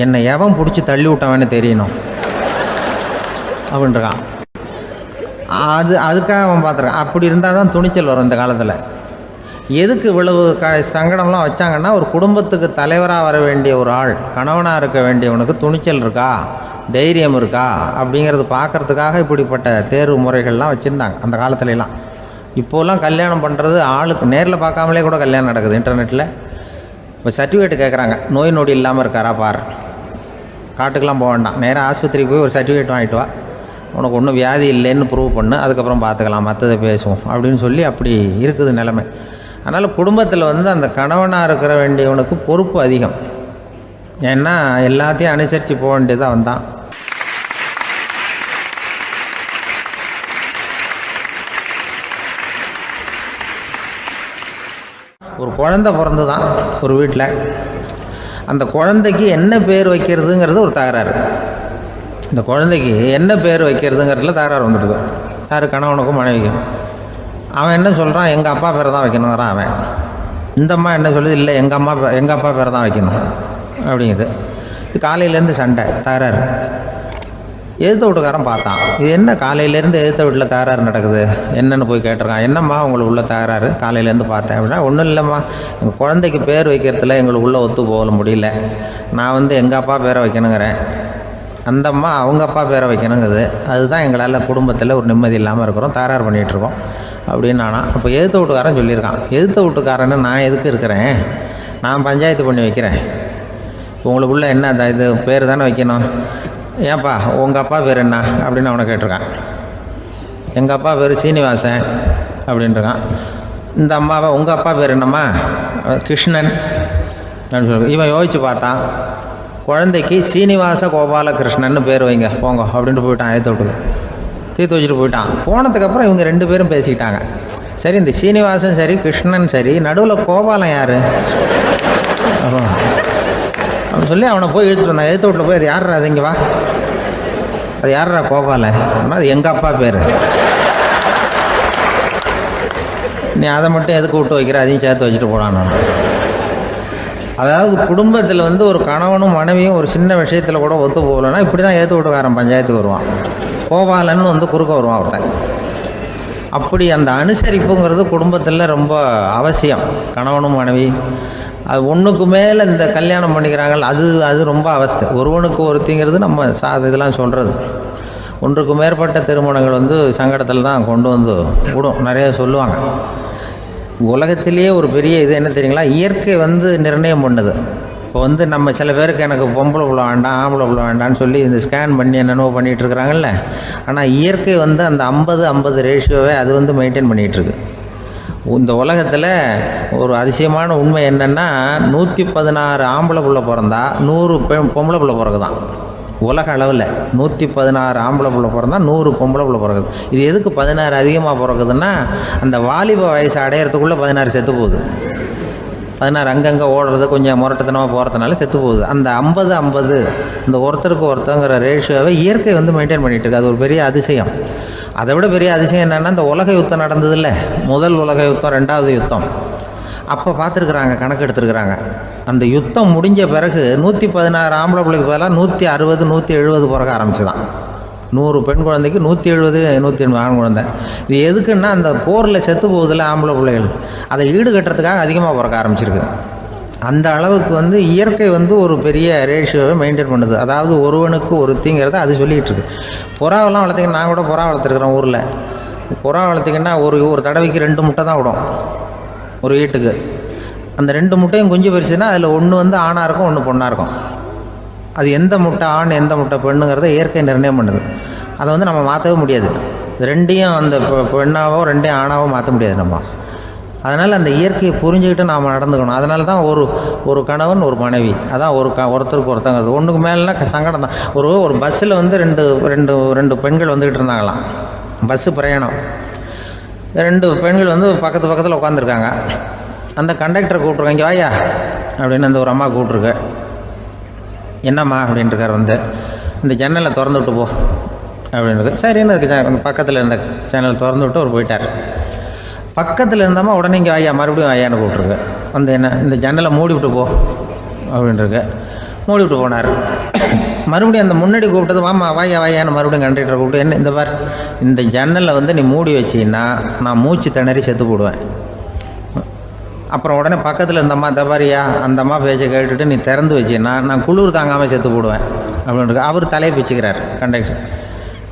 என்னை எவன் பிடிச்சி தள்ளி விட்டவன்னு தெரியணும் அப்படின்றான். அதுக்காக அவன் பார்த்துருக்கான். அப்படி இருந்தால் தான் துணிச்சல் வரும் இந்த காலத்தில். எதுக்கு இவ்வளவு சங்கடம்லாம் வச்சாங்கன்னா, ஒரு குடும்பத்துக்கு தலைவராக வர வேண்டிய ஒரு ஆள், கணவனாக இருக்க வேண்டியவனுக்கு துணிச்சல் இருக்கா, தைரியம் இருக்கா அப்படிங்கிறது பார்க்குறதுக்காக இப்படிப்பட்ட தேர்வு முறைகள்லாம் வச்சுருந்தாங்க அந்த காலத்துலலாம். இப்போலாம் கல்யாணம் பண்ணுறது ஆளுக்கு நேரில் பார்க்காமலே கூட கல்யாணம் நடக்குது இன்டர்நெட்டில். இப்போ சர்டிஃபிகேட் கேட்குறாங்க, நோய் நொடி இல்லாமல் இருக்காரா பார், காட்டுக்கெலாம் போக வேண்டாம், நேராக ஆஸ்பத்திரிக்கு போய் ஒரு சர்டிஃபிகேட் வாங்கிட்டு வா, உனக்கு ஒன்றும் வியாதி இல்லைன்னு ப்ரூவ் பண்ணு, அதுக்கப்புறம் பார்த்துக்கலாம், மற்றதை பேசுவோம் அப்படின்னு சொல்லி அப்படி இருக்குது நிலைமை. அதனால் குடும்பத்தில் அந்த கணவனாக இருக்கிற வேண்டியவனுக்கு பொறுப்பு அதிகம். ஏன்னா எல்லாத்தையும் அனுசரித்து போக வேண்டியதாக வந்தான். ஒரு குழந்தை பிறந்து தான் ஒரு வீட்டில், அந்த குழந்தைக்கு என்ன பேர் வைக்கிறதுங்கிறது ஒரு தகராறு. இந்த குழந்தைக்கு என்ன பேர் வைக்கிறதுங்கிறதுல தகராறு வந்துடுது. யார், கணவனுக்கும் மனைவிக்கும். அவன் என்ன சொல்கிறான், எங்கள் அப்பா பேரை தான் வைக்கணுங்கிறான் அவன். இந்த அம்மா என்ன சொல்லுது, இல்லை எங்கள் அப்பா பேரை தான் வைக்கணும் அப்படிங்குது. இது காலையிலேருந்து சண்டை, தகராறு. எதிர்த்த வீட்டுக்காரன் பார்த்தான், இது என்ன காலையிலேருந்து எதிர்த்த வீட்டில் தகராறு நடக்குது, என்னென்னு போய் கேட்டிருக்கான். என்னம்மா உங்களுக்கு உள்ள தகராறு, காலையிலேருந்து பார்த்தேன் அப்படின்னா, ஒன்றும் இல்லைம்மா, எங்கள் குழந்தைக்கு பேர் வைக்கிறதுல எங்களுக்கு உள்ளே ஒத்து போக முடியல, நான் எங்கள் அப்பா பேரை வைக்கணுங்கிறேன், அந்த அம்மா அவங்க அப்பா பேரை வைக்கணுங்குது, அதுதான் எங்களால் குடும்பத்தில் ஒரு நிம்மதி இல்லாமல் இருக்கிறோம், தகராறு பண்ணிகிட்ருக்கோம் அப்படின்னு நானா. அப்போ எதிர்த்த வீட்டுக்காரன் சொல்லியிருக்கான், எதிர்த்த வீட்டுக்காரன்னு நான் எதுக்கு இருக்கிறேன், நான் பஞ்சாயத்து பண்ணி வைக்கிறேன், உங்களுக்குள்ள என்ன இது பேர் தானே வைக்கணும், ஏன்ப்பா உங்கள் அப்பா பேர் என்ன அப்படின்னு அவனை கேட்டிருக்கான். எங்கள் அப்பா பேர் சீனிவாசன் அப்படின்ட்டுருக்கான். இந்த அம்மாவை உங்கள் அப்பா பேர் என்னம்மா, கிருஷ்ணன் அப்படின்னு சொல்லி இவன் யோசித்து பார்த்தான். குழந்தைக்கு சீனிவாச கோபாலகிருஷ்ணன்னு பேர் வைங்க போங்க அப்படின்ட்டு போயிட்டான். ஏற்ற தீர்த்து வச்சுட்டு போயிட்டான். போனதுக்கப்புறம் இவங்க 2 பேரும் பேசிக்கிட்டாங்க. சரி, இந்த சீனிவாசன் சரி, கிருஷ்ணன் சரி, நடுவில் கோபாலம் யார் அப்படின்னு சொல்லி அவனை போய் இழுத்துட்டு வந்தான். எழுத்து வீட்டில் போய், அது யார்ரா, அது இங்கே வா, அது யார்ரா கோபாலன், அது எங்கள் அப்பா பேர், நீ அதை மட்டும் எதுக்கு விட்டு வைக்கிற, அதையும் சேர்த்து வச்சுட்டு போடான். அதாவது குடும்பத்தில் ஒரு கணவனும் மனைவியும் ஒரு சின்ன விஷயத்தில் கூட ஒத்து போகலன்னா இப்படி தான் ஏற்று வீட்டுக்காரன் பஞ்சாயத்துக்கு வருவான். கோபாலன்னு குறுக்க வருவான் ஒருத்தன். அப்படி அந்த அனுசரிப்புங்கிறது குடும்பத்தில் ரொம்ப அவசியம். கணவனும் மனைவி அது ஒன்றுக்கு மேலே இந்த கல்யாணம் பண்ணிக்கிறாங்க, அது ரொம்ப அவஸ்தை. ஒருவனுக்கு ஒருத்திங்கிறது நம்ம இதெல்லாம் சொல்கிறது. ஒன்றுக்கு மேற்பட்ட திருமணங்கள் சங்கடத்தில் தான் கொண்டு விடும். நிறைய சொல்லுவாங்க. உலகத்திலேயே ஒரு பெரிய இது என்ன தெரியுங்களா, இயற்கை நிர்ணயம் பண்ணுது. இப்போ வந்து நம்ம சில பேருக்கு எனக்கு பொம்பளை புள்ள வேண்டாம் ஆம்பளை புள்ள வேண்டாம்னு சொல்லி இந்த ஸ்கேன் பண்ணி என்னென்னவோ பண்ணிகிட்டு இருக்கிறாங்கல்ல. ஆனால் இயற்கை வந்து அந்த 50-50 ரேஷியோவை அது வந்து மெயின்டைன் பண்ணிகிட்ருக்கு. இந்த உலகத்தில் ஒரு அதிசயமான உண்மை என்னென்னா 116 ஆம்பளை புள்ள பிறந்தா 100 பொம்பளை புள்ள பிறகுதான். உலக அளவில் 116 ஆம்பளை புள்ள பிறந்தா 100 பொம்பளை புள்ள பிறகுது. இது எதுக்கு 16 அதிகமாக பிறகுதுன்னா அந்த வாலிப வயசு அடையிறதுக்குள்ளே 16 செத்து போகுது. 16 அங்கங்கே ஓடுறது கொஞ்சம் முரட்டத்தனமாக போகிறதுனால செத்து போகுது. அந்த 50-50 இந்த ஒருத்தருக்கு ஒருத்தங்கிற ரேஷியோவை இயற்கை வந்து மெயின்டைன் பண்ணிகிட்டு இருக்கு. அது ஒரு பெரிய அதிசயம். அதை விட பெரிய அதிசயம் என்னென்னா இந்த உலக யுத்தம் நடந்ததில்ல, முதல் உலக யுத்தம், 2வது யுத்தம், அப்போ பார்த்துருக்குறாங்க, கணக்கு எடுத்துருக்குறாங்க. அந்த யுத்தம் முடிஞ்ச பிறகு 116 ஆம்பளை பிள்ளைக்கு பதிலாக 160 170 பிறக்க ஆரம்பிச்சுதான். 100 பெண் குழந்தைக்கு 170 180 ஆண் குழந்தை. இது எதுக்குன்னா அந்த போரில் செத்து போகுதில்ல ஆம்பளை பிள்ளைகள், அதை ஈடுகட்டுறதுக்காக அதிகமாக பிறக்க ஆரம்பிச்சிருக்கு. அந்த அளவுக்கு வந்து இயற்கை வந்து ஒரு பெரிய ரேஷியோவை மெயின்டைன் பண்ணுது. அதாவது ஒருவனுக்கு ஒருத்திங்கிறத அது சொல்லிகிட்டு இருக்கு. புறாவெல்லாம் வளர்த்திங்கன்னா, நான் கூட புறா வளர்த்துருக்குறேன் ஊரில். புறா வளர்த்திங்கன்னா ஒரு தடவைக்கு 2 முட்டை தான் விடும் ஒரு வீட்டுக்கு. அந்த 2 முட்டையும் குஞ்சு பறிச்சுன்னா அதில் ஒன்று வந்து ஆணாக இருக்கும், ஒன்று பொண்ணாக இருக்கும். அது எந்த முட்டை ஆண் எந்த முட்டை பெண்ணுங்கிறத இயற்கை நிர்ணயம் பண்ணுது. அதை வந்து நம்ம மாற்றவே முடியாது. ரெண்டையும் அந்த பெண்ணாவோ 2 ஆணாவோ மாற்ற முடியாது நம்ம. அதனால் அந்த இயற்கையை புரிஞ்சுக்கிட்டு நாம் நடந்துக்கணும். அதனால தான் ஒரு கணவன் ஒரு மனைவி, அதான் ஒருத்தருக்கு ஒருத்தங்கிறது. ஒன்றுக்கு மேலேனா சங்கடம் தான். ஒரு பஸ்ஸில் வந்து ரெண்டு பெண்கள் வந்துக்கிட்டு இருந்தாங்களாம். பஸ்ஸு பிரயாணம். 2 பெண்கள் வந்து பக்கத்தில் உட்காந்துருக்காங்க. அந்த கண்டக்டரை கூப்பிட்ருக்காங்க, இங்கே வாயா அப்படின்னு அந்த ஒரு அம்மா கூப்பிட்ருக்கு. என்னம்மா அப்படின்ட்டுருக்கார். வந்து இந்த ஜன்னலை திறந்து விட்டு போ அப்படின்னு. சரின்னு அதுக்கு பக்கத்தில் இருந்த ஜன்னலை திறந்து விட்டு அவர் போயிட்டார். பக்கத்தில் இருந்தாமா உடனே இங்கே வாயா மறுபடியும் வாயான்னு கூப்பிட்ருக்கு. வந்து என்ன இந்த ஜன்னலை மூடி விட்டு போ அப்படின்ட்டுருக்கு. மூடி விட்டு போனார். மறுபடியும் அந்த முன்னாடி கூப்பிட்டது வாமா வாயான்னு மறுபடியும் கண்டக்டரை கூப்பிட்டு, என்ன இந்த பார், இந்த ஜன்னலை வந்து நீ மூடி வச்சின்னா நான் மூச்சு திணறி செத்து போடுவேன். அப்புறம் உடனே பக்கத்தில் இருந்தம்மா தபாரியா அந்த அம்மா பேச்சை கேட்டுட்டு நீ திறந்து வச்சின்னா நான் குளிர் தாங்காமல் செத்து போடுவேன் அப்படின்ட்டு அவர் தலையை பிச்சுக்கிறார் கண்டக்டர்.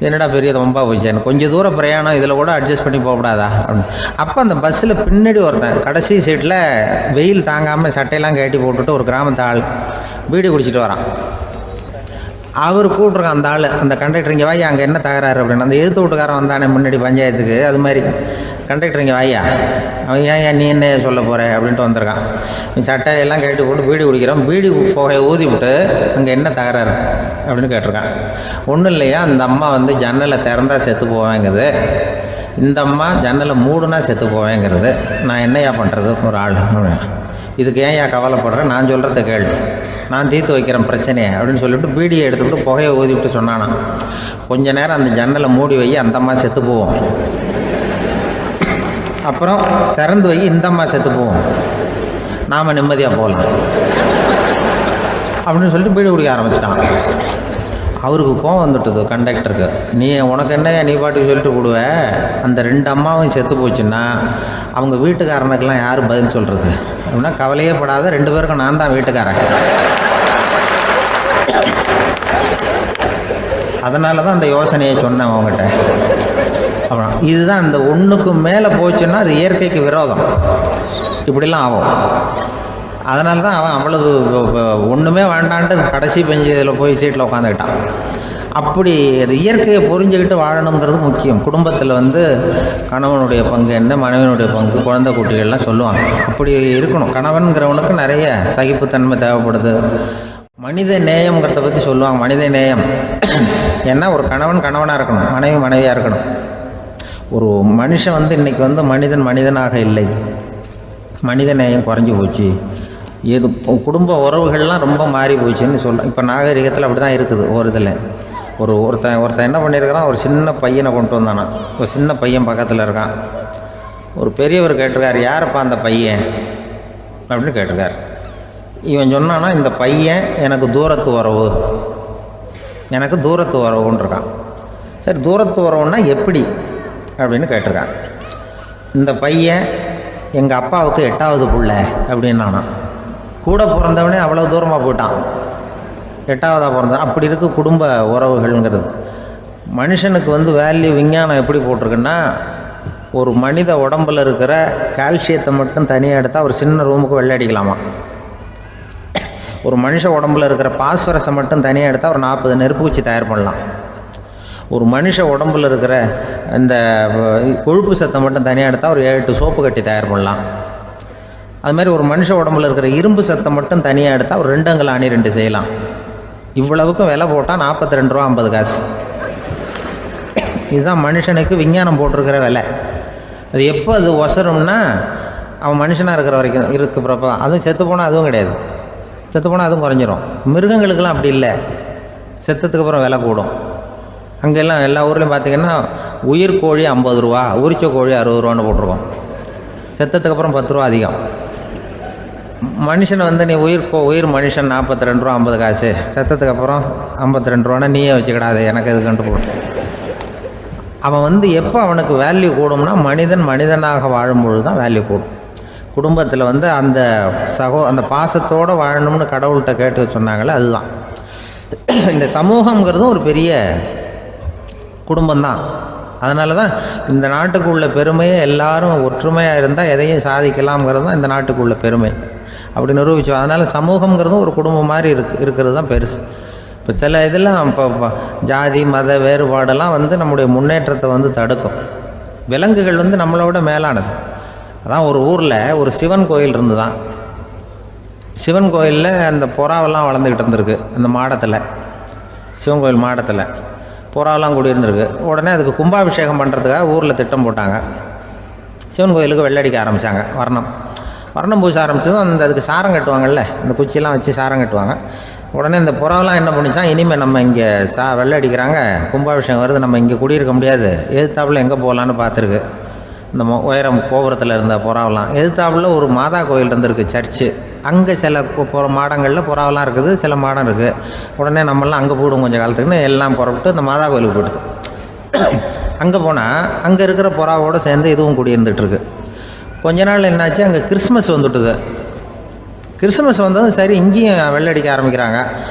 என்னடா பெரிய ரொம்ப போச்சு, கொஞ்சம் தூரம் பிரயாணம், இதில் கூட அட்ஜஸ்ட் பண்ணி போகக்கூடாதா அப்படின்னு. அப்போ அந்த பஸ்ஸில் பின்னாடி ஒருத்தன் கடைசி சீட்டில் வெயில் தாங்காமல் சட்டையெல்லாம் கட்டி போட்டுட்டு ஒரு கிராமத்து ஆள் பீடி குடிச்சிட்டு வரான். அவர் கூப்பிட்ருக்கான் அந்த ஆள், அந்த கண்டக்டர், இங்கே வாயா அங்கே என்ன தகராறு அப்படின்னு. அந்த எதிர்த்து வீட்டுக்காரன் வந்தானே முன்னாடி பஞ்சாயத்துக்கு, அது மாதிரி கண்டக்டர் இங்கே வாயா, அவன் ஏன் நீ என்ன சொல்ல போகிற அப்படின்ட்டு வந்திருக்கான். சட்டையெல்லாம் கட்டி போட்டு பீடி குடிக்கிறான். பீடி புகையை ஊதி விட்டு அங்கே என்ன தகராறு அப்படின்னு கேட்டிருக்கான். ஒன்றும் இல்லையா, அந்த அம்மா வந்து ஜன்னலை திறந்தா செத்து போவேங்கிறது, இந்த அம்மா ஜன்னலை மூடுனா செத்து போவேங்கிறது, நான் என்னையா பண்ணுறது ஒரு ஆள், இதுக்கு ஏன் கவலைப்படுறேன், நான் சொல்கிறத கேள், நான் தீர்த்து வைக்கிறேன் பிரச்சனையை அப்படின்னு சொல்லிவிட்டு பீடியை எடுத்துவிட்டு புகையை ஊதி விட்டு சொன்னானா, கொஞ்ச நேரம் அந்த ஜன்னலை மூடி வை, அந்த அம்மா செத்து போவோம், அப்புறம் திறந்து வை, இந்த அம்மா செத்து போவோம், நாம் நிம்மதியாக போகலாம் அப்படின்னு சொல்லிட்டு பீடி குடிக்க ஆரம்பிச்சிட்டான். அவருக்கு கோவம் வந்துட்டுது கண்டக்டருக்கு. உனக்கு என்ன நீ பாட்டுக்கு சொல்லிட்டு போடுவ, அந்த 2 அம்மாவும் செத்து போச்சுன்னா அவங்க வீட்டுக்காரனுக்கெல்லாம் யார் பதில் சொல்கிறது அப்படின்னா, கவலையே படாத, 2 பேருக்கும் நான் தான் வீட்டுக்காரன். அதனால தான் அந்த யோசனையை சொன்னேன் அவங்ககிட்ட. அப்புறம் இதுதான் இந்த ஒன்றுக்கு மேலே போச்சுன்னா அது இயற்கைக்கு விரோதம், இப்படிலாம் ஆகும். அதனால தான் அவன் அவ்வளவு ஒன்றுமே வேண்டான்ட்டு கடைசி பெஞ்சு இதில் போய் சீட்டில் உட்காந்துக்கிட்டான். அப்படி அது இயற்கையை புரிஞ்சுக்கிட்டு வாழணுங்கிறது முக்கியம். குடும்பத்தில் வந்து கணவனுடைய பங்கு என்ன, மனைவியினுடைய பங்கு, குழந்தை குட்டிகள்லாம் சொல்லுவாங்க. அப்படி இருக்கணும். கணவன்கிறவனுக்கு நிறைய சகிப்புத்தன்மை தேவைப்படுது. மனித நேயம்ங்கிறத பற்றி சொல்லுவாங்க. மனித நேயம் ஏன்னா ஒரு கணவன் கணவனாக இருக்கணும், மனைவி மனைவியாக இருக்கணும். ஒரு மனுஷன் வந்து இன்றைக்கி வந்து மனிதனாக இல்லை, மனித நேயம் குறைஞ்சி போச்சு, இது குடும்ப உறவுகள்லாம் ரொம்ப மாறி போச்சுன்னு சொல்ல. இப்போ நாகரிகத்தில் அப்படி தான் இருக்குது. ஒரு இதில் ஒருத்தன் என்ன பண்ணியிருக்கிறான், ஒரு சின்ன பையனை கொண்டு வந்தானா, ஒரு சின்ன பையன் பக்கத்தில் இருக்கான். ஒரு பெரியவர் கேட்டிருக்கார், யாரப்பா அந்த பையன் அப்படின்னு கேட்டிருக்கார். இவன் சொன்னான்னா, இந்த பையன் எனக்கு தூரத்து உறவுன்னு இருக்கான். சரி, தூரத்து உறவுன்னா எப்படி அப்படின்னு கேட்டிருக்கான். இந்த பையன் எங்கள் அப்பாவுக்கு 8வது பிள்ளை அப்படின்னானா. கூட பிறந்தவனே அவ்வளோ தூரமாக போயிட்டான், 8வதாக பிறந்தான். அப்படி இருக்கு குடும்ப உறவுகள்ங்கிறது. மனுஷனுக்கு வந்து வேல்யூ விஞ்ஞானம் எப்படி போட்டிருக்குன்னா, ஒரு மனித உடம்பில் இருக்கிற கால்சியத்தை மட்டும் தனியாக எடுத்தால் ஒரு சின்ன ரூமுக்கு வெள்ளை அடிக்கலாமா. ஒரு மனுஷ உடம்புல இருக்கிற பாஸ்பரஸை மட்டும் தனியாக எடுத்தால் ஒரு 40 நெருப்பு குச்சி தயார் பண்ணலாம். ஒரு மனுஷ உடம்புல இருக்கிற இந்த கொழுப்பு சத்தை மட்டும் தனியாக எடுத்தால் ஒரு 7 சோப்பு கட்டி தயார் பண்ணலாம். அது மாதிரி ஒரு மனுஷ உடம்புல இருக்கிற இரும்பு சத்தை மட்டும் தனியாக எடுத்தால் ஒரு 2 அங்குல ஆணி 2 செய்யலாம். இவ்வளவுக்கும் விலை போட்டால் 42 ரூபா 50 காசு. இதுதான் மனுஷனுக்கு விஞ்ஞானம் போட்டிருக்கிற விலை. அது எப்போ அது ஒசரும்னா அவன் மனுஷனாக இருக்கிற வரைக்கும் இருக்கிறப்ப. அதுவும் செத்து போனால் அதுவும் கிடையாது, செத்து போனால் அதுவும் குறைஞ்சிரும். மிருகங்களுக்கெல்லாம் அப்படி இல்லை, செத்ததுக்கு அப்புறம் விலை கூடும். அங்கெல்லாம் எல்லா ஊர்லேயும் பார்த்திங்கன்னா உயிர் கோழி 50 ரூபா, உரிச்ச கோழி 60 ரூபான்னு போட்டிருக்கோம். செத்ததுக்கு அப்புறம் 10 ரூபா அதிகம். மனுஷனை வந்து நீ உயிர் மனுஷன் 42 ரூபா 50 காசு, செத்ததுக்கு அப்புறம் 52 ரூபான்னா நீயே வச்சுக்கிடாது, எனக்கு இது கண்டு போட்டு. அவன் வந்து எப்போ அவனுக்கு வேல்யூ கூடும்னா மனிதனாக வாழும்பொழுது தான் வேல்யூ கூடும். குடும்பத்தில் வந்து அந்த பாசத்தோடு வாழணும்னு கடவுள்கிட்ட கேட்டு சொன்னாங்களே, அதுதான். இந்த சமூகங்கிறதும் ஒரு பெரிய குடும்பம்தான். அதனால தான் இந்த நாட்டுக்கு உள்ள பெருமையை எல்லாரும் ஒற்றுமையாக இருந்தால் எதையும் சாதிக்கலாம்ங்கிறது தான் இந்த நாட்டுக்கு உள்ள பெருமை. அப்படி நிரூபித்தோம். அதனால் சமூகங்கிறதும் ஒரு குடும்பம் மாதிரி இருக்கிறது தான் பெருசு. இப்போ சில இதெல்லாம் இப்போ ஜாதி மத வேறுபாடெல்லாம் வந்து நம்முடைய முன்னேற்றத்தை வந்து தடுக்கும். விலங்குகள் வந்து நம்மளோட மேலானது. அதான் ஒரு ஊரில் ஒரு சிவன் கோயில் இருந்து தான். சிவன் கோயிலில் அந்த புறாவெல்லாம் வளர்ந்துக்கிட்டு இருந்திருக்கு. அந்த மாடத்தில், சிவன் கோயில் மாடத்தில் புறாவெல்லாம் குடியிருந்திருக்கு. உடனே அதுக்கு கும்பாபிஷேகம் பண்ணுறதுக்காக ஊரில் திட்டம் போட்டாங்க. சிவன் கோயிலுக்கு வெள்ளடிக்க ஆரம்பித்தாங்க. வர்ணம் பூச ஆரம்பித்ததும் அதுக்கு சாரம் கட்டுவாங்கள்ல, அந்த குச்சியெல்லாம் வச்சு சாரம் கட்டுவாங்க. உடனே இந்த புறாவெல்லாம் என்ன பண்ணிச்சான், இனிமேல் நம்ம இங்கே வெள்ளை அடிக்கிறாங்க, கும்பாபிஷேகம் வருது, நம்ம இங்கே குடியிருக்க முடியாது, எதிர்த்தாப்புல எங்கே போகலான்னு பார்த்துருக்கு. இந்த உயரம் கோபுரத்தில் இருந்த புறாவெல்லாம் எதிர்த்தாப்புல ஒரு மாதா கோயில் இருந்திருக்கு, சர்ச்சு. அங்கே சில மாடங்களில் புறாவெல்லாம் இருக்குது, சில மாடம் இருக்குது. உடனே நம்மளாம் அங்கே போய்டும் கொஞ்சம் காலத்துக்குன்னு எல்லாம் புறப்பட்டு இந்த மாதா கோயிலுக்கு போயிடுது. அங்கே போனால் அங்கே இருக்கிற புறாவோடு சேர்ந்து இதுவும் குடியிருந்துகிட்ருக்கு. கொஞ்ச நாள் என்னாச்சு, அங்கே கிறிஸ்மஸ் வந்துட்டுது. கிறிஸ்மஸ் வந்ததும் சரி இங்கேயும் வெள்ளடிக்க ஆரம்பிக்கிறாங்க.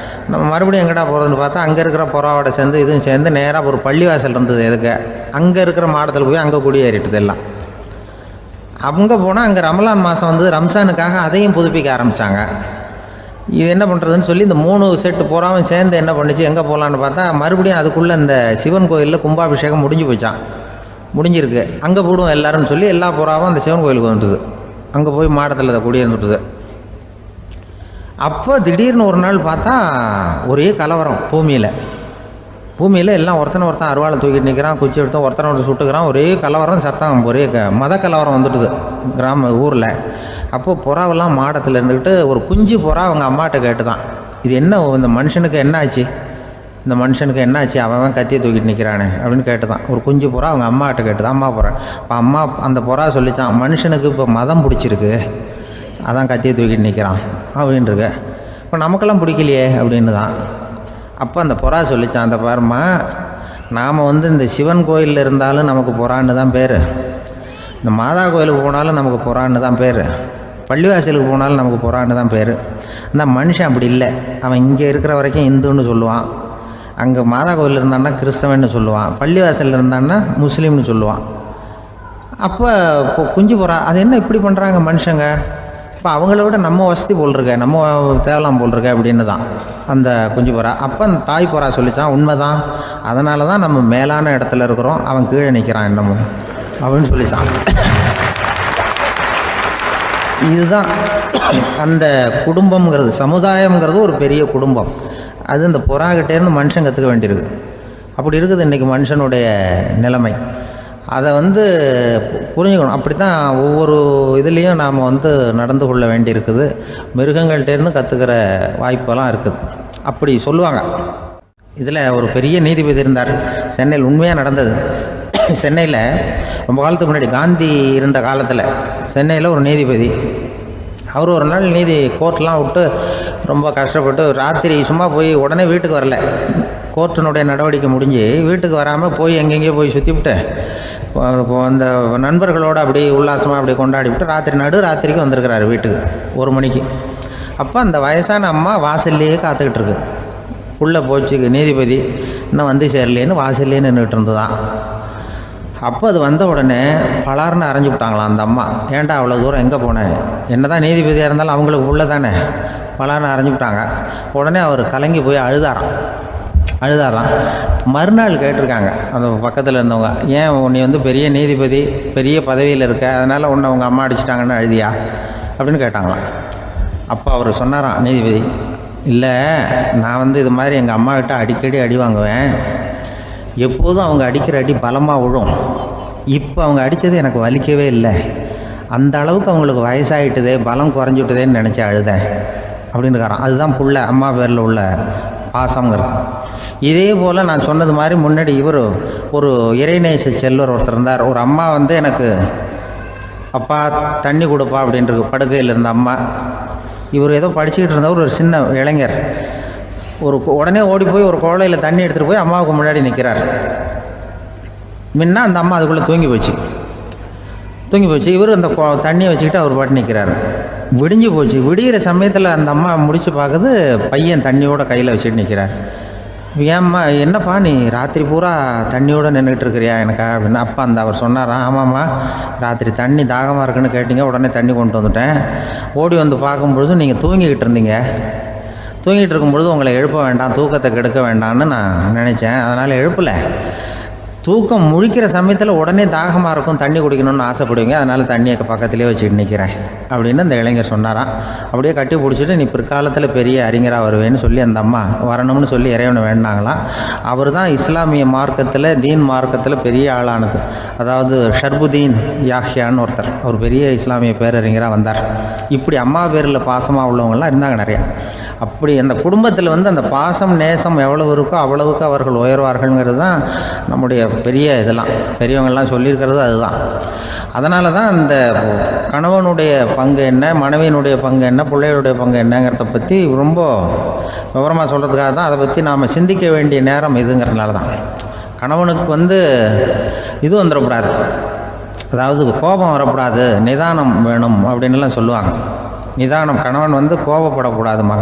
நம்ம மறுபடியும் எங்கடா போகிறதுன்னு பார்த்தா அங்கே இருக்கிற புறாவோட சேர்ந்து இதுவும் சேர்ந்து நேராக ஒரு பள்ளிவாசல் இருந்தது. எதுக்கு அங்கே இருக்கிற மாடத்தில் போய் அங்கே குடியேறிட்டுது எல்லாம். அங்கே போனால் அங்கே ரமலான் மாதம் வந்து ரம்ஜானுக்காக அதையும் புதுப்பிக்க ஆரம்பித்தாங்க. இது என்ன பண்ணுறதுன்னு சொல்லி இந்த 3 செட்டு புறாவும் சேர்ந்து என்ன பண்ணிச்சு, எங்கே போகலான்னு பார்த்தா மறுபடியும் அதுக்குள்ளே இந்த சிவன் கோயிலில் கும்பாபிஷேகம் முடிஞ்சிருக்கு. அங்கே போடுவோம் எல்லாருன்னு சொல்லி எல்லா புறாவும் அந்த சிவன் கோயிலுக்கு வந்துட்டுது. அங்கே போய் மாடத்தில் அதை குடியிருந்துட்டுது. அப்போ திடீர்னு ஒரு நாள் பார்த்தா ஒரே கலவரம் பூமியில் எல்லாம் ஒருத்தன் அருவாளை தூக்கிட்டு நிற்கிறான், குச்சி எடுத்து ஒருத்தனை சுட்டுக்கிறான். ஒரே கலவரம், சத்தம், ஒரே மத கலவரம் வந்துட்டுது ஊரில். அப்போது புறாவெல்லாம் மாடத்தில் இருந்துக்கிட்டு ஒரு குஞ்சு புறா அவங்க அம்மாட்ட கேட்டு தான், இது என்ன இந்த மனுஷனுக்கு என்னாச்சு, அவன் கத்தியை தூக்கிட்டு நிற்கிறானே அப்படின்னு கேட்டு தான். ஒரு குஞ்சு புறா அவங்க அம்மாட்ட கேட்டு தான், அம்மா புறா. இப்போ அம்மா அந்த புறா சொல்லித்தான், மனுஷனுக்கு இப்போ மதம் பிடிச்சிருக்கு, அதான் கத்தியை தூக்கிட்டு நிற்கிறான் அப்படின்ருக்கு. இப்போ நமக்கெல்லாம் பிடிக்கலையே அப்படின்னு தான். அப்போ அந்த புறா சொல்லித்தான், அந்த பாருமா, நாம் வந்து இந்த சிவன் கோயிலில் இருந்தாலும் நமக்கு புறான்னு தான் பேர், இந்த மாதா கோயிலுக்கு போனாலும் நமக்கு புறான்னு தான் பேர், பள்ளிவாசலுக்கு போனாலும் நமக்கு புறான்னு தான் பேர். அந்த மனுஷன் அப்படி இல்லை. அவன் இங்கே இருக்கிற வரைக்கும் இந்துன்னு சொல்லுவான், அங்கே மாதா கோயில் இருந்தான்னா கிறிஸ்தவன்னு சொல்லுவான், பள்ளிவாசலில் இருந்தான்னா முஸ்லீம்னு சொல்லுவான். அப்போ குஞ்சு புறா அது என்ன இப்படி பண்ணுறாங்க மனுஷங்க, இப்போ அவங்கள விட நம்ம வசதி போல் இருக்க, நம்ம தேவலாம் போல் இருக்க அப்படின்னு தான் அந்த குஞ்சு புறா. அப்போ அந்த தாய் புறா சொல்லித்தான், உண்மை தான், அதனால தான் நம்ம மேலான இடத்துல இருக்கிறோம், அவன் கீழே நிற்கிறான் என்னமோ அப்படின்னு சொல்லித்தான். இதுதான் அந்த குடும்பம்ங்கிறது, சமுதாயம்ங்கிறது ஒரு பெரிய குடும்பம். அது இந்த புறாக்கிட்டேருந்து மனுஷன் கற்றுக்க வேண்டியிருக்கு. அப்படி இருக்குது இன்றைக்கி மனுஷனுடைய நிலைமை. அதை வந்து புரிஞ்சுக்கணும். அப்படி தான் ஒவ்வொரு இதுலேயும் நாம் வந்து நடந்து கொள்ள வேண்டியிருக்குது. மிருகங்கள்டேருந்து கற்றுக்கிற வாய்ப்பெல்லாம் இருக்குது அப்படி சொல்லுவாங்க. இதில் ஒரு பெரிய நீதிபதி இருந்தார் சென்னையில், உண்மையாக நடந்தது. சென்னையில் ரொம்ப காலத்துக்கு முன்னாடி காந்தி இருந்த காலத்தில் சென்னையில் ஒரு நீதிபதி, அவர் ஒரு நாள் கோர்ட்லாம் விட்டு ரொம்ப கஷ்டப்பட்டு ராத்திரி சும்மா போய் உடனே வீட்டுக்கு வரல, கோர்ட்டினுடைய நடவடிக்கை முடிஞ்சு வீட்டுக்கு வராமல் போய் எங்கெங்கேயோ போய் சுற்றிவிட்டு அந்த நண்பர்களோடு அப்படி உல்லாசமாக அப்படி கொண்டாடிவிட்டு நடுராத்திரிக்கு வந்திருக்கிறாரு வீட்டுக்கு 1 மணிக்கு. அப்போ அந்த வயசான அம்மா வாசல்லையே காத்துக்கிட்டு இருக்கு. உள்ளே போச்சு நீதிபதி இன்னும் வந்து சேரலேன்னு வாசல்லையே நின்றுட்டு இருந்துதான். அப்போ அது வந்த உடனே பலார்னு அரைஞ்சி விட்டாங்களாம் அந்த அம்மா. ஏன்டா அவ்வளோ தூரம் எங்கே போனேன், என்ன தான் நீதிபதியாக இருந்தாலும் அவங்களுக்கு உள்ள தானே, பலான்னு அரைஞ்சிவிட்டாங்க. உடனே அவர் கலங்கி போய் அழுதாராம். மறுநாள் கேட்டிருக்காங்க அந்த பக்கத்தில் இருந்தவங்க, ஏன் நீ வந்து பெரிய நீதிபதி, பெரிய பதவியில் இருக்க, அதனால் உன்னை அவங்க அம்மா அடிச்சிட்டாங்கன்னு அழுதியா அப்படின்னு கேட்டாங்களாம். அப்போ அவர் சொன்னாராம் நீதிபதி, இல்லை, நான் வந்து இது மாதிரி எங்கள் அம்மாக்கிட்ட அடிக்கடி அடி வாங்குவேன். எப்போதும் அவங்க அடிக்கிற அடி பலமாக விழும். இப்போ அவங்க அடித்தது எனக்கு வலிக்கவே இல்லை. அந்த அளவுக்கு அவங்களுக்கு வயசாகிட்டுதே, பலம் குறைஞ்சிட்டுதேன்னு நினச்சி அழுதேன் அப்படின்னு இருக்காராம். அதுதான் புள்ள அம்மா பேரில் உள்ள பாசங்கிறது. இதே போல் நான் சொன்னது மாதிரி முன்னாடி இவர் ஒரு இறைநேச செல்வர் ஒருத்தர் இருந்தார். ஒரு அம்மா வந்து எனக்கு அப்பா தண்ணி கொடுப்பா அப்படின்ட்டு படுக்கையில் இருந்த அம்மா. இவர் ஏதோ படிச்சுக்கிட்டு இருந்தவர், ஒரு சின்ன இளைஞர். உடனே ஓடி போய் ஒரு குவளையில் தண்ணி எடுத்துகிட்டு போய் அம்மாவுக்கு முன்னாடி நிற்கிறார். முன்ன அந்த அம்மா அதுக்குள்ளே தூங்கி போச்சு. இவர் அந்த தண்ணியை வச்சுக்கிட்டு அவர் பாட்டு நிற்கிறார். விடிஞ்சு போச்சு. விடிகிற சமயத்தில் அந்த அம்மா முடிச்சு பார்க்குது, பையன் தண்ணியோட கையில் வச்சுட்டு நிற்கிறார். ஏம்மா, என்னப்பா நீ ராத்திரி பூரா தண்ணியோடு நின்றுட்டு இருக்கிறியா எனக்கா அப்படின்னு. அப்பா அவர் சொன்னாராம், ஆமாம்மா, ராத்திரி தண்ணி தாகமாக இருக்குன்னு கேட்டிங்க, உடனே தண்ணி கொண்டு வந்துட்டேன். ஓடி வந்து பார்க்கும்பொழுது நீங்கள் தூங்கிக்கிட்டு இருந்தீங்க. தூங்கிட்டு இருக்கும்பொழுது உங்களை எழுப்ப வேண்டாம், தூக்கத்தை கெடுக்க வேண்டாம்னு நான் நினச்சேன், அதனால் எழுப்பலை. தூக்கம் முழிக்கிற சமயத்தில் உடனே தாகமாக இருக்கும், தண்ணி குடிக்கணும்னு ஆசைப்படுவீங்க, அதனால் தண்ணியை பக்கத்துலேயே வச்சுட்டு நிற்கிறேன் அப்படின்னு அந்த இளைஞர் சொன்னாராம். அப்படியே கட்டி பிடிச்சிட்டு நீ பிற்காலத்தில் பெரிய அறிஞராக வருவேன்னு சொல்லி அந்த அம்மா வரணும்னு சொல்லி இறைவனை வேண்டாங்களாம். அவர் தான் இஸ்லாமிய மார்க்கத்தில், தீன் மார்க்கத்தில் பெரிய ஆளானது. அதாவது ஷர்புதீன் யாஹ்யான்னு ஒருத்தர், அவர் பெரிய இஸ்லாமிய பேரறிஞராக வந்தார். இப்படி அம்மா பேரில் பாசமாக உள்ளவங்கள்லாம் இருந்தாங்க நிறையா. அப்படி அந்த குடும்பத்தில் வந்து அந்த பாசம் நேசம் எவ்வளவு இருக்கோ அவ்வளவுக்கு அவர்கள் உயர்வார்கள்ங்கிறது தான் நம்முடைய பெரிய இதெல்லாம் பெரியவங்கள்லாம் சொல்லியிருக்கிறது அதுதான். அதனால தான் அந்த கணவனுடைய பங்கு என்ன, மனைவியினுடைய பங்கு என்ன, பிள்ளைகளுடைய பங்கு என்னங்கிறத பற்றி ரொம்ப விவரமாக சொல்கிறதுக்காக தான் அதை பற்றி நாம் சிந்திக்க வேண்டிய நேரம் இதுங்கிறதுனால தான். கணவனுக்கு வந்து இது வந்துடக்கூடாது, அதாவது கோபம் வரக்கூடாது, நிதானம் வேணும் அப்படின்லாம் சொல்லுவாங்க. நிதானம், கணவன் வந்து கோபப்படக்கூடாதுமா.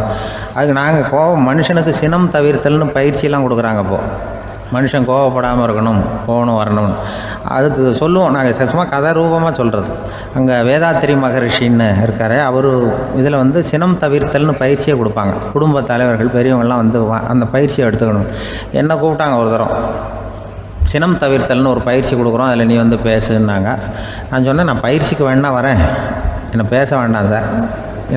அதுக்கு நாங்கள் மனுஷனுக்கு சினம் தவிர்த்தல்னு பயிற்சியெல்லாம் கொடுக்குறாங்க. இப்போது மனுஷன் கோபப்படாமல் இருக்கணும், போகணும் வரணும், அதுக்கு சொல்லுவோம் நாங்கள். சும்மா கதை ரூபமாக சொல்கிறது. அங்கே வேதாத்திரி மகரிஷின்னு இருக்கார், அவர் இதில் வந்து சினம் தவிர்த்தல்னு பயிற்சியை கொடுப்பாங்க. குடும்ப தலைவர்கள் பெரியவங்கள்லாம் வந்து அந்த பயிற்சியை எடுத்துக்கணும். என்ன கூப்பிட்டாங்க ஒரு தரம், சினம் தவிர்த்தல்னு ஒரு பயிற்சி கொடுக்குறோம், அதில் நீ வந்து பேசுன்னாங்க. நான் சொன்னேன், நான் பயிற்சிக்கு வேணா வரேன், என்னை பேச வேண்டாம் சார்,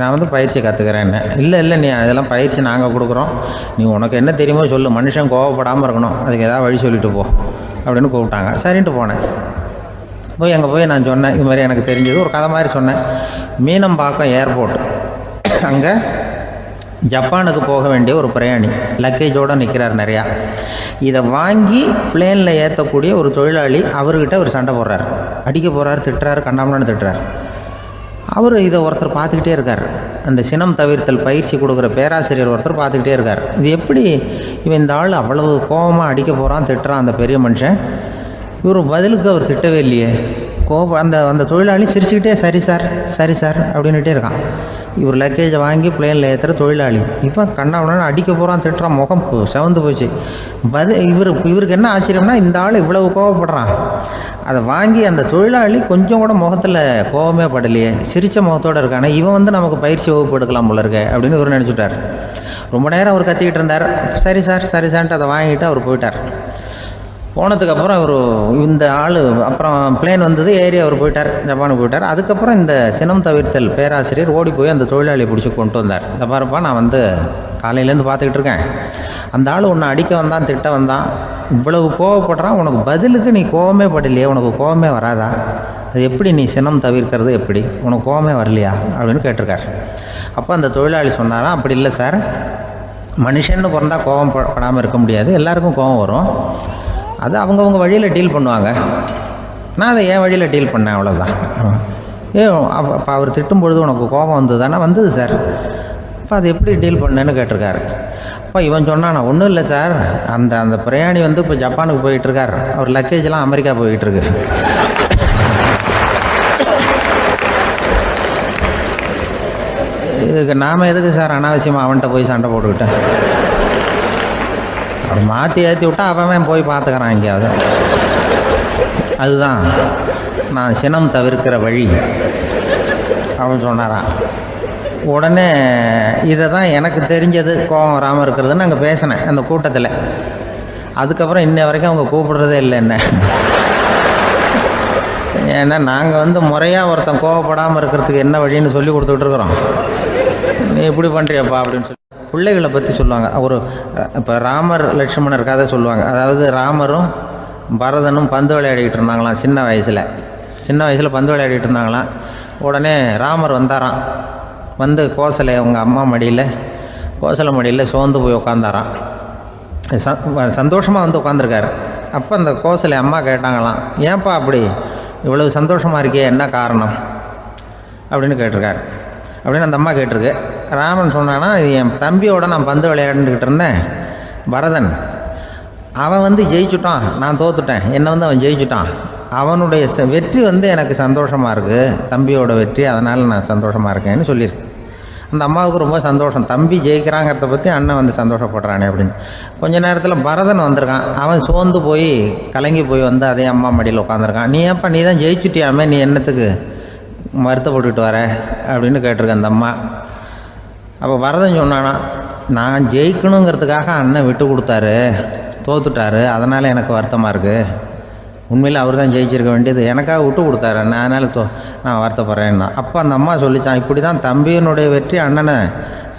நான் வந்து பயிற்சி கற்றுக்கிறேன்னு. இல்லை நீ அதெல்லாம் பயிற்சி நாங்கள் கொடுக்குறோம், நீ உனக்கு என்ன தெரியுமோ சொல்லு, மனுஷன் கோவப்படாமல் இருக்கணும், அதுக்கு ஏதாவது வழி சொல்லிட்டு போ அப்படின்னு கூப்பிட்டாங்க. சரின்ட்டு போனேன். அங்கே போய் நான் சொன்னேன், இது மாதிரி எனக்கு தெரிஞ்சது ஒரு கதை மாதிரி சொன்னேன். மீனம்பாக்கம் ஏர்போர்ட், அங்கே ஜப்பானுக்கு போக வேண்டிய ஒரு பிரயாணி லக்கேஜோடு நிற்கிறார் நிறையா. இதை வாங்கி பிளேனில் ஏற்றக்கூடிய ஒரு தொழிலாளி அவர்கிட்ட ஒரு சண்டை போடுறார், அடிக்க போகிறார், திட்டுறாரு, கண்டாமலான்னு திட்டுறார். அவர் இதை ஒருத்தர் பார்த்துக்கிட்டே இருக்கார். அந்த சினம் தவிர்த்தல் பயிற்சி கொடுக்குற பேராசிரியர் ஒருத்தர் பார்த்துக்கிட்டே இருக்கார். இது எப்படி இவன் இந்த ஆள் அவ்வளவு கோபமாக அடிக்க போகிறான், திட்டுறான் அந்த பெரிய மனுஷன், இவர் பதிலுக்கு அவர் திட்டவே இல்லையே. அந்த தொழிலாளி சிரிச்சுக்கிட்டே சரி சார் அப்படின்னுட்டே இருக்கான். இவர் லக்கேஜை வாங்கி பிளேனில் ஏற்றுற தொழிலாளி இப்போ கண்ணாவுடனே அடிக்க போகிறான், திட்டுறான், முகம் செவந்து போச்சு. இவருக்கு என்ன ஆச்சரியம்னா, இந்த ஆள் இவ்வளவு கோவப்படுறான், அதை வாங்கி அந்த தொழிலாளி கொஞ்சம் கூட முகத்தில் கோபமே படலையே, சிரித்த முகத்தோடு இருக்கானே, இவன் வந்து நமக்கு பயிற்சி வகுப்பு எடுக்கலாம் போல இருக்கே அப்படின்னு இவர் நினச்சிட்டார். ரொம்ப நேரம் அவர் கத்திக்கிட்டு இருந்தார். சரி சார்ன்ட்டு அதை வாங்கிட்டு அவர் போயிட்டார். போனதுக்கப்புறம் இந்த ஆள் அப்புறம் பிளேன் வந்தது, ஏறி அவர் போயிட்டார், ஜப்பானுக்கு போயிட்டார். அதுக்கப்புறம் இந்த சினம் தவிர்த்தல் பேராசிரியர் ஓடி போய் அந்த தொழிலாளியை பிடிச்சி கொண்டு வந்தார். இந்த பாருப்பா, நான் வந்து காலையிலேருந்து பார்த்துக்கிட்டு இருக்கேன், அந்த ஆள் உன்னை அடிக்க வந்தான், திட்ட வந்தான், இவ்வளவு கோவப்படுறான், உனக்கு பதிலுக்கு நீ கோவமே படலையே, உனக்கு கோவமே வராதா, அது எப்படி நீ சினம் தவிர்க்கிறது, எப்படி உனக்கு கோவமே வரலையா அப்படின்னு கேட்டிருக்கார். அப்போ அந்த தொழிலாளி சொன்னாராம், அப்படி இல்லை சார், மனுஷன்னு பிறந்தால் கோவம் படாமல் இருக்க முடியாது, எல்லாருக்கும் கோவம் வரும், அது அவங்கவுங்க வழியில் டீல் பண்ணுவாங்க, நான் அதை என் வழியில் டீல் பண்ணேன், அவ்வளோதான். அப்போ அவர் திட்டும் பொழுது உனக்கு கோபம் வந்ததுதானே? வந்தது சார். அப்போ அது எப்படி டீல் பண்ணேன்னு கேட்டிருக்காரு. அப்போ இவன் சொன்னான், நான் ஒன்றும் இல்லை சார், அந்த பிரயாணி வந்து இப்போ ஜப்பானுக்கு போயிட்டுருக்கார், அவர் லக்கேஜெலாம் அமெரிக்கா போயிட்டுருக்கு, இதுக்கு நாம் எதுக்கு சார் அனாவசியமாக அவன்கிட்ட போய் சண்டை போட்டுக்கிட்டேன், அப்படி மாற்றி ஏற்றி விட்டா அவன் போய் பார்த்துக்கிறான் எங்கேயாவது. அதுதான் நான் சினம் தவிர்க்கிற வழி அவன் சொன்னாரான். உடனே இதை தான் எனக்கு தெரிஞ்சது கோபம் வராமல் இருக்கிறதுன்னு அங்கே பேசினேன் அந்த கூட்டத்தில். அதுக்கப்புறம் இன்ன வரைக்கும் அவங்க கூப்பிடுறதே இல்லை என்ன. ஏன்னா நாங்கள் முறையாக ஒருத்தன் கோவப்படாமல் இருக்கிறதுக்கு என்ன வழின்னு சொல்லி கொடுத்துட்ருக்குறோம். நீ இப்படி பண்ணுறியப்பா அப்படின்னு சொல்லி பிள்ளைகளை பற்றி சொல்லுவாங்க. இப்போ ராமர் லட்சுமணர் கதை சொல்லுவாங்க. அதாவது ராமரும் பரதனும் பந்து விளையாடிக்கிட்டு இருந்தாங்களாம் சின்ன வயசில் பந்து விளையாடிக்கிட்டு இருந்தாங்களாம். உடனே ராமர் வந்தாராம். கோசலை அவங்க அம்மா மடியில் கோசலை மடியில் சோர்ந்து போய் உட்காந்தாராம். சந்தோஷமாக உட்காந்துருக்காரு. அப்போ அந்த கோசலை அம்மா கேட்டாங்களாம், ஏன்ப்பா அப்படி இவ்வளவு சந்தோஷமாக இருக்கே, என்ன காரணம் அப்படின்னு கேட்டிருக்காரு. அப்படின்னு அந்த அம்மா கேட்டிருக்கு. ராமன் சொன்னான்னா, இது என் தம்பியோட நான் பந்து விளையாண்டுக்கிட்டு இருந்தேன், பரதன் அவன் ஜெயிச்சுட்டான், நான் தோத்துட்டேன், என்னை அவன் ஜெயிச்சுட்டான், அவனுடைய வெற்றி எனக்கு சந்தோஷமாக இருக்குது, தம்பியோட வெற்றி, அதனால் நான் சந்தோஷமாக இருக்கேன்னு சொல்லியிருக்கேன். அந்த அம்மாவுக்கு ரொம்ப சந்தோஷம், தம்பி ஜெயிக்கிறாங்கிறத பற்றி அண்ணன் சந்தோஷப்படுறானே அப்படின்னு. கொஞ்ச நேரத்தில் பரதன் வந்திருக்கான். அவன் சோர்ந்து போய் கலங்கி போய் அதே அம்மா மடியில் உட்காந்துருக்கான். நீ ஏப்பா நீ தான் ஜெயிச்சுட்டியாமே, நீ என்னத்துக்கு வருத்தப்பட்டுக்கிட்டு வர அப்படின்னு கேட்டிருக்க அந்த அம்மா. அப்போ பரதன் சொன்னானா, நான் ஜெயிக்கணுங்கிறதுக்காக அண்ணன் விட்டு கொடுத்தாரு, தோத்துட்டாரு, அதனால் எனக்கு வருத்தமாக இருக்குது. உண்மையில் அவர் தான் ஜெயிச்சிருக்க வேண்டியது, எனக்காக விட்டு கொடுத்தாரு அண்ணன், அதனால் நான் வருத்தப்படுறேன்னா. அப்போ அந்த அம்மா சொல்லிச்சான், இப்படி தான் தம்பியினுடைய வெற்றி அண்ணனை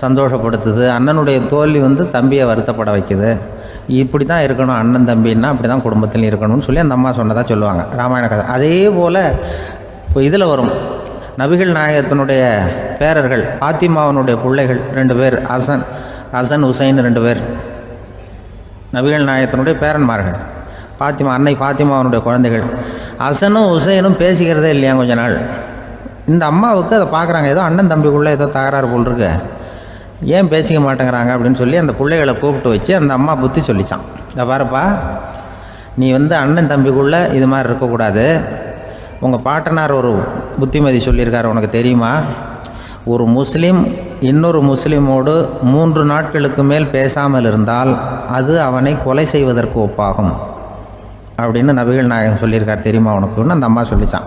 சந்தோஷப்படுத்துது, அண்ணனுடைய தோல்வி தம்பியை வருத்தப்பட வைக்குது, இப்படி தான் இருக்கணும் அண்ணன் தம்பின்னா, அப்படி தான் குடும்பத்தில் இருக்கணும்னு சொல்லி அந்த அம்மா சொன்னதாக சொல்லுவாங்க ராமாயண கதை. அதே போல் இப்போ இதில் வரும், நபிகள் நாயகத்தினுடைய பேரர்கள் பாத்திமாவனுடைய பிள்ளைகள் 2 பேர், ஹசன் ஹுசைன் 2 பேர் நபிகள் நாயகத்தினுடைய பேரன்மார்கள். அன்னை பாத்திமாவனுடைய குழந்தைகள். ஹசனும் ஹுசைனும் பேசிக்கிறதே இல்லையா கொஞ்ச நாள். இந்த அம்மாவுக்கு அதை பார்க்குறாங்க, ஏதோ அண்ணன் தம்பிக்குள்ளே ஏதோ தகராறு போல் இருக்கு, ஏன் பேசிக்க மாட்டேங்கிறாங்க அப்படின்னு சொல்லி அந்த பிள்ளைகளை கூப்பிட்டு வச்சு அந்த அம்மா புத்தி சொல்லிச்சான். இதை பாருப்பா, நீ அண்ணன் தம்பிக்குள்ளே இது மாதிரி இருக்கக்கூடாது. உங்கள் பாட்டனார் ஒரு புத்திமதி சொல்லியிருக்காரு, உனக்கு தெரியுமா? ஒரு முஸ்லீம் இன்னொரு முஸ்லீமோடு 3 நாட்களுக்கு மேல் பேசாமல் இருந்தால் அது அவனை கொலை செய்வதற்கு ஒப்பாகும் அப்படின்னு நபிகள் நாயகம் சொல்லியிருக்கார், தெரியுமா உனக்குன்னு அந்த அம்மா சொல்லிச்சான்.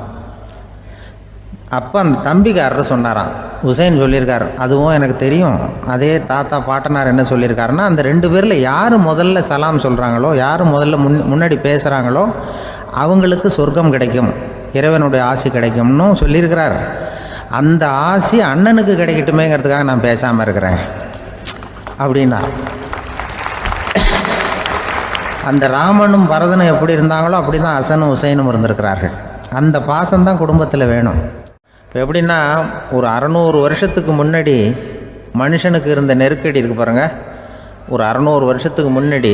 அப்போ அந்த தம்பிக்காரர் சொன்னாராம், ஹுசைன் சொல்லியிருக்கார், அதுவும் எனக்கு தெரியும். அதே தாத்தா பாட்டனார் என்ன சொல்லியிருக்காருன்னா, அந்த 2 பேரில் யார் முதல்ல சலாம் சொல்கிறாங்களோ, யார் முதல்ல முன்னாடி பேசுகிறாங்களோ அவங்களுக்கு சொர்க்கம் கிடைக்கும், இறைவனுடைய ஆசி கிடைக்கும்னு சொல்லியிருக்கிறார். அந்த ஆசி அண்ணனுக்கு கிடைக்கட்டுமேங்கிறதுக்காக நான் பேசாமல் இருக்கிறேன் அப்படின்னா. அந்த ராமனும் பரதனும் எப்படி இருந்தாங்களோ அப்படி தான் ஹசனும் ஹுசைனும் இருந்திருக்கிறார்கள். அந்த பாசம்தான் குடும்பத்தில் வேணும். இப்போ எப்படின்னா, ஒரு 600 வருஷத்துக்கு முன்னாடி மனுஷனுக்கு இருந்த நெருக்கடி இருக்குது பாருங்கள். ஒரு 600 வருஷத்துக்கு முன்னாடி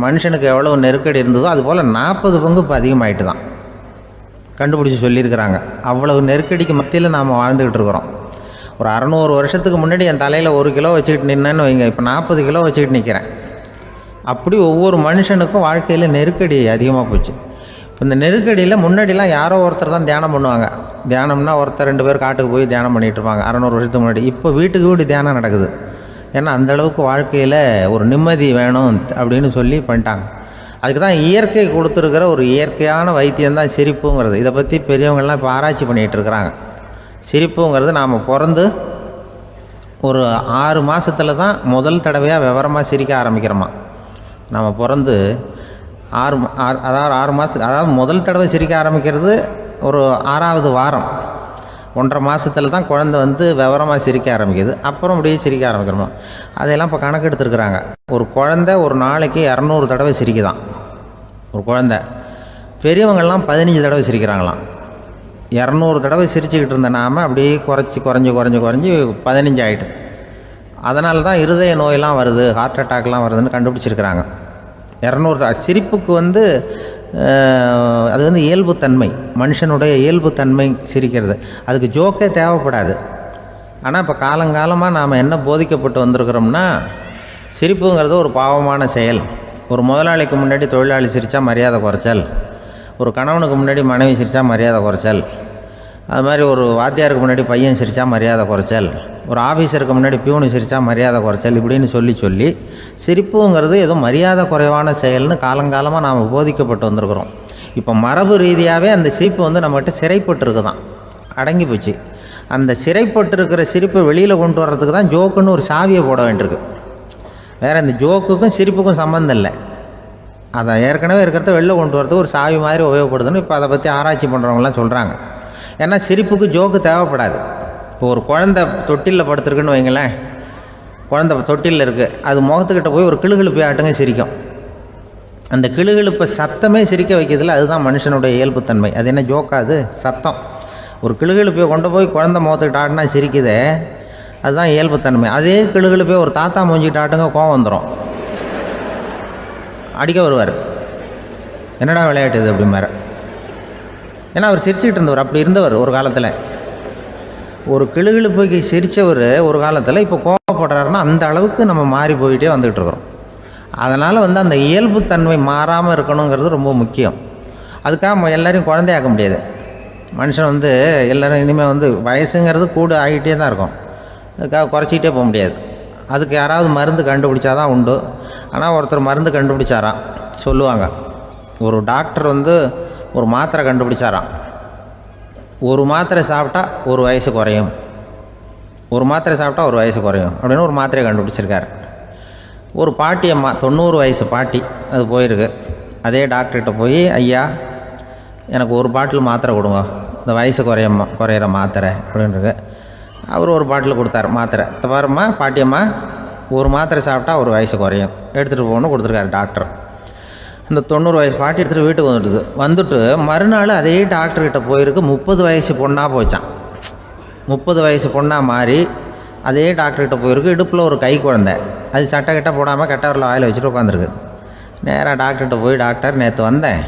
மனுஷனுக்கு எவ்வளோ நெருக்கடி இருந்ததோ அதுபோல் 40 பங்கு இப்போ அதிகமாகிட்டு தான் கண்டுபிடிச்சி சொல்லியிருக்கிறாங்க. அவ்வளவு நெருக்கடிக்கு மத்தியில் நாம் வாழ்ந்துக்கிட்டு இருக்கிறோம். ஒரு 600 வருஷத்துக்கு முன்னாடி என் தலையில் 1 கிலோ வச்சுக்கிட்டு நின்னேன்னு வைங்க, இப்போ 40 கிலோ வச்சுக்கிட்டு நிற்கிறேன். அப்படி ஒவ்வொரு மனுஷனுக்கும் வாழ்க்கையில் நெருக்கடி அதிகமாக போச்சு. இப்போ இந்த நெருக்கடியில் முன்னாடிலாம் யாரோ ஒருத்தர் தான் தியானம் பண்ணுவாங்க. தியானம்னா ஒருத்தர் 2 பேர் காட்டுக்கு போய் தியானம் பண்ணிகிட்டு இருப்பாங்க 600 வருஷத்துக்கு முன்னாடி. இப்போ வீட்டுக்கு வீடு தியானம் நடக்குது. ஏன்னா அந்தளவுக்கு வாழ்க்கையில் ஒரு நிம்மதி வேணும் அப்படின்னு சொல்லி பண்ணிட்டாங்க. அதுக்கு தான் இயற்கை கொடுத்துருக்கிற ஒரு இயற்கையான வைத்தியம்தான் சிரிப்புங்கிறது. இதை பற்றி பெரியவங்கள்லாம் இப்போ ஆராய்ச்சி பண்ணிகிட்டு இருக்கிறாங்க. சிரிப்புங்கிறது நாம் பிறந்து ஒரு 6 மாதத்தில் தான் முதல் தடவையாக விவரமாக சிரிக்க ஆரம்பிக்கிறோமா. நம்ம பிறந்து 6 மாதத்துக்கு, அதாவது முதல் தடவை சிரிக்க ஆரம்பிக்கிறது ஒரு 6ஆவது வாரம், 1.5 மாதத்தில் தான் குழந்தை விவரமாக சிரிக்க ஆரம்பிக்குது. அப்புறம் அப்படியே சிரிக்க ஆரம்பிக்கிறோமா. அதையெல்லாம் இப்போ கணக்கு எடுத்துருக்குறாங்க. ஒரு குழந்தை ஒரு நாளைக்கு 200 தடவை சிரிக்குதான் ஒரு குழந்தை. பெரியவங்கள்லாம் 15 தடவை சிரிக்கிறாங்களாம். 200 தடவை சிரிச்சுக்கிட்டு இருந்த நாம் அப்படியே குறைஞ்சி 15 ஆகிட்டு. அதனால தான் இருதய நோயெல்லாம் வருது, ஹார்ட் அட்டாக்லாம் வருதுன்னு கண்டுபிடிச்சிருக்கிறாங்க. 200 சிரிப்புக்கு அது இயல்புத்தன்மை, மனுஷனுடைய இயல்புத்தன்மை சிரிக்கிறது. அதுக்கு ஜோக்கே தேவைப்படாது. ஆனால் இப்போ காலங்காலமாக நாம் என்ன போதிக்கப்பட்டு வந்திருக்கிறோம்னா, சிரிப்புங்கிறது ஒரு பாவமான செயல். ஒரு முதலாளிக்கு முன்னாடி தொழிலாளி சிரித்தா மரியாதை குறைச்சல், ஒரு கணவனுக்கு முன்னாடி மனைவி சிரித்தா மரியாதை குறைச்சல், அது மாதிரி ஒரு வாத்தியாருக்கு முன்னாடி பையன் சிரித்தா மரியாதை குறைச்சல், ஒரு ஆஃபீஸருக்கு முன்னாடி பியூனு சிரித்தா மரியாதை குறைச்சல், இப்படின்னு சொல்லி சிரிப்புங்கிறது ஏதோ மரியாதை குறைவான செயல்னு காலங்காலமாக நாம் போதிக்கப்பட்டு வந்திருக்கிறோம். இப்போ மரபு ரீதியாகவே அந்த சிரிப்பு நம்மகிட்ட சிறைப்பட்டுருக்கு தான், அடங்கி போச்சு. அந்த சிறைப்பட்டு இருக்கிற சிரிப்பை வெளியில் கொண்டு வர்றதுக்கு தான் ஜோக்குன்னு ஒரு சாவியை போட வேண்டியிருக்கு. வேறு இந்த ஜோக்குக்கும் சிரிப்புக்கும் சம்மந்தம் இல்லை. அதை ஏற்கனவே இருக்கிறத வெளில கொண்டு வரதுக்கு ஒரு சாவி மாதிரி உபயோகப்படுதுன்னு இப்போ அதை பற்றி ஆராய்ச்சி பண்ணுறவங்களாம் சொல்கிறாங்க. ஏன்னா சிரிப்புக்கு ஜோக்கு தேவைப்படாது. இப்போ ஒரு குழந்தை தொட்டிலில் படுத்துருக்குன்னு வைங்களேன், குழந்தை தொட்டிலில் இருக்குது, அது முகத்துக்கிட்ட போய் ஒரு கிளுகிழுப்பை ஆட்டுங்க சிரிக்கும். அந்த கிளுகிழுப்பை சத்தமே சிரிக்க வைக்கிறதுல அதுதான் மனுஷனுடைய இயல்புத்தன்மை. அது என்ன ஜோக்காது? சத்தம். ஒரு கிளுகிழுப்பையை கொண்டு போய் குழந்தை முகத்துக்கிட்ட ஆட்டினா சிரிக்குதே, அதுதான் இயல்புத்தன்மை. அதே கிளுகிழுப்பையை ஒரு தாத்தா மூஞ்சிக்கிட்ட ஆட்டுங்க, கோவம் வந்துடும், அடிக்க வருவார். என்னடா விளையாட்டு இது அப்படிமாரு. ஏன்னா அவர் சிரிச்சுக்கிட்டு இருந்தவர், அப்படி இருந்தவர் ஒரு காலத்தில். ஒரு கிளுகிழுப்புக்கு சிரித்தவர் ஒரு காலத்தில் இப்போ கோவப்படுறாருன்னா அந்த அளவுக்கு நம்ம மாறி போயிட்டே வந்துக்கிட்டு இருக்கிறோம். அதனால் அந்த இயல்புத்தன்மை மாறாமல் இருக்கணுங்கிறது ரொம்ப முக்கியம். அதுக்காக எல்லோரையும் குழந்தையாக்க முடியாது. மனுஷன் எல்லோரும் இனிமேல் வயசுங்கிறது கூட ஆகிட்டே தான் இருக்கும். அதுக்காக குறைச்சிக்கிட்டே போக முடியாது. அதுக்கு யாராவது மருந்து கண்டுபிடிச்சாதான் உண்டு. ஆனால் ஒருத்தர் மருந்து கண்டுபிடிச்சாராம், சொல்லுவாங்க. ஒரு டாக்டர் ஒரு மாத்திரை கண்டுபிடிச்சாராம். ஒரு மாத்திரை சாப்பிட்டா ஒரு வயசு குறையும், ஒரு மாத்திரை சாப்பிட்டா ஒரு வயசு குறையும் அப்படின்னு ஒரு மாத்திரையை கண்டுபிடிச்சிருக்காரு. ஒரு பாட்டி அம்மா, 90 வயசு பாட்டி, அது போயிருக்கு. அதே டாக்டர்கிட்ட போய், ஐயா எனக்கு ஒரு பாட்டில் மாத்திரை கொடுங்க, இந்த வயசு குறையிற மாத்திரை அப்படின்றது. அவர் ஒரு பாட்டில் கொடுத்தார் மாத்திரை. பாரும்மா பாட்டியம்மா, ஒரு மாத்திரை சாப்பிட்டா ஒரு வயசு குறையும், எடுத்துகிட்டு போகணும்னு கொடுத்துருக்காரு டாக்டர். இந்த 90 வயசு பாட்டி எடுத்துகிட்டு வீட்டுக்கு வந்துட்டு மறுநாள் அதே டாக்டர்கிட்ட போயிருக்கு. 30 வயசு பொண்ணாக போச்சான். 30 வயசு பொண்ணாக மாறி அதே டாக்டர்கிட்ட போயிருக்கு. இடுப்பில் ஒரு கை குழந்தை, அது சட்டை கிட்ட போடாமல் கட்டவரில் வாயில் வச்சுட்டு உட்காந்துருக்கு. நேராக டாக்டர்கிட்ட போய், டாக்டர் நேற்று வந்தேன்,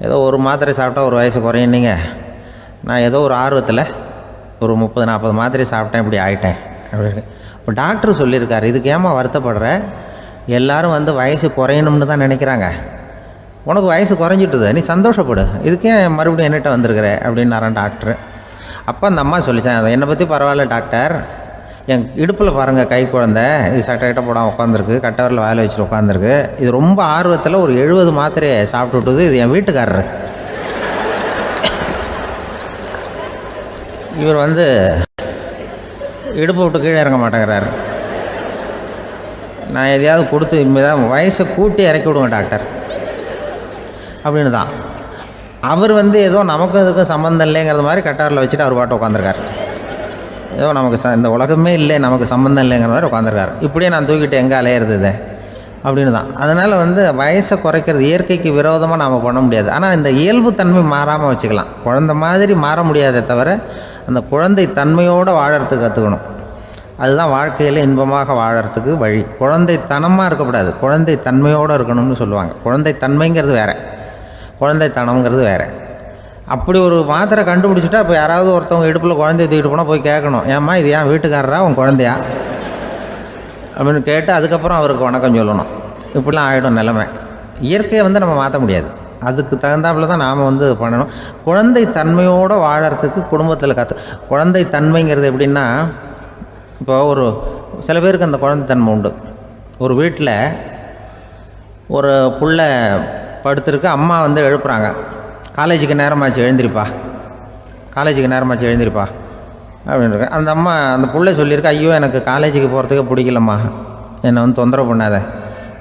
ஏதோ ஒரு மாத்திரை சாப்பிட்டா ஒரு வயசு குறையினீங்க, நான் ஏதோ ஒரு ஆர்வத்தில் ஒரு 30-40 மாத்திரை சாப்பிட்டேன், இப்படி ஆகிட்டேன் அப்படின்னு. இப்போ டாக்டர் சொல்லியிருக்காரு, இதுக்கு ஏமா வருத்தப்படுற, எல்லோரும் வயசு குறையணும்னு தான் நினைக்கிறாங்க, உனக்கு வயசு குறைஞ்சிட்டுது, நீ சந்தோஷப்படு, இதுக்கே மறுபடியும் என்னட்ட வந்திருக்கிற அப்படின்னாரான் டாக்டர். அப்போ அந்த அம்மா சொல்லித்தேன், என்னை பற்றி பரவாயில்ல டாக்டர், என் இடுப்பில் பாருங்கள் கை குழந்தை, இது சட்டை கிட்ட போடாமல் உட்காந்துருக்கு, கட்டவரில் வாயில் வச்சுட்டு உட்காந்துருக்கு, இது ரொம்ப ஆர்வத்தில் ஒரு 70 மாத்திரையை சாப்பிட்டு விட்டுது, இது என் வீட்டுக்காரரு. இவர் இடுப்பை விட்டு கீழே இறங்க மாட்டேங்கிறாரு. நான் எதையாவது கொடுத்து இனிமேதான் வயசை கூட்டி இறக்கி விடுவேன் டாக்டர் அப்படின்னு தான். அவர் ஏதோ நமக்கு இதுக்கும் சம்மந்தம் இல்லைங்கிறது மாதிரி கட்டாரில் வச்சுட்டு அவர் பாட்டு உட்காந்துருக்கார். ஏதோ நமக்கு இந்த உலகமே இல்லை, நமக்கு சம்மந்தம் இல்லைங்கிற மாதிரி உட்காந்துருக்கார். இப்படியே நான் தூக்கிட்டு எங்கே அலையிறது இதை அப்படின்னு தான். அதனால் வயசை குறைக்கிறது இயற்கைக்கு விரோதமாக நாம் பண்ண முடியாது. ஆனால் இந்த இயல்புத்தன்மை மாறாமல் வச்சுக்கலாம். குழந்தை மாதிரி மாற முடியாதே தவிர அந்த குழந்தை தன்மையோடு வாழறதுக்கு கற்றுக்கணும். அதுதான் வாழ்க்கையில் இன்பமாக வாழறதுக்கு வழி. குழந்தைத்தனமாக இருக்கக்கூடாது, குழந்தை தன்மையோடு இருக்கணும்னு சொல்லுவாங்க. குழந்தை தன்மைங்கிறது வேறு, குழந்தைத்தனம்ங்கிறது வேறு. அப்படி ஒரு மாத்திரை கண்டுபிடிச்சிட்டா இப்போ யாராவது ஒருத்தவங்க இடுப்பில் குழந்தைய தூக்கிட்டு போனால் போய் கேட்கணும், ஏம்மா இது ஏன் வீட்டுக்காரரா உன் குழந்தையா அப்படின்னு கேட்டு அதுக்கப்புறம் அவருக்கு வணக்கம் சொல்லணும். இப்படிலாம் ஆகிடும் நிலைமை. இயற்கையை நம்ம மாற்ற முடியாது. அதுக்கு தகுந்தாப்பில் தான் நாம் பண்ணணும். குழந்தை தன்மையோடு வாழறதுக்கு குடும்பத்தில் குழந்தை தன்மைங்கிறது எப்படின்னா, இப்போ ஒரு சில பேருக்கு அந்த குழந்தைத்தன்மை உண்டு. ஒரு வீட்டில் ஒரு புள்ள படுத்துருக்கு, அம்மா எழுப்புறாங்க, காலேஜுக்கு நேரமாச்சு எழுந்திரிப்பா, காலேஜுக்கு நேரமாச்சு எழுந்திரிப்பா அப்படின்னு. அந்த அம்மா அந்த புள்ளை சொல்லியிருக்கு, ஐயோ எனக்கு காலேஜுக்கு போகிறதுக்கு பிடிக்கலம்மா, என்னை தொந்தரவு பண்ணாத,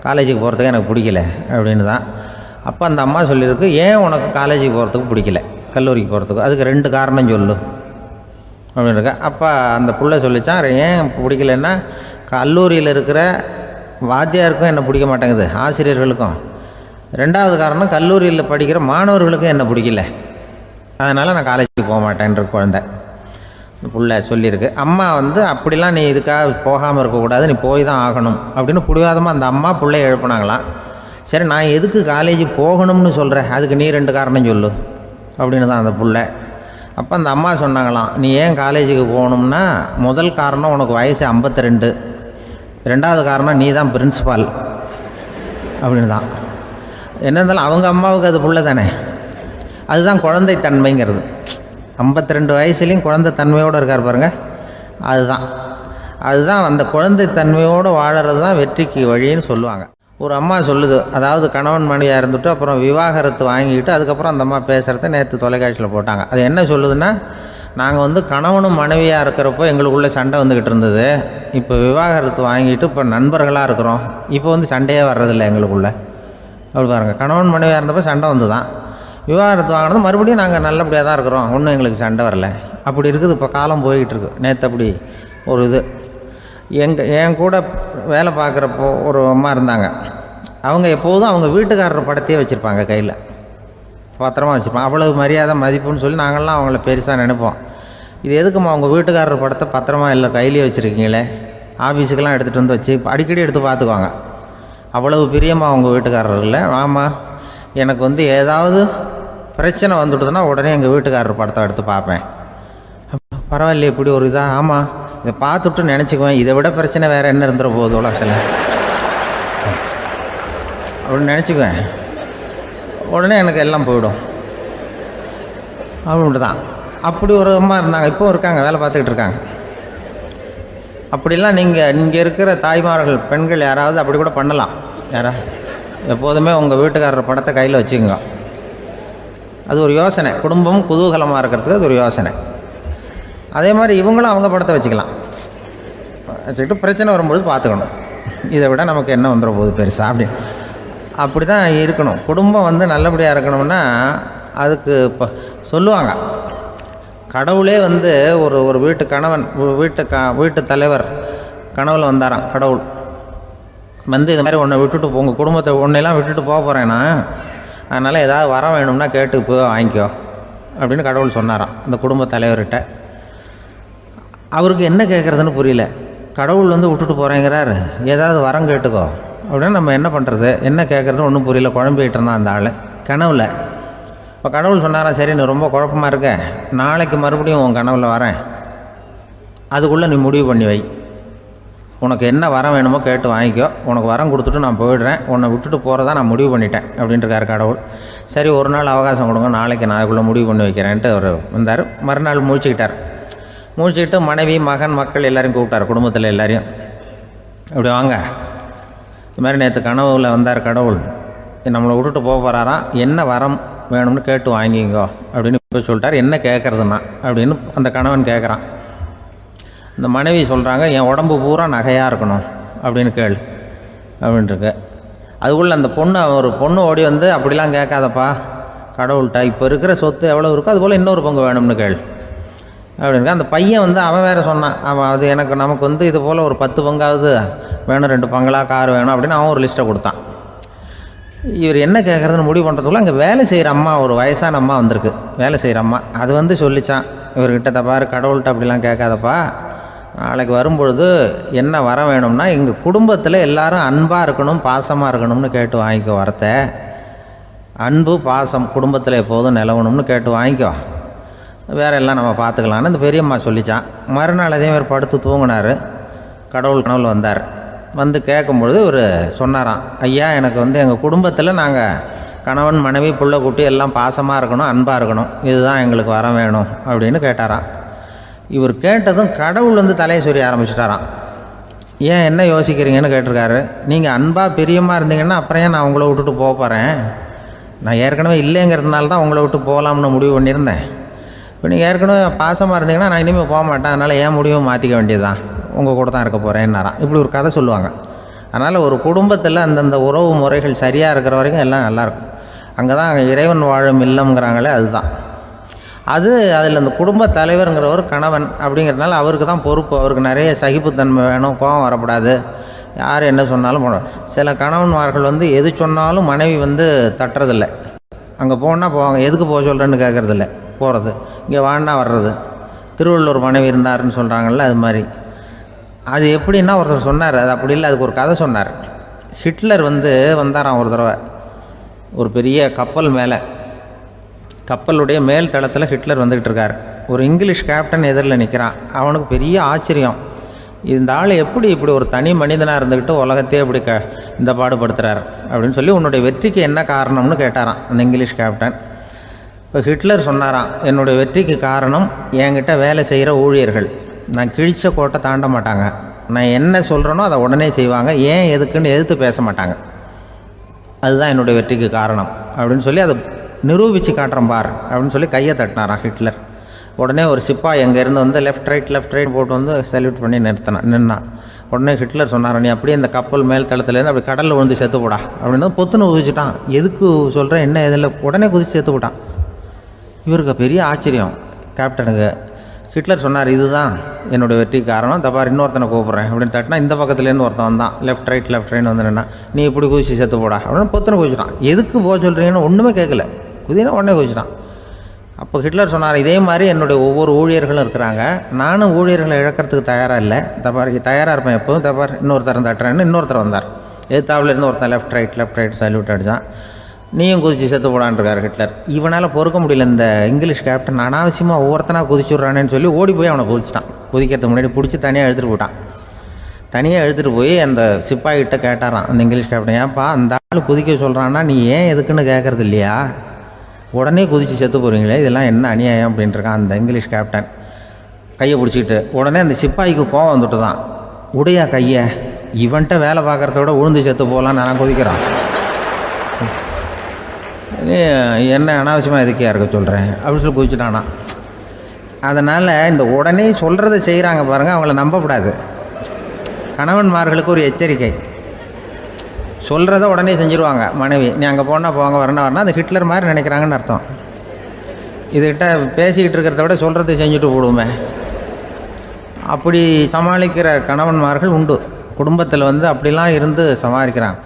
காலேஜுக்கு போகிறதுக்கு எனக்கு பிடிக்கல அப்படின்னு தான். அப்போ அந்த அம்மா சொல்லியிருக்கு, ஏன் உனக்கு காலேஜுக்கு போகிறதுக்கு பிடிக்கல, கல்லூரிக்கு போகிறதுக்கு, அதுக்கு 2 காரணம் சொல்லு அப்படின்னு இருக்கா. அப்போ அந்த புள்ளை சொல்லிச்சான், ஏன் பிடிக்கலன்னா, கல்லூரியில் இருக்கிற வாத்தியாருக்கும் என்னை பிடிக்க மாட்டேங்குது, ஆசிரியர்களுக்கும். 2வது காரணம், கல்லூரியில் படிக்கிற மாணவர்களுக்கும் என்னை பிடிக்கல, அதனால் நான் காலேஜுக்கு போக மாட்டேன்ற குழந்தை புள்ள சொல்லியிருக்கு. அம்மா அப்படிலாம் நீ இதுக்காக போகாமல் இருக்கக்கூடாது, நீ போய் தான் ஆகணும் அப்படின்னு பிடிவாதமாக அந்த அம்மா பிள்ளைய எழுப்புனாங்களாம். சரி, நான் எதுக்கு காலேஜ் போகணும்னு சொல்கிறேன், அதுக்கு நீ 2 காரணம் சொல்லு அப்படின்னு தான் அந்த புள்ள. அப்போ அந்த அம்மா சொன்னாங்களாம், நீ ஏன் காலேஜுக்கு போகணும்னா, முதல் காரணம் உனக்கு வயசு 52, 2வது காரணம் நீ தான் பிரின்சிபால் அப்படின்னு தான். என்ன இருந்தாலும் அவங்க அம்மாவுக்கு அது புள்ள தானே. அதுதான் குழந்தை தன்மைங்கிறது. 52 வயசுலேயும் குழந்தை தன்மையோடு இருக்கார் பாருங்கள், அதுதான் அந்த குழந்தை தன்மையோடு வாழறது தான் வெற்றிக்கு வழின்னு சொல்லுவாங்க. ஒரு அம்மா சொல்லுது, அதாவது கணவன் மனைவியாக இருந்துட்டு அப்புறம் விவாகரத்து வாங்கிக்கிட்டு அதுக்கப்புறம் அந்த அம்மா பேசுகிறத நேற்று தொலைக்காட்சியில் போட்டாங்க. அது என்ன சொல்லுதுன்னா, நாங்கள் வந்து கணவனும் மனைவியாக இருக்கிறப்போ எங்களுக்குள்ளே சண்டை வந்துக்கிட்டு இருந்தது. இப்போ விவாகரத்து வாங்கிட்டு இப்போ நண்பர்களாக இருக்கிறோம். இப்போ வந்து சண்டையே வர்றதில்லை எங்களுக்குள்ளே. அப்படி பாருங்கள், கணவன் மனைவியாக இருந்தப்போ சண்டை வந்து தான், விவாகரத்து வாங்கினது மறுபடியும் நாங்கள் நல்லபடியாக தான் இருக்கிறோம், ஒன்றும் எங்களுக்கு சண்டை வரல. அப்படி இருக்குது இப்போ காலம் போய்கிட்டு இருக்கு. நேற்று அப்படி ஒரு இது என் கூட வேலை பார்க்குறப்போ ஒரு அம்மா இருந்தாங்க. அவங்க எப்போதும் அவங்க வீட்டுக்காரர் படத்தையே வச்சுருப்பாங்க, கையில் பத்திரமா வச்சுருப்பாங்க. அவ்வளவு மரியாதை மதிப்புன்னு சொல்லி நாங்கள்லாம் அவங்கள பெருசாக நினைப்போம். இது எதுக்குமா அவங்க வீட்டுக்காரர் படத்தை பத்திரமா இல்லை கையிலேயே வச்சுருக்கீங்களே, ஆஃபீஸுக்கெல்லாம் எடுத்துகிட்டு வந்து வச்சு அடிக்கடி எடுத்து பார்த்துக்குவாங்க. அவ்வளவு பிரியமாக அவங்க வீட்டுக்காரர் இல்லை. ஆமாம், எனக்கு வந்து ஏதாவது பிரச்சனை வந்துவிடுதுன்னா உடனே எங்கள் வீட்டுக்காரர் படத்தை எடுத்து பார்ப்பேன். பரவாயில்லையே இப்படி ஒரு இதாக. ஆமாம், இதை பார்த்துட்டு நினச்சிக்குவேன், இதை விட பிரச்சனை வேறு என்ன இருந்துட போகுது உலகத்தில் அப்படின்னு நினச்சிக்குவேன். உடனே எனக்கு எல்லாம் போயிடும் அப்படின்ட்டு தான். அப்படி ஒரு அம்மா இருந்தாங்க, இப்போ இருக்காங்க, வேலை பார்த்துக்கிட்டு இருக்காங்க. அப்படிலாம் இங்கே இருக்கிற தாய்மார்கள் பெண்கள் யாராவது அப்படி கூட பண்ணலாம். எப்போதுமே உங்கள் வீட்டுக்காரர் படத்தை கையில் வச்சுக்கோங்க. அது ஒரு யோசனை, குடும்பம் குதூகலமாக இருக்கிறதுக்கு அது ஒரு யோசனை. அதே மாதிரி இவங்களும் அவங்க படத்தை வச்சுக்கலாம், வச்சுக்கிட்டு பிரச்சனை வரும்பொழுது பார்த்துக்கணும். இதை விட நமக்கு என்ன வந்துட போகுது பெருசாக அப்படி தான் இருக்கணும். குடும்பம் வந்து நல்லபடியாக இருக்கணும்னா அதுக்கு இப்போ சொல்லுவாங்க, கடவுளே வந்து ஒரு வீட்டு கணவன் வீட்டு தலைவர் கனவுல வந்தாராம். கடவுள் வந்து இது மாதிரி உன்னை விட்டுட்டு உங்கள் குடும்பத்தை உன்னையெல்லாம் விட்டுட்டு போக போகிறேன்னா, அதனால் ஏதாவது வரம் வேணும்னா கேட்டு போய் வாங்கிக்கோ அப்படின்னு கடவுள் சொன்னாராம் அந்த குடும்ப தலைவர்கிட்ட. அவருக்கு என்ன கேட்குறதுன்னு புரியல. கடவுள் வந்து விட்டுட்டு போகிறேங்கிறார், ஏதாவது வரம் கேட்டுக்கோ அப்படின்னா நம்ம என்ன பண்ணுறது, என்ன கேட்குறது ஒன்றும் புரியல. குழம்பிக்கிட்டு இருந்தான் அந்த ஆள் கனவில். இப்போ கடவுள் சொன்னாராம், சரி நீ ரொம்ப குழப்பமாக இருக்க, நாளைக்கு மறுபடியும் உன் கனவில் வரேன், அதுக்குள்ளே நீ முடிவு பண்ணி வை, உனக்கு என்ன வரம் வேணுமோ கேட்டு வாங்கிக்கோ, உனக்கு வரம் கொடுத்துட்டு நான் போயிடுறேன், உன்னை விட்டுட்டு போகிறதா நான் முடிவு பண்ணிட்டேன் அப்படின்ட்டுருக்காரு கடவுள். சரி ஒரு நாள் அவகாசம் கொடுங்க, நாளைக்கு நான் அதுக்குள்ளே முடிவு பண்ணி வைக்கிறேன்ட்டு அவர் வந்தார். மறுநாள் முழிச்சுக்கிட்டு மனைவி மகன் மக்கள் எல்லோரையும் கூப்பிட்டார், குடும்பத்தில் எல்லாரையும். இப்படி வாங்க, இது மாதிரி நேற்று கனவுல வந்தார் கடவுள், நம்மளை விட்டுட்டு போக போகிறாராம், என்ன வரம் வேணும்னு கேட்டு வாங்கிங்கோ அப்படின்னு போய் சொல்லிட்டார். என்ன கேட்குறதுன்னா அப்படின்னு அந்த கணவன் கேட்குறான். இந்த மனைவி சொல்கிறாங்க, என் உடம்பு பூரா நகையாக இருக்கணும் அப்படின்னு கேளு அப்படின்ட்டுருக்கு. அதுக்குள்ளே அந்த ஒரு பொண்ணு ஓடி வந்து, அப்படிலாம் கேட்காதப்பா கடவுள்கிட்ட, இப்போ இருக்கிற சொத்து எவ்வளோ இருக்கோ அதுபோல் இன்னொரு பங்கு வேணும்னு கேளு அப்படின்னு. அந்த பையன் வந்து அவன் வேறு சொன்னான், அவன் அது நமக்கு வந்து இது போல் ஒரு 10 பங்காவது வேணும், 2 பங்களா கார் வேணும் அப்படின்னு அவன் ஒரு லிஸ்ட்டை கொடுத்தான். இவர் என்ன கேட்குறதுன்னு முடிவு பண்ணுறதுக்குள்ள அங்கே வேலை செய்கிற அம்மா, ஒரு வயசான அம்மா வந்திருக்கு, வேலை செய்கிற அம்மா. அது வந்து சொல்லித்தான் இவர்கிட்ட, தப்பாரு கடவுள்கிட்ட அப்படிலாம் கேட்காதப்பா, நாளைக்கு வரும்பொழுது என்ன வர வேணும்னா எங்கள் குடும்பத்தில் எல்லாரும் அன்பாக இருக்கணும் பாசமாக இருக்கணும்னு கேட்டு வாங்கிக்கோ, வரத்தை அன்பு பாசம் குடும்பத்தில் எப்போதும் நிலவணும்னு கேட்டு வாங்கிக்கோ, வேற எல்லாம் நம்ம பார்த்துக்கலான்னு அந்த பெரியம்மா சொல்லித்தான். மறுநாள் அதே மாதிரி படுத்து தூங்கினார். கடவுள் கனவுல வந்தார். வந்து கேட்கும்பொழுது இவர் சொன்னாராம், ஐயா எனக்கு வந்து எங்கள் குடும்பத்தில் நாங்கள் கணவன் மனைவி புள்ள குட்டி எல்லாம் பாசமாக இருக்கணும் அன்பாக இருக்கணும், இதுதான் எங்களுக்கு வர வேணும் அப்படின்னு கேட்டாராம். இவர் கேட்டதும் கடவுள் வந்து தலையை சொரிய ஆரம்பிச்சிட்டாராம். ஏன் என்ன யோசிக்கிறீங்கன்னு கேட்டிருக்காரு. நீங்கள் அன்பாக பிரியமாக இருந்தீங்கன்னா அப்புறம் ஏன் நான் உங்களை விட்டுட்டு போக போகிறேன், நான் ஏற்கனவே இல்லைங்கிறதுனால தான் உங்களை விட்டு போகலாம்னு முடிவு பண்ணியிருந்தேன். இப்போ நீங்கள் ஏற்கனவே பாசமாக இருந்தீங்கன்னா நான் இனிமேல் போக மாட்டேன், அதனால் ஏன் முடிவும் மாற்றிக்க வேண்டியது தான், உங்கள் கூட தான் இருக்க போகிறேன்னாராம். இப்படி ஒரு கதை சொல்லுவாங்க. அதனால் ஒரு குடும்பத்தில் அந்தந்த உறவு முறைகள் சரியாக இருக்கிற வரைக்கும் எல்லாம் நல்லாயிருக்கும். அங்கே தான் இறைவன் வாழும் இல்லம்ங்கிறாங்களே, அதுதான் அதில் அந்த குடும்ப தலைவருங்கிறவர் கணவன் அப்படிங்கிறதுனால அவருக்கு தான் பொறுப்பு. அவருக்கு நிறைய சகிப்புத்தன்மை வேணும், கோபம் வரக்கூடாது, யார் என்ன சொன்னாலும் போகணும். சில கணவன்மார்கள் வந்து எது சொன்னாலும் மனைவி வந்து தட்டுறதில்லை, அங்கே போனால் போவாங்க, எதுக்கு போக சொல்கிறேன்னு கேட்குறதில்ல, போகிறது, இங்கே வான்னா வர்றது. திருவள்ளூர் மனைவி இருந்தாருன்னு சொல்கிறாங்கல்ல, அது மாதிரி. அது எப்படின்னா ஒருத்தர் சொன்னார், அது அப்படி இல்லை, அதுக்கு ஒரு கதை சொன்னார். ஹிட்லர் வந்து வந்தாராம் ஒரு தடவை, ஒரு பெரிய கப்பல் மேலே, கப்பலுடைய மேல் தளத்தில் ஹிட்லர் வந்துக்கிட்டு இருக்கார். ஒரு இங்கிலீஷ் கேப்டன் எதிரில் நிற்கிறான். அவனுக்கு பெரிய ஆச்சரியம், இந்த ஆள் எப்படி இப்படி ஒரு தனி மனிதனாக இருந்துக்கிட்டு உலகத்தையே இப்படி இந்த பாடுபடுத்துகிறார் அப்படின்னு சொல்லி, உன்னுடைய வெற்றிக்கு என்ன காரணம்னு கேட்டாராம் அந்த இங்கிலீஷ் கேப்டன். இப்போ ஹிட்லர் சொன்னாராம், என்னுடைய வெற்றிக்கு காரணம் என்கிட்ட வேலை செய்கிற ஊழியர்கள், நான் கிழிச்ச கோட்டை தாண்ட மாட்டாங்க, நான் என்ன சொல்கிறேனோ அதை உடனே செய்வாங்க, ஏன் எதுக்குன்னு எதிர்த்து பேச மாட்டாங்க, அதுதான் என்னுடைய வெற்றிக்கு காரணம் அப்படின்னு சொல்லி அதை நிரூபித்து காட்டுறேன் பார் அப்படின்னு சொல்லி கையை தட்டினாராம் ஹிட்லர். உடனே ஒரு சிப்பாய் அங்கேருந்து வந்து லெஃப்ட் ரைட் போட்டு வந்து சல்யூட் பண்ணி நின்னான். உடனே ஹிட்லர் சொன்னார், நீ அப்படியே இந்த கப்பல் மேல் தளத்துலேருந்து அப்படி கடலில் விழுந்து செத்து போடா அப்படின்னு பொத்துன்னு குதிச்சுட்டான். எதுக்கு சொல்கிறேன் என்ன இதில், உடனே குதிச்சு செத்து போட்டான். இவருக்கு பெரிய ஆச்சரியம் கேப்டனுக்கு. ஹிட்லர் சொன்னார், இதுதான் என்னுடைய வெற்றி காரணம், தப்பார் இன்னொருத்தனை கூப்பிட்றேன் அப்படின்னு தட்டினா இந்த பக்கத்துலேருந்து ஒருத்தன் வந்தான். லெஃப்ட் ரைட் வந்து நின்னா, நீ இப்படி குதிச்சு செத்து போடா அப்படின்னு பொத்துன்னு குதிச்சுட்டான். எதுக்கு போக சொல்கிறீங்கன்னு ஒன்றுமே கேட்கல, குதினா உடனே குதிச்சுட்டான். அப்போ ஹிட்லர் சொன்னார், இதே மாதிரி என்னுடைய ஒவ்வொரு ஊழியர்களும் இருக்கிறாங்க, நானும் ஊழியர்களை இழக்கிறதுக்கு தயாராக இல்லை, தப்பாருக்கு தயாராக இருப்பேன் எப்போதும், தப்பார் இன்னொருத்தரம் தட்டுறேன்னு இன்னொருத்தர் வந்தார். எதிர்த்தாப்புலேருந்து ஒருத்தன் லெஃப்ட் ரைட் சல்யூட் அடித்தான். நீயும் குதிச்சு செத்து போடான்ருக்கார் ஹிட்லர். இவனால் பொறுக்க முடியல, இந்த இங்கிலீஷ் கேப்டன் அனாவசியமாக ஒவ்வொருத்தனாக குதிச்சுட்றானேன்னு சொல்லி ஓடி போய் அவனை குதிச்சிட்டான். குதிக்கிறதுக்கு முன்னாடி பிடிச்சி தனியாக எடுத்துகிட்டு போட்டான். தனியாக எடுத்துகிட்டு போய் அந்த சிப்பாய்கிட்ட கேட்டாரான் அந்த இங்கிலீஷ் கேப்டன், ஏன்ப்பா அந்த ஆள் குதிக்க சொல்கிறான்னா நீ ஏன் எதுக்குன்னு கேட்குறது இல்லையா, உடனே குதித்து செத்து போகிறீங்களே, இதெல்லாம் என்ன அநியாயம் அப்படின்ட்டுருக்கான் அந்த இங்கிலீஷ் கேப்டன் கையை பிடிச்சிக்கிட்டு. உடனே அந்த சிப்பாய்க்கு கோவம் வந்துட்டு தான், உடையா கையை, இவன்ட்ட வேலை பார்க்குறத விட உழுந்து செத்து போகலான்னு நான் குதிக்கிறான், என்ன அனாவசியமாக எதுக்கே இருக்க சொல்கிறேன் அப்படின்னு சொல்லி குதிச்சுட்டானா. அதனால் இந்த உடனே சொல்கிறத செய்கிறாங்க பாருங்கள், அவங்கள நம்பக்கூடாது. கணவன்மார்களுக்கு ஒரு எச்சரிக்கை, சொல்கிறத உடனே செஞ்சுருவாங்க மனைவி, நீ அங்கே போனால் போங்க வரணும் அது ஹிட்லர் மாதிரி நினைக்கிறாங்கன்னு அர்த்தம். இதுகிட்ட பேசிக்கிட்டு இருக்கிறத விட சொல்கிறத செஞ்சுட்டு போடுவோமே, அப்படி சமாளிக்கிற கணவன்மார்கள் உண்டு. குடும்பத்தில் வந்து அப்படிலாம் இருந்து சமாளிக்கிறாங்க.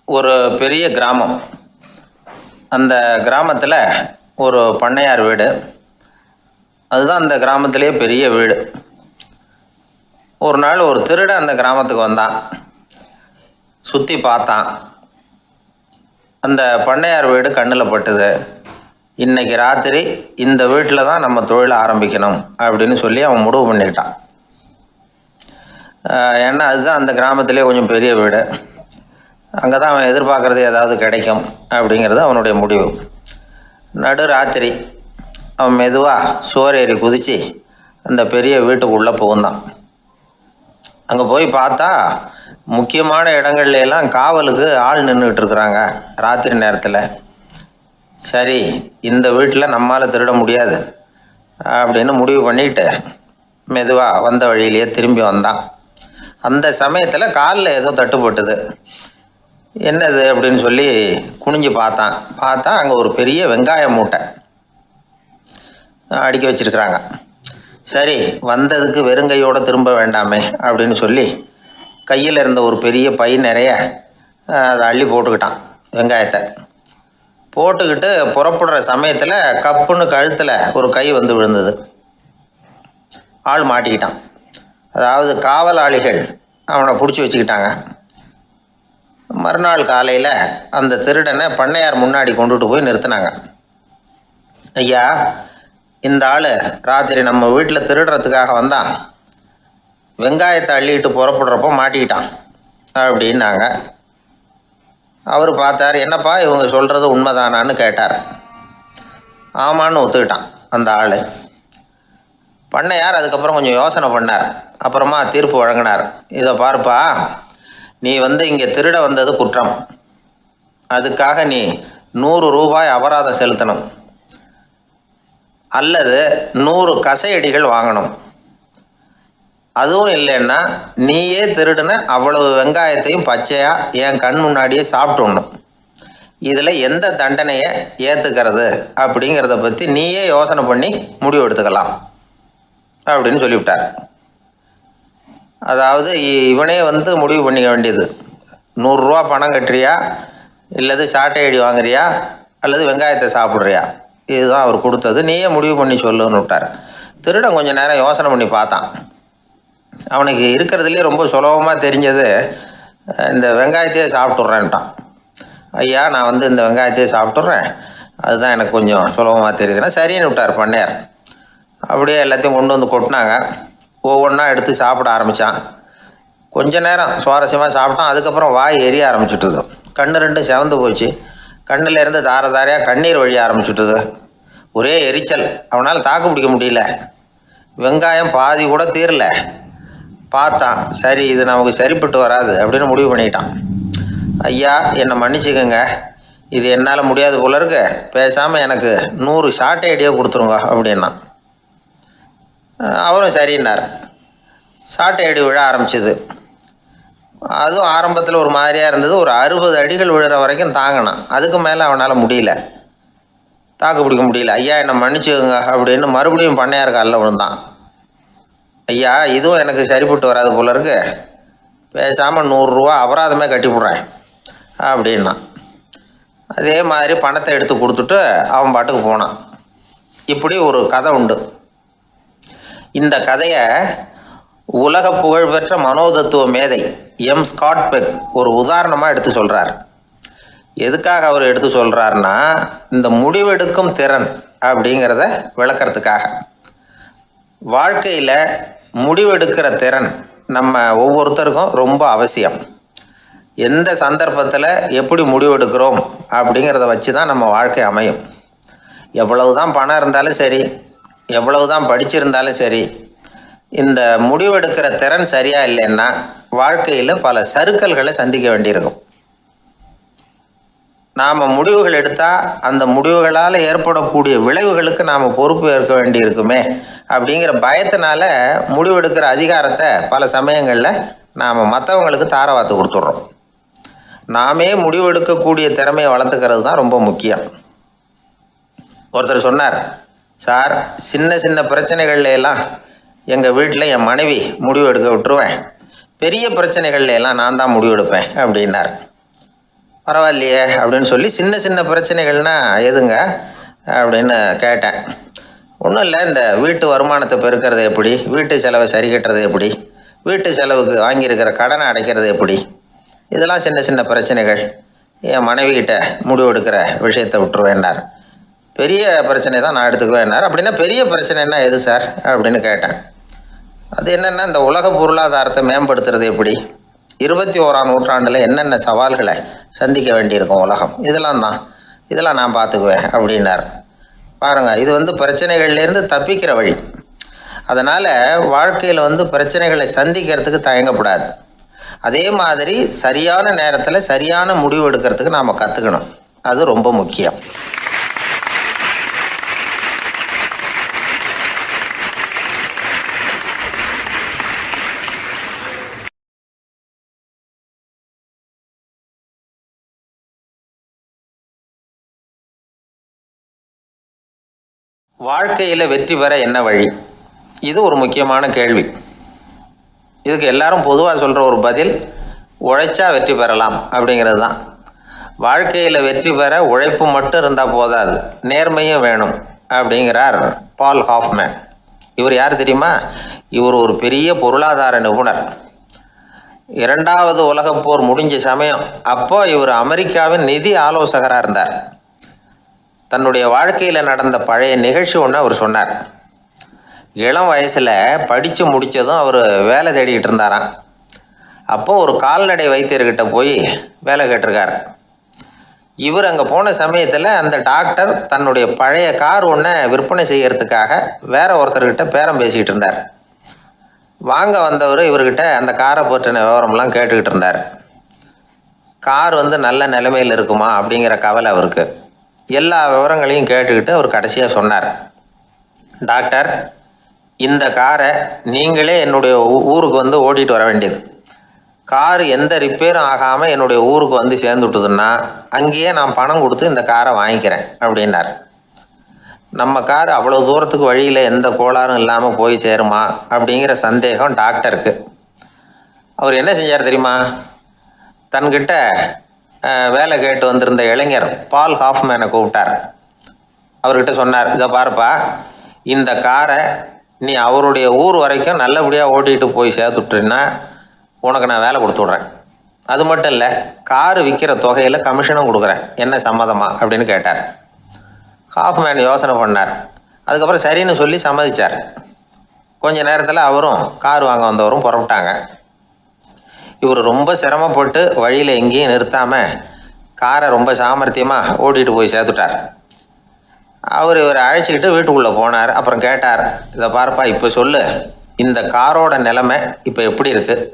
ஒரு பெரிய கிராமம். அந்த கிராமத்தில் ஒரு பண்ணையார் வீடு, அதுதான் அந்த கிராமத்திலே பெரிய வீடு. ஒரு நாள் ஒரு திருடன் அந்த கிராமத்துக்கு வந்தான், சுற்றி பார்த்தான். அந்த பண்ணையார் வீடு கண்ணில் பட்டுது. இன்னைக்கு ராத்திரி இந்த வீட்டில் தான் நம்ம தொழிலை ஆரம்பிக்கணும் அப்படின்னு சொல்லி அவன் முடிவு பண்ணிக்கிட்டான். ஏன்னா அதுதான் அந்த கிராமத்திலே கொஞ்சம் பெரிய வீடு, அங்கே தான் அவன் எதிர்பார்க்குறது ஏதாவது கிடைக்கும் அப்படிங்கிறது அவனுடைய முடிவு. நடு ராத்திரி அவன் மெதுவாக சோறேறி குதித்து அந்த பெரிய வீட்டுக்குள்ளே புகுந்தான். அங்கே போய் பார்த்தா முக்கியமான இடங்கள்ல எல்லாம் காவலுக்கு ஆள் நின்றுக்கிட்டு இருக்கிறாங்க ராத்திரி நேரத்தில். சரி, இந்த வீட்டில் நம்மால் திருட முடியாது அப்படின்னு முடிவு பண்ணிட்டு மெதுவாக வந்த வழியிலேயே திரும்பி வந்தான். அந்த சமயத்தில் காலில் ஏதோ தட்டுப்பட்டுது. என்னது அப்படின்னு சொல்லி குனிஞ்சு பார்த்தா அங்கே ஒரு பெரிய வெங்காய மூட்டை அடுக்கி வச்சிருக்கிறாங்க. சரி, வந்ததுக்கு வெறுங்கையோடு திரும்ப வேண்டாமே அப்படின்னு சொல்லி கையில் இருந்த ஒரு பெரிய பை நிறைய அதை அள்ளி போட்டுக்கிட்டான். வெங்காயத்தை போட்டுக்கிட்டு புறப்படுற சமயத்தில் கப்புன்னு கழுத்தில் ஒரு கை வந்து விழுந்தது. ஆள் மாட்டிக்கிட்டான். அதாவது காவலாளிகள் அவனை பிடிச்சி வச்சுக்கிட்டாங்க. மறுநாள் காலையில் அந்த திருடனை பண்ணையார் முன்னாடி கொண்டுட்டு போய் நிறுத்தினாங்க. ஐயா, இந்த ஆள் ராத்திரி நம்ம வீட்டில் திருடுறதுக்காக வந்தான், வெங்காயத்தை அள்ளிட்டு புறப்படுறப்போ மாட்டிக்கிட்டான் அப்படின்னாங்க. அவர் பார்த்தார், என்னப்பா இவங்க சொல்கிறது உண்மைதானான்னு கேட்டார். ஆமான்னு ஒத்துக்கிட்டான் அந்த ஆள். பண்ணையார் அதுக்கப்புறம் கொஞ்சம் யோசனை பண்ணார். அப்புறமா தீர்ப்பு வழங்கினார். இதை பாருப்பா, நீ இங்கே திருட வந்தது குற்றம், அதுக்காக நீ 100 ரூபாய் அபராதம் செலுத்தணும், அல்லது 100 கசையடிகள் வாங்கணும். அதுவும் இல்லைன்னா நீயே திருடுன அவ்வளவு வெங்காயத்தையும் பச்சையா என் கண் முன்னாடியே சாப்பிட்டுடணும். இதில் எந்த தண்டனையை ஏற்றுக்கிறது அப்படிங்கிறத பற்றி நீயே யோசனை பண்ணி முடிவு எடுத்துக்கலாம் அப்படின்னு சொல்லிவிட்டார். அதாவது இவனே முடிவு பண்ணிக்க வேண்டியது, 100 ரூபா பணம் கட்டுறியா இல்லது சாட்டை அடி வாங்குறியா அல்லது வெங்காயத்தை சாப்பிட்றியா? இதுதான் அவர் கொடுத்தது, நீயே முடிவு பண்ணி சொல்லுன்னு விட்டார். திருடன் கொஞ்சம் நேரம் யோசனை பண்ணி பார்த்தான். அவனுக்கு இருக்கிறதுலே ரொம்ப சுலபமாக தெரிஞ்சது இந்த வெங்காயத்தையே சாப்பிட்டுட்றேன்ட்டான். ஐயா, நான் இந்த வெங்காயத்தையே சாப்பிட்டுட்றேன், அதுதான் எனக்கு கொஞ்சம் சுலபமாக தெரியுதுன்னா சரின்னு விட்டார் பண்ணையார். அப்படியே எல்லாத்தையும் கொண்டு வந்து கொட்டினாங்க. ஒவ்வொன்றா எடுத்து சாப்பிட ஆரம்பித்தான். கொஞ்ச நேரம் சுவாரஸ்யமாக சாப்பிட்டான். அதுக்கப்புறம் வாய் எரிய ஆரம்பிச்சுட்டுது. கண்ணு ரெண்டும் செவந்து போச்சு. கண்ணில் இருந்து தார தாரையாக கண்ணீர் வழிய ஆரம்பிச்சுட்டுது. ஒரே எரிச்சல். அவனால் தாக்கு பிடிக்க முடியல. வெங்காயம் பாதி கூட தீரல. பார்த்தான், சரி இது நமக்கு சரிப்பட்டு வராது அப்படின்னு முடிவு பண்ணிட்டான். ஐயா, என்னை மன்னிச்சுக்கோங்க, இது என்னால் முடியாது போல இருக்கு, பேசாமல் எனக்கு 100 ஷார்ட் ஐடியா கொடுத்துருங்க அப்படின்னா. அவரும் சரின்னார். ஷார்ட் ஐடி விழ ஆரம்பிச்சிது. அதுவும் ஆரம்பத்தில் ஒரு மாதிரியாக இருந்தது. ஒரு 60 அடிகள் விழுற வரைக்கும் தாங்கினான். அதுக்கு மேலே அவனால் முடியல, தாக்கு பிடிக்க முடியல. ஐயா, என்னை மன்னிச்சுக்கோங்க அப்படின்னு மறுபடியும் பண்ணையார் காலில் விழுந்தான். ஐயா, இதுவும் எனக்கு சரிப்பட்டு வராது போல இருக்கு, பேசாமல் 100 ரூபா அபராதமே கட்டிவிட்றேன் அப்படின்னா. அதே மாதிரி பணத்தை எடுத்து கொடுத்துட்டு அவன் பாட்டுக்கு போனான். இப்படி ஒரு கதை உண்டு. இந்த கதையை உலக புகழ்பெற்ற மனோதத்துவ மேதை எம் ஸ்காட் பெக் ஒரு உதாரணமாக எடுத்து சொல்கிறார். எதுக்காக அவர் எடுத்து சொல்கிறாருன்னா, இந்த முடிவெடுக்கும் திறன் அப்படிங்கிறத விளக்கிறதுக்காக. வாழ்க்கையில் முடிவெடுக்கிற திறன் நம்ம ஒவ்வொருத்தருக்கும் ரொம்ப அவசியம். எந்த சந்தர்ப்பத்தில் எப்படி முடிவெடுக்கிறோம் அப்படிங்கிறத வச்சு தான் நம்ம வாழ்க்கை அமையும். எவ்வளவு தான் பணம் இருந்தாலும் சரி, எவ்வளவு தான் படிச்சிருந்தாலும் சரி, இந்த முடிவெடுக்கிற திறன் சரியா இல்லைன்னா வாழ்க்கையில் பல சறுக்கல்களை சந்திக்க வேண்டியிருக்கும். நாம் முடிவுகள் எடுத்தால் அந்த முடிவுகளால் ஏற்படக்கூடிய விளைவுகளுக்கு நாம் பொறுப்பு ஏற்க வேண்டியிருக்குமே அப்படிங்கிற பயத்தினால முடிவெடுக்கிற அதிகாரத்தை பல சமயங்களில் நாம் மற்றவங்களுக்கு தாரவாத்து கொடுத்துட்றோம். நாமே முடிவெடுக்கக்கூடிய திறமையை வளர்த்துக்கிறது தான் ரொம்ப முக்கியம். ஒருத்தர் சொன்னார், சார், சின்ன சின்ன பிரச்சனைகள்ல எல்லாம் எங்கள் வீட்டில் என் மனைவி முடிவு எடுக்க விட்டுருவேன், பெரிய பிரச்சனைகள்ல எல்லாம் நான் தான் முடிவெடுப்பேன் அப்படின்னார். பரவாயில்லையே அப்படின்னு சொல்லி, சின்ன சின்ன பிரச்சனைகள்னா எதுங்க அப்படின்னு கேட்டேன். ஒன்றும் இல்லை, இந்த வீட்டு வருமானத்தை பெருக்கிறது எப்படி, வீட்டு செலவை சரி கட்டுறது எப்படி, வீட்டு செலவுக்கு வாங்கியிருக்கிற கடனை அடைக்கிறது எப்படி, இதெல்லாம் சின்ன சின்ன பிரச்சனைகள், என் மனைவி கிட்ட முடிவு எடுக்கிற விஷயத்தை விட்டுருவேன்னார். பெரிய பிரச்சனை தான் நான் எடுத்துக்குவேன்னார். அப்படின்னா பெரிய பிரச்சனைன்னா எது சார் அப்படின்னு கேட்டேன். அது என்னென்னா, இந்த உலக பொருளாதாரத்தை மேம்படுத்துறது எப்படி, 21ஆம் நூற்றாண்டில் என்னென்ன சவால்களை சந்திக்க வேண்டியிருக்கும் உலகம், இதெல்லாம் நான் பார்த்துக்குவேன் அப்படின்னார். பாருங்கள், இது பிரச்சனைகள்லேருந்து தப்பிக்கிற வழி. அதனால் வாழ்க்கையில் பிரச்சனைகளை சந்திக்கிறதுக்கு தயங்கக்கூடாது. அதே மாதிரி சரியான நேரத்தில் சரியான முடிவு எடுக்கிறதுக்கு நாம் கற்றுக்கணும். அது ரொம்ப முக்கியம். வாழ்க்கையில் வெற்றி பெற என்ன வழி? இது ஒரு முக்கியமான கேள்வி. இதுக்கு எல்லாரும் பொதுவாக சொல்கிற ஒரு பதில், உழைச்சா வெற்றி பெறலாம் அப்படிங்கிறது தான். வாழ்க்கையில் வெற்றி பெற உழைப்பு மட்டும் இருந்தால் போதாது, நேர்மையும் வேணும் அப்படிங்கிறார் பால் ஹாஃப்மேன். இவர் யார் தெரியுமா? இவர் ஒரு பெரிய பொருளாதார நிபுணர். 2வது உலகப் போர் முடிஞ்ச சமயம் அப்போ இவர் அமெரிக்காவின் நிதி ஆலோசகராக இருந்தார். தன்னுடைய வாழ்க்கையில் நடந்த பழைய நிகழ்ச்சி ஒன்று அவர் சொன்னார். இளம் வயசில் படித்து முடித்ததும் அவர் வேலை தேடிக்கிட்டு இருந்தாராம். அப்போது ஒரு கால்நடை வைத்தியர்கிட்ட போய் வேலை கேட்டிருக்கார். இவர் அங்கே போன சமயத்தில் அந்த டாக்டர் தன்னுடைய பழைய கார் ஒன்றை விற்பனை செய்யறதுக்காக வேற ஒருத்தர்கிட்ட பேரம் பேசிக்கிட்டு இருந்தார். வாங்க வந்தவர் இவர்கிட்ட அந்த காரை பற்றின விவரம்லாம் கேட்டுக்கிட்டு இருந்தார். கார் நல்ல நிலைமையில் இருக்குமா அப்படிங்கிற கவலை அவருக்கு. எல்லா விவரங்களையும் கேட்டுக்கிட்டு அவர் கடைசியாக சொன்னார், டாக்டர், இந்த காரை நீங்களே என்னுடைய ஊருக்கு ஓட்டிகிட்டு வர வேண்டியது. கார் எந்த ரிப்பேரும் ஆகாமல் என்னுடைய ஊருக்கு சேர்ந்துட்டுதுன்னா அங்கேயே நான் பணம் கொடுத்து இந்த காரை வாங்கிக்கிறேன் அப்படின்னார். நம்ம கார் அவ்வளோ தூரத்துக்கு வழியில் எந்த கோளாறும் இல்லாமல் போய் சேருமா அப்படிங்கிற சந்தேகம் டாக்டருக்கு. அவர் என்ன செஞ்சார் தெரியுமா? தன்கிட்ட வேலை கேட்டு வந்திருந்த இளைஞர் பால் ஹாஃப்மேனை கூப்பிட்டார். அவர்கிட்ட சொன்னார், இதை பாருப்பா, இந்த காரை நீ அவருடைய ஊர் வரைக்கும் நல்லபடியாக ஓட்டிகிட்டு போய் சேர்த்துட்டீன்னா உனக்கு நான் வேலை கொடுத்து விட்றேன். அது மட்டும் இல்லை, காரு விற்கிற தொகையில் கமிஷனும் கொடுக்குறேன், என்ன சம்மதமா அப்படின்னு கேட்டார். ஹாஃப்மேன் யோசனை பண்ணார். அதுக்கப்புறம் சரின்னு சொல்லி சம்மதிச்சார். கொஞ்ச நேரத்தில் அவரும் கார் வாங்க வந்தவரும் புறப்பட்டாங்க. இவர் ரொம்ப சிரமப்பட்டு வழியில் எங்கேயும் நிறுத்தாமல் காரை ரொம்ப சாமர்த்தியமாக ஓட்டிகிட்டு போய் சேர்த்துட்டார். இவரை அழைச்சிக்கிட்டு வீட்டுக்குள்ளே போனார். அப்புறம் கேட்டார், இதை பார்ப்பா, இப்போ சொல்லு, இந்த காரோட நிலைமை இப்போ எப்படி இருக்குது?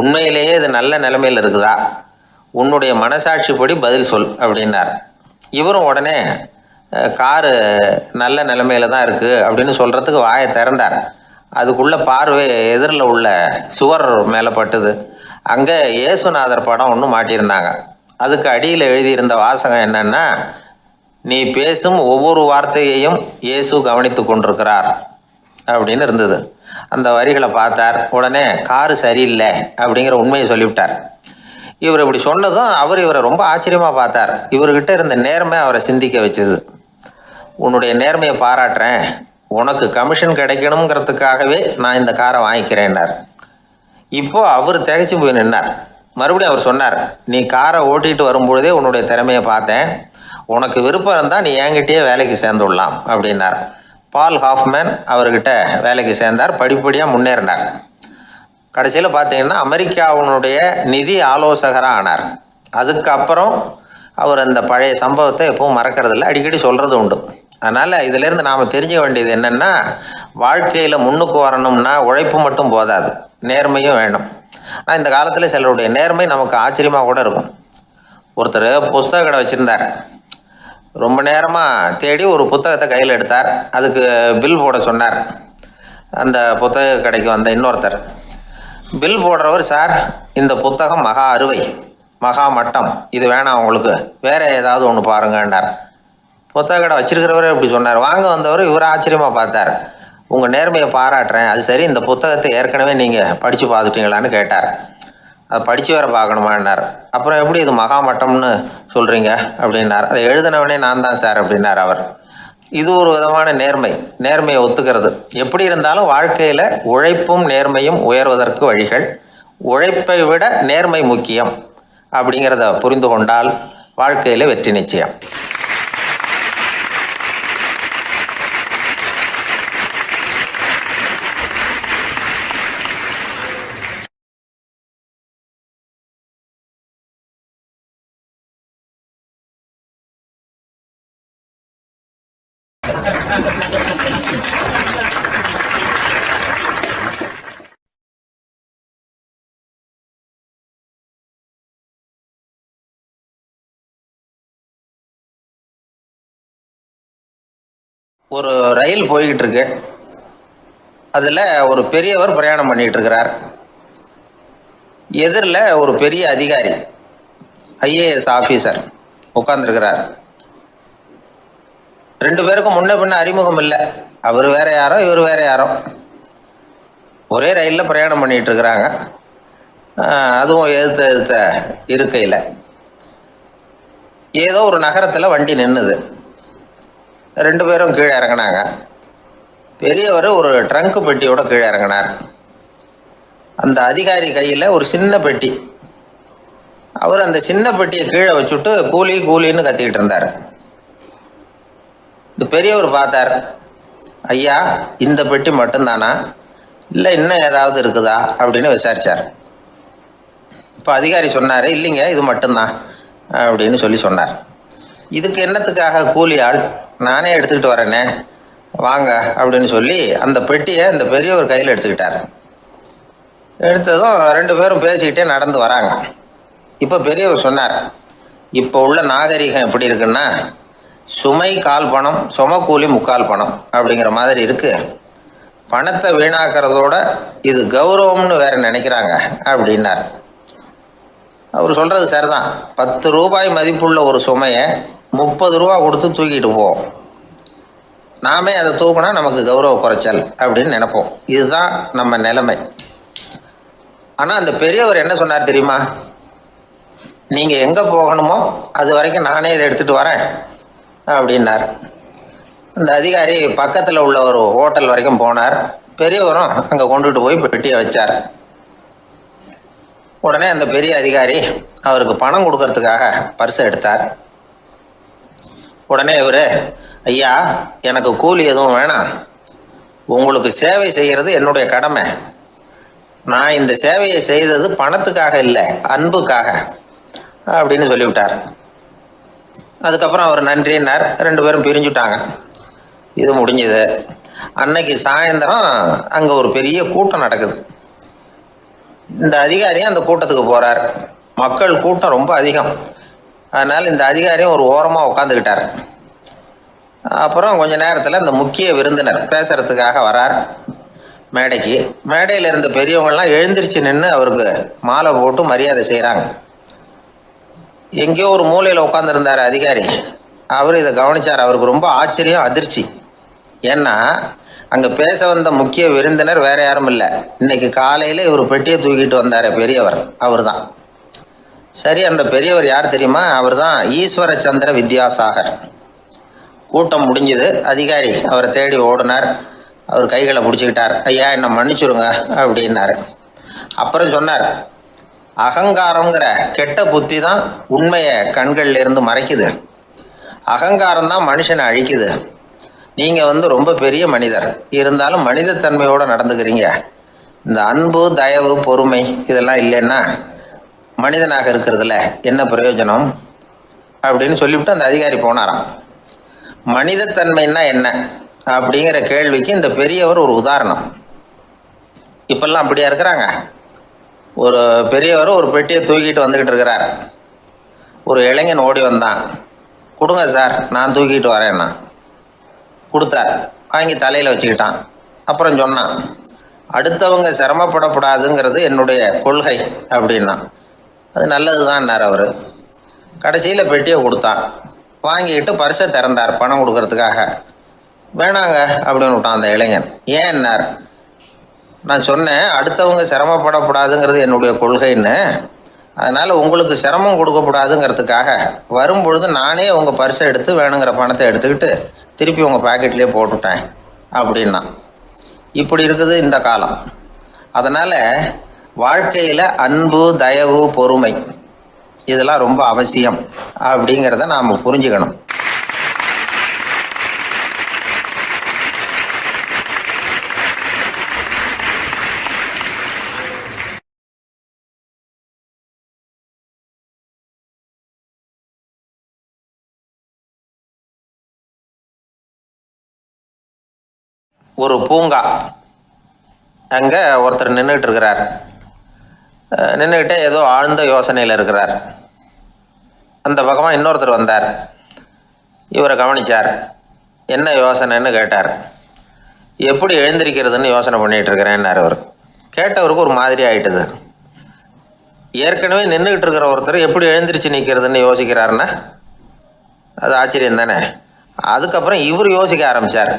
உண்மையிலேயே இது நல்ல நிலைமையில் இருக்குதா? உன்னுடைய மனசாட்சிப்படி பதில் சொல் அப்படின்னார். இவரும் உடனே காரு நல்ல நிலைமையில தான் இருக்குது அப்படின்னு சொல்கிறதுக்கு வாயை திறந்தார். அதுக்குள்ளே பார்வை எதிரில் உள்ள சுவர் மேலே பட்டுது. அங்கே இயேசுநாதர் படம் ஒன்று மாட்டியிருந்தாங்க. அதுக்கு அடியில் எழுதியிருந்த வாசகம் என்னன்னா, நீ பேசும் ஒவ்வொரு வார்த்தையையும் இயேசு கவனித்து கொண்டிருக்கிறார் அப்படின்னு இருந்தது. அந்த வரிகளை பார்த்தார். உடனே காரு சரியில்லை அப்படிங்கிற உண்மையை சொல்லிவிட்டார். இவர் இப்படி சொன்னதும் இவரை ரொம்ப ஆச்சரியமாக பார்த்தார். இவர்கிட்ட இருந்த நேர்மை அவரை சிந்திக்க வச்சது. உன்னுடைய நேர்மையை பாராட்டுறேன், உனக்கு கமிஷன் கிடைக்கணுங்கிறதுக்காகவே நான் இந்த காரை வாங்கிக்கிறேன்னார். இப்போ அவர் திகைச்சு போய் நின்னார். மறுபடியும் அவர் சொன்னார், நீ காரை ஓட்டிகிட்டு வரும்பொழுதே உன்னுடைய திறமையை பார்த்தேன், உனக்கு விருப்பம் இருந்தால் நீ என்கிட்டயே வேலைக்கு சேர்ந்துடலாம் அப்படின்னார். பால் ஹாஃப்மேன் அவர்கிட்ட வேலைக்கு சேர்ந்தார். படிப்படியாக முன்னேறினார். கடைசியில் பார்த்தீங்கன்னா அமெரிக்காவினுடைய நிதி ஆலோசகராக ஆனார். அதுக்கப்புறம் அவர் அந்த பழைய சம்பவத்தை எப்பவும் மறக்கிறதில்ல, அடிக்கடி சொல்கிறது உண்டு. அதனால் இதிலேருந்து நாம் தெரிஞ்சுக்க வேண்டியது என்னென்னா, வாழ்க்கையில் முன்னுக்கு வரணும்னா உழைப்பு மட்டும் போதாது, நேர்மையும் வேணும். ஆனால் இந்த காலத்தில் சிலருடைய நேர்மை நமக்கு ஆச்சரியமாக கூட இருக்கும். ஒருத்தர் புஸ்தக கடை வச்சுருந்தார். ரொம்ப நேரமாக தேடி ஒரு புத்தகத்தை கையில் எடுத்தார். அதுக்கு பில் போட சொன்னார். அந்த புத்தக கடைக்கு வந்த இன்னொருத்தர் பில் போடுறவர், சார் இந்த புத்தகம் மகா அறுவை, மகா மட்டம், இது வேணாம் உங்களுக்கு, வேற ஏதாவது ஒன்று பாருங்கன்னார். புத்தக கடை வச்சிருக்கிறவரே இப்படி சொன்னார். வாங்க வந்தவர் இவர் ஆச்சரியமாக பார்த்தார். உங்கள் நேர்மையை பாராட்டுறேன், அது சரி, இந்த புத்தகத்தை ஏற்கனவே நீங்கள் படித்து பார்த்துட்டீங்களான்னு கேட்டார். அதை படித்து வேற பார்க்கணுமான்னார். அப்புறம் எப்படி இது மகாமட்டம்னு சொல்கிறீங்க அப்படின்னார். அதை எழுதினவனே நான் தான் சார் அப்படின்னார் அவர். இது ஒரு விதமான நேர்மையை ஒத்துக்கிறது. எப்படி இருந்தாலும் வாழ்க்கையில் உழைப்பும் நேர்மையும் உயர்வதற்கு வழிகள். உழைப்பை விட நேர்மை முக்கியம் அப்படிங்கிறத புரிந்து கொண்டால் வாழ்க்கையில் வெற்றி நிச்சயம். ஒரு ரயில் போய்கிட்டு இருக்கு. அதில் ஒரு பெரியவர் பிரயாணம் பண்ணிகிட்டு இருக்கிறார். எதிரில் ஒரு பெரிய அதிகாரி, ஐஏஎஸ் ஆஃபீஸர் உட்காந்துருக்கிறார். ரெண்டு பேருக்கும் முன்ன பின்ன அறிமுகம் இல்லை. அவர் வேற யாரோ, இவர் வேற யாரோ. ஒரே ரயிலில் பிரயாணம் பண்ணிகிட்டு இருக்கிறாங்க. அதுவும் எதிர்த்த இருக்கையில். ஏதோ ஒரு நகரத்தில் வண்டி நின்றுது. ரெண்டு பேரும் கீழே இறங்கினாங்க. பெரியவர் ஒரு ட்ரங்கு பெட்டியோட கீழே இறங்கினார். அந்த அதிகாரி கையில் ஒரு சின்ன பெட்டி. அவர் அந்த சின்ன பெட்டியை கீழே வச்சுட்டு கூலி கூலின்னு கத்திக்கிட்டு இருந்தார். இந்த பெரியவர் பார்த்தார். ஐயா, இந்த பெட்டி மட்டும்தானா, இல்லை இன்னும் ஏதாவது இருக்குதா அப்படின்னு விசாரித்தார். இப்போ அதிகாரி சொன்னார், இல்லைங்க இது மட்டும்தான் அப்படின்னு சொன்னார். இதுக்கு என்னத்துக்காக கூலி ஆள், நானே எடுத்துக்கிட்டு வரேனே, வாங்க அப்படின்னு சொல்லி அந்த பெட்டியை இந்த பெரியவர் கையில் எடுத்துக்கிட்டார். எடுத்ததும் ரெண்டு பேரும் பேசிக்கிட்டே நடந்து வராங்க. இப்போ பெரியவர் சொன்னார், இப்போ உள்ள நாகரிகம் எப்படி இருக்குன்னா, சுமை கால் பணம், சுமக்கூலி முக்கால் பணம் அப்படிங்கிற மாதிரி இருக்குது. பணத்தை வீணாக்கிறதோட இது கௌரவம்னு வேற நினைக்கிறாங்க அப்படின்னார். அவர் சொல்கிறது சரிதான். 10 ரூபாய் மதிப்புள்ள ஒரு சுமையை 30 ரூபா கொடுத்து தூக்கிட்டு போவோம். நாமே அதை தூக்கினா நமக்கு கௌரவ குறைச்சல் அப்படின்னு நினைப்போம். இதுதான் நம்ம நிலைமை. ஆனால் அந்த பெரியவர் என்ன சொன்னார் தெரியுமா? நீங்கள் எங்கே போகணுமோ அது வரைக்கும் நானே இதை எடுத்துகிட்டு வரேன் அப்படின்னார். அந்த அதிகாரி பக்கத்தில் உள்ள ஒரு ஹோட்டல் வரைக்கும் போனார். பெரியவரும் அங்கே கொண்டுட்டு போய் பெட்டியை வச்சார். உடனே அந்த பெரிய அதிகாரி அவருக்கு பணம் கொடுக்கறதுக்காக பர்ஸை எடுத்தார். உடனே இவர், ஐயா, எனக்கு கூலி எதுவும் வேணாம், உங்களுக்கு சேவை செய்கிறது என்னுடைய கடமை, நான் இந்த சேவையை செய்தது பணத்துக்காக இல்லை, அன்புக்காக அப்படின்னு சொல்லிவிட்டார். அதுக்கப்புறம் அவர் நன்றின்னார். 2 பேரும் பிரிஞ்சுட்டாங்க. இது முடிஞ்சது. அன்னைக்கு சாயந்தரம் அங்கே ஒரு பெரிய கூட்டம் நடக்குது. இந்த அதிகாரியும் அந்த கூட்டத்துக்கு போகிறார். மக்கள் கூட்டம் ரொம்ப அதிகம். அதனால் இந்த அதிகாரியும் ஒரு ஓரமாக உட்காந்துக்கிட்டார். அப்புறம் கொஞ்ச நேரத்தில் இந்த முக்கிய விருந்தினர் பேசுகிறதுக்காக வரார் மேடைக்கு. மேடையில் இருந்த பெரியவங்கள்லாம் எழுந்திரிச்சு நின்று அவருக்கு மாலை போட்டு மரியாதை செய்கிறாங்க. எங்கேயோ ஒரு மூலையில் உட்காந்துருந்தார் அதிகாரி. அவர் இதை கவனித்தார். அவருக்கு ரொம்ப ஆச்சரியம், அதிர்ச்சி. ஏன்னா அங்கே பேச வந்த முக்கிய விருந்தினர் வேற யாரும் இல்லை, இன்னைக்கு காலையில் இவர் பெட்டியை தூக்கிட்டு வந்தார் பெரியவர், அவர் தான். சரி, அந்த பெரியவர் யார் தெரியுமா? அவர் தான் ஈஸ்வர சந்திர வித்யாசாகர். கூட்டம் முடிஞ்சது. அதிகாரி அவரை தேடி ஓடினார். அவர் கைகளை பிடிச்சிக்கிட்டார். ஐயா, என்னை மன்னிச்சுருங்க அப்படின்னாரு. அப்புறம் சொன்னார், அகங்காரங்கிற கெட்ட புத்தி தான் உண்மையை கண்கள்ல இருந்து மறைக்குது, அகங்காரம் தான் மனுஷனை அழிக்குது. நீங்கள் ரொம்ப பெரிய மனிதர், இருந்தாலும் மனிதத்தன்மையோடு நடந்துக்கிறீங்க. இந்த அன்பு, தயவு, பொறுமை இதெல்லாம் இல்லைன்னா மனிதனாக இருக்கிறதுல என்ன பிரயோஜனம் அப்படின்னு சொல்லிவிட்டு அந்த அதிகாரி போனாராம். மனிதத்தன்மைன்னா என்ன அப்படிங்கிற கேள்விக்கு இந்த பெரியவர் ஒரு உதாரணம். இப்பெல்லாம் அப்படியா இருக்கிறாங்க? ஒரு பெரியவர் ஒரு பெட்டியை தூக்கிட்டு வந்துக்கிட்டு இருக்கிறார். ஒரு இளைஞன் ஓடி வந்தான். கொடுங்க சார், நான் தூக்கிட்டு வரேன்னா. கொடுத்தார். வாங்கி தலையில் வச்சுக்கிட்டான். அப்புறம் சொன்னான், அடுத்தவங்க சிரமப்படக்கூடாதுங்கிறது என்னுடைய கொள்கை அப்படின்னா. அது நல்லது தான்னார் அவர். கடைசியில் பெட்டியை கொடுத்தான். வாங்கிக்கிட்டு பர்ஸை திறந்தார் பணம் கொடுக்கறதுக்காக. வேணாங்க அப்படின்னு விட்டான் அந்த இளைஞன். ஏன்னார், நான் சொன்னேன் அடுத்தவங்க சிரமப்படக்கூடாதுங்கிறது என்னுடைய கொள்கைன்னு, அதனால் உங்களுக்கு சிரமம் கொடுக்கக்கூடாதுங்கிறதுக்காக வரும்பொழுது நானே உங்கள் பர்ஸை எடுத்து வேணுங்கிற பணத்தை எடுத்துக்கிட்டு திருப்பி உங்கள் பாக்கெட்லேயே போட்டுட்டேன் அப்படின்னா. இப்படி இருக்குது இந்த காலம். அதனால் வாழ்க்கையில் அன்பு, தயவு, பொறுமை இதெல்லாம் ரொம்ப அவசியம் அப்படிங்கிறத நாம் புரிஞ்சுக்கணும். ஒரு பூங்கா, அங்கே ஒருத்தர் நின்றுட்டு இருக்கிறார். நின்றுக்கிட்டே ஏதோ ஆழ்ந்த யோசனையில் இருக்கிறார். அந்த பக்கமாக இன்னொருத்தர் வந்தார். இவரை கவனித்தார். என்ன யோசனைன்னு கேட்டார். எப்படி எழுந்திருக்கிறதுன்னு யோசனை பண்ணிகிட்டு இருக்கிறேன்னார் அவர். கேட்டவருக்கு ஒரு மாதிரி ஆகிட்டுது. ஏற்கனவே நின்றுக்கிட்டு இருக்கிற ஒருத்தர் எப்படி எழுந்திரிச்சு நிற்கிறதுன்னு யோசிக்கிறாருன்னா அது ஆச்சரியம் தானே. அதுக்கப்புறம் இவர் யோசிக்க ஆரம்பித்தார்,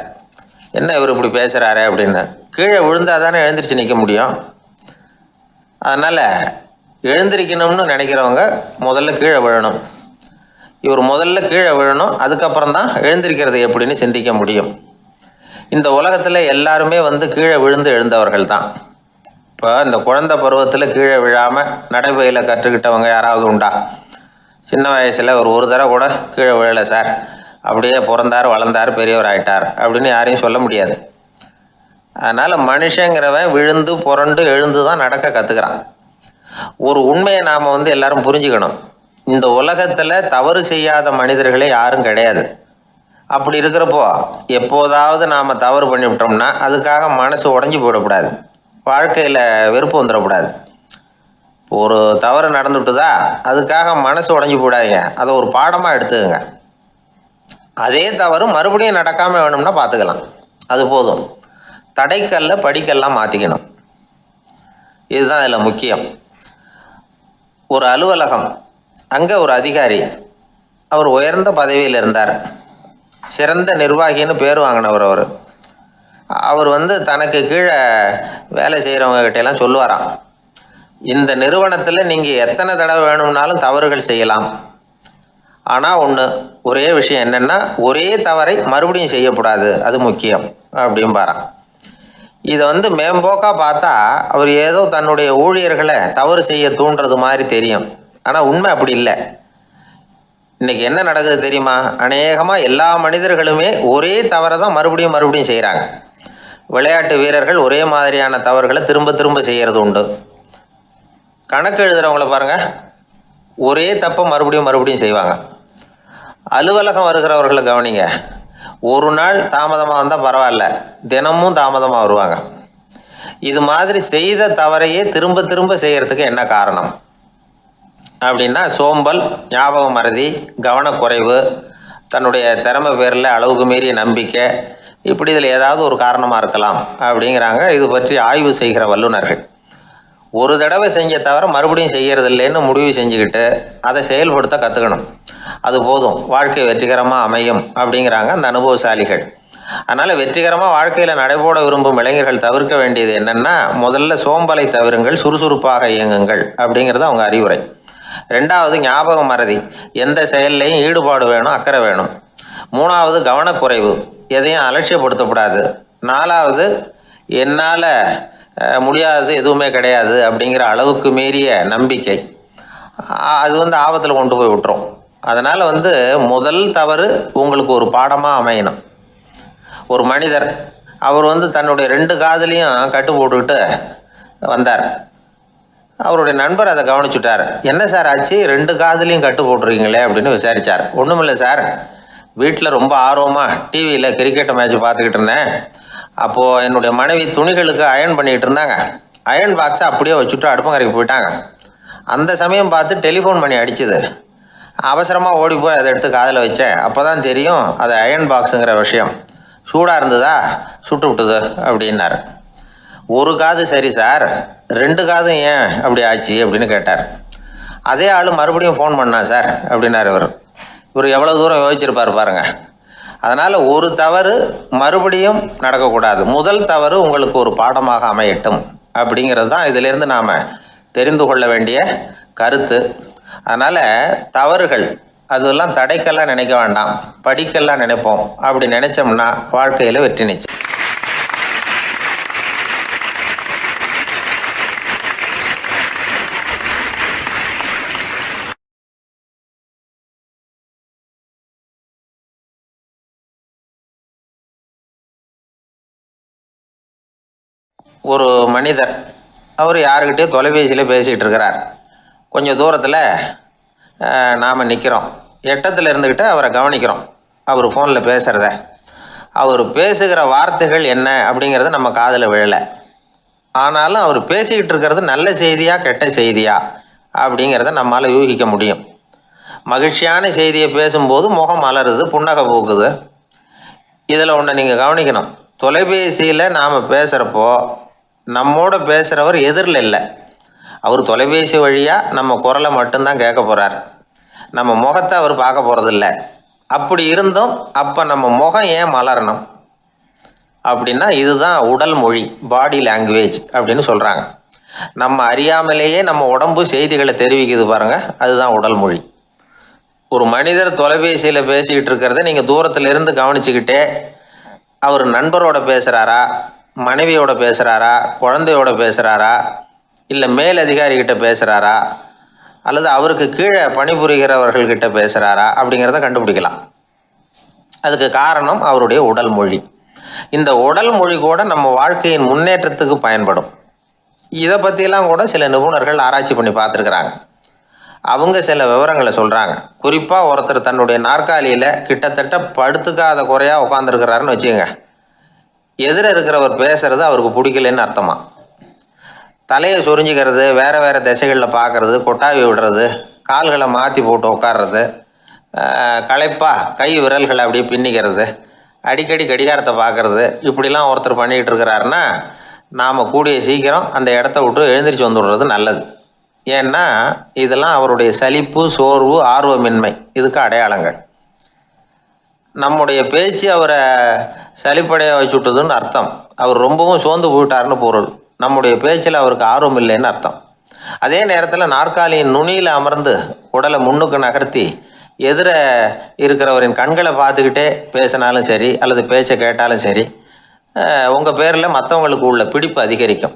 என்ன இவர் இப்படி பேசுகிறாரு அப்படின்னு. கீழே விழுந்தால் தானே எழுந்திரிச்சு நிற்க முடியும். அதனால் எழுந்திரிக்கணும்னு நினைக்கிறவங்க முதல்ல கீழே விழணும். இவர் முதல்ல கீழே விழணும், அதுக்கப்புறம் தான் எழுந்திருக்கிறது எப்படின்னு சிந்திக்க முடியும். இந்த உலகத்தில் எல்லாருமே கீழே விழுந்து எழுந்தவர்கள் தான். இப்போ இந்த குழந்தை பருவத்தில் கீழே விழாமல் நடைபயில கற்றுக்கிட்டவங்க யாராவது உண்டா? சின்ன வயசில் ஒரு தடவை கூட கீழே விழலை சார், அப்படியே பிறந்தார், வளர்ந்தார், பெரியவர் ஆகிட்டார் அப்படின்னு யாரையும் சொல்ல முடியாது. அதனால் மனுஷங்கிறவன் விழுந்து புரண்டு எழுந்து தான் நடக்க கற்றுக்கிறான். ஒரு உண்மையை நாம் எல்லாரும் புரிஞ்சுக்கணும். இந்த உலகத்தில் தவறு செய்யாத மனிதர்களே யாரும் கிடையாது. அப்படி இருக்கிறப்போ எப்போதாவது நாம் தவறு பண்ணிவிட்டோம்னா அதுக்காக மனசு உடஞ்சி போயிடக்கூடாது, வாழ்க்கையில் வெறுப்பு வந்துடக்கூடாது. ஒரு தவறு நடந்துவிட்டுதா அதுக்காக மனசு உடஞ்சி போடாதீங்க, அதை ஒரு பாடமாக எடுத்துக்கங்க. அதே தவறு மறுபடியும் நடக்காமல் வேணும்னா பார்த்துக்கலாம், அது போதும். தடைக்கல்ல படிக்கல்லாம் மாற்றிக்கணும், இதுதான் இதில் முக்கியம். ஒரு அலுவலகம், அங்கே ஒரு அதிகாரி, அவர் உயர்ந்த பதவியில் இருந்தார், சிறந்த நிர்வாகின்னு பேர் வாங்கினவர். அவர் தனக்கு கீழே வேலை செய்கிறவங்க கிட்டெல்லாம் சொல்லுவாராம், இந்த நிறுவனத்தில் நீங்கள் எத்தனை தடவை வேணும்னாலும் தவறுகள் செய்யலாம். ஆனால் ஒரே விஷயம் என்னென்னா, ஒரே தவறை மறுபடியும் செய்யக்கூடாது, அது முக்கியம் அப்படிம்பாரான். இதை மேம்போக்காக பார்த்தா அவர் ஏதோ தன்னுடைய ஊழியர்களை தவறு செய்ய தூண்டுறது மாதிரி தெரியும். ஆனால் உண்மை அப்படி இல்லை. இன்னைக்கு என்ன நடக்குது தெரியுமா? அநேகமாக எல்லா மனிதர்களுமே ஒரே தவறை தான் மறுபடியும் செய்கிறாங்க. விளையாட்டு வீரர்கள் ஒரே மாதிரியான தவறுகளை திரும்ப திரும்ப செய்கிறது உண்டு. கணக்கு எழுதுகிறவங்கள பாருங்கள், ஒரே தப்பை மறுபடியும் செய்வாங்க. அலுவலகம் வருகிறவர்களை கவனிங்க, ஒரு நாள் தாமதமாக வந்தால் பரவாயில்ல, தினமும் தாமதமாக வருவாங்க. இது மாதிரி செய்த தவறையே திரும்ப திரும்ப செய்கிறதுக்கு என்ன காரணம் அப்படின்னா, சோம்பல், ஞாபக மறதி, கவனக்குறைவு, தன்னுடைய திறமை பேரில் அளவுக்கு மீறிய நம்பிக்கை, இப்படி இதில் ஏதாவது ஒரு காரணமாக இருக்கலாம் அப்படிங்கிறாங்க இது பற்றி ஆய்வு செய்கிற வல்லுநர்கள். ஒரு தடவை செஞ்ச தவிர மறுபடியும் செய்கிறது இல்லைன்னு முடிவு செஞ்சுக்கிட்டு அதை செயல்படுத்த கற்றுக்கணும். அது போதும், வாழ்க்கை வெற்றிகரமாக அமையும் அப்படிங்கிறாங்க அந்த அனுபவசாலிகள். அதனால் வெற்றிகரமாக வாழ்க்கையில் நடைபோட விரும்பும் இளைஞர்கள் தவிர்க்க வேண்டியது என்னென்னா, முதல்ல சோம்பலை தவிருங்கள், சுறுசுறுப்பாக இயங்குங்கள் அப்படிங்கிறது அவங்க அறிவுரை. ரெண்டாவது ஞாபக மறதி, எந்த செயல்லையும் ஈடுபாடு வேணும், அக்கறை வேணும். மூணாவது கவனக்குறைவு, எதையும் அலட்சியப்படுத்தக்கூடாது. நாலாவது என்னால் முடியாது, எதுவுமே கிடையாது அப்படிங்கிற அளவுக்கு மீறிய நம்பிக்கை, அது ஆபத்தில் கொண்டு போய் விட்டுரும். அதனால் முதல் தவறு உங்களுக்கு ஒரு பாடமாக அமையணும். ஒரு மனிதர் அவர் தன்னுடைய 2 காதுலையும் கட்டு போட்டுக்கிட்டு வந்தார். அவருடைய நண்பர் அதை கவனிச்சுட்டார். என்ன சார் ஆச்சு, 2 காதுலையும் கட்டு போட்டுருக்கீங்களே அப்படின்னு விசாரித்தார். ஒன்றுமில்லை சார், வீட்டில் ரொம்ப ஆர்வமாக டிவியில் கிரிக்கெட் மேட்ச் பார்த்துக்கிட்டு இருந்தேன். அப்போது என்னுடைய மனைவி துணிகளுக்கு அயர்ன் பண்ணிகிட்டு இருந்தாங்க. அயர்ன் பாக்ஸை அப்படியே வச்சுட்டு அடுப்பங்கரைக்கு போயிட்டாங்க. அந்த சமயம் பார்த்து டெலிஃபோன் பண்ணி அடிச்சுது. அவசரமாக ஓடி போய் அதை எடுத்து காதில் வச்சேன். அப்போ தான் தெரியும் அது அயர்ன் பாக்ஸுங்கிற விஷயம். சூடாக இருந்ததா, சுட்டு விட்டுது அப்படின்னார். ஒரு காது சரி சார், 2 காதும் ஏன் அப்படி ஆச்சு அப்படின்னு கேட்டார். அதே ஆள் மறுபடியும் ஃபோன் பண்ணான் சார் அப்படின்னார். இவர் எவ்வளோ தூரம் யோசிச்சிருப்பார் பாருங்க. அதனால் ஒரு தவறு மறுபடியும் நடக்கக்கூடாது. முதல் தவறு உங்களுக்கு ஒரு பாடமாக அமையட்டும் அப்படிங்கிறது தான் இதிலிருந்து நாம் தெரிந்து கொள்ள வேண்டிய கருத்து. அதனால் தவறுகள் அதெல்லாம் தடைக்கெல்லாம் நினைக்க வேண்டாம், படிக்கெல்லாம் நினைப்போம். அப்படி நினைச்சோம்னா வாழ்க்கையில் வெற்றி நிச்சயம். ஒரு மனிதர் அவர் யாருக்கிட்டே தொலைபேசியில் பேசிகிட்டு இருக்கிறார். கொஞ்சம் தூரத்தில் நாம் நிற்கிறோம். எட்டத்தில் இருந்துக்கிட்டு அவரை கவனிக்கிறோம். அவர் ஃபோனில் பேசுகிறத, அவர் பேசுகிற வார்த்தைகள் என்ன அப்படிங்கிறது நம்ம காதில் விழலை. ஆனாலும் அவர் பேசிக்கிட்டு இருக்கிறது நல்ல செய்தியா கெட்ட செய்தியா அப்படிங்கிறத நம்மளால் யூகிக்க முடியும். மகிழ்ச்சியான செய்தியை பேசும்போது முகம் மலருது, புன்னகை பூக்குது. இதில் ஒன்று நீங்கள் கவனிக்கணும், தொலைபேசியில் நாம் பேசுகிறப்போ நம்மோட பேசுகிறவர் எதிரில் இல்லை. அவர் தொலைபேசி வழியாக நம்ம குரலை மட்டும்தான் கேட்க போகிறார், நம்ம முகத்தை அவர் பார்க்க போகிறதில்ல. அப்படி இருந்தும் அப்போ நம்ம முகம் ஏன் மலரணும் அப்படின்னா, இதுதான் உடல் மொழி, பாடி லாங்குவேஜ் அப்படின்னு சொல்கிறாங்க. நம்ம அறியாமலேயே நம்ம உடம்பு செய்திகளை தெரிவிக்குது பாருங்கள், அதுதான் உடல் மொழி. ஒரு மனிதர் தொலைபேசியில் பேசிக்கிட்டு இருக்கிறத நீங்கள் தூரத்தில் இருந்து கவனிச்சுக்கிட்டே அவர் நண்பரோட பேசுகிறாரா, மனைவியோட பேசுகிறாரா, குழந்தையோட பேசுகிறாரா, இல்லை மேல் அதிகாரிகிட்ட பேசுகிறாரா, அல்லது அவருக்கு கீழே பணிபுரிகிறவர்கள்கிட்ட பேசுகிறாரா அப்படிங்கிறத கண்டுபிடிக்கலாம். அதுக்கு காரணம் அவருடைய உடல் மொழி. இந்த உடல் மொழி கூட நம்ம வாழ்க்கையின் முன்னேற்றத்துக்கு பயன்படும். இதை பற்றிலாம் கூட சில நிபுணர்கள் ஆராய்ச்சி பண்ணி பார்த்துருக்குறாங்க. அவங்க சில விவரங்களை சொல்கிறாங்க. குறிப்பாக ஒருத்தர் தன்னுடைய நாற்காலியில் கிட்டத்தட்ட படுத்துக்காத குறையாக உட்காந்துருக்கிறாருன்னு வச்சுக்கோங்க. எதிர இருக்கிறவர் பேசுறது அவருக்கு பிடிக்கலன்னு அர்த்தமா. தலையை சொரிஞ்சிக்கிறது, வேறு வேறு திசைகளில் பார்க்குறது, கொட்டாவி விடுறது, கால்களை மாற்றி போட்டு உட்கார்றது, களைப்பாக கை விரல்களை அப்படியே பின்னிக்கிறது, அடிக்கடி கடிகாரத்தை பார்க்குறது, இப்படிலாம் ஒருத்தர் பண்ணிக்கிட்டு இருக்கிறாருன்னா நாம் கூடிய சீக்கிரம் அந்த இடத்த விட்டு எழுந்திரிச்சு வந்துடுறது நல்லது. ஏன்னா இதெல்லாம் அவருடைய சலிப்பு, சோர்வு, ஆர்வமின்மை, இதுக்கு அடையாளங்கள். நம்முடைய பேச்சு அவரை சலிப்படைய வச்சுட்டுதுன்னு அர்த்தம். அவர் ரொம்பவும் சோர்ந்து போயிட்டாருன்னு பொருள். நம்முடைய பேச்சில் அவருக்கு ஆர்வம் இல்லைன்னு அர்த்தம். அதே நேரத்தில் நாற்காலியின் நுனியில் அமர்ந்து உடலை முன்னுக்கு நகர்த்தி எதிர இருக்கிறவரின் கண்களை பார்த்துக்கிட்டே பேசினாலும் சரி அல்லது பேச்சை கேட்டாலும் சரி உங்கள் பேரில் மற்றவங்களுக்கு உள்ள பிடிப்பு அதிகரிக்கும்.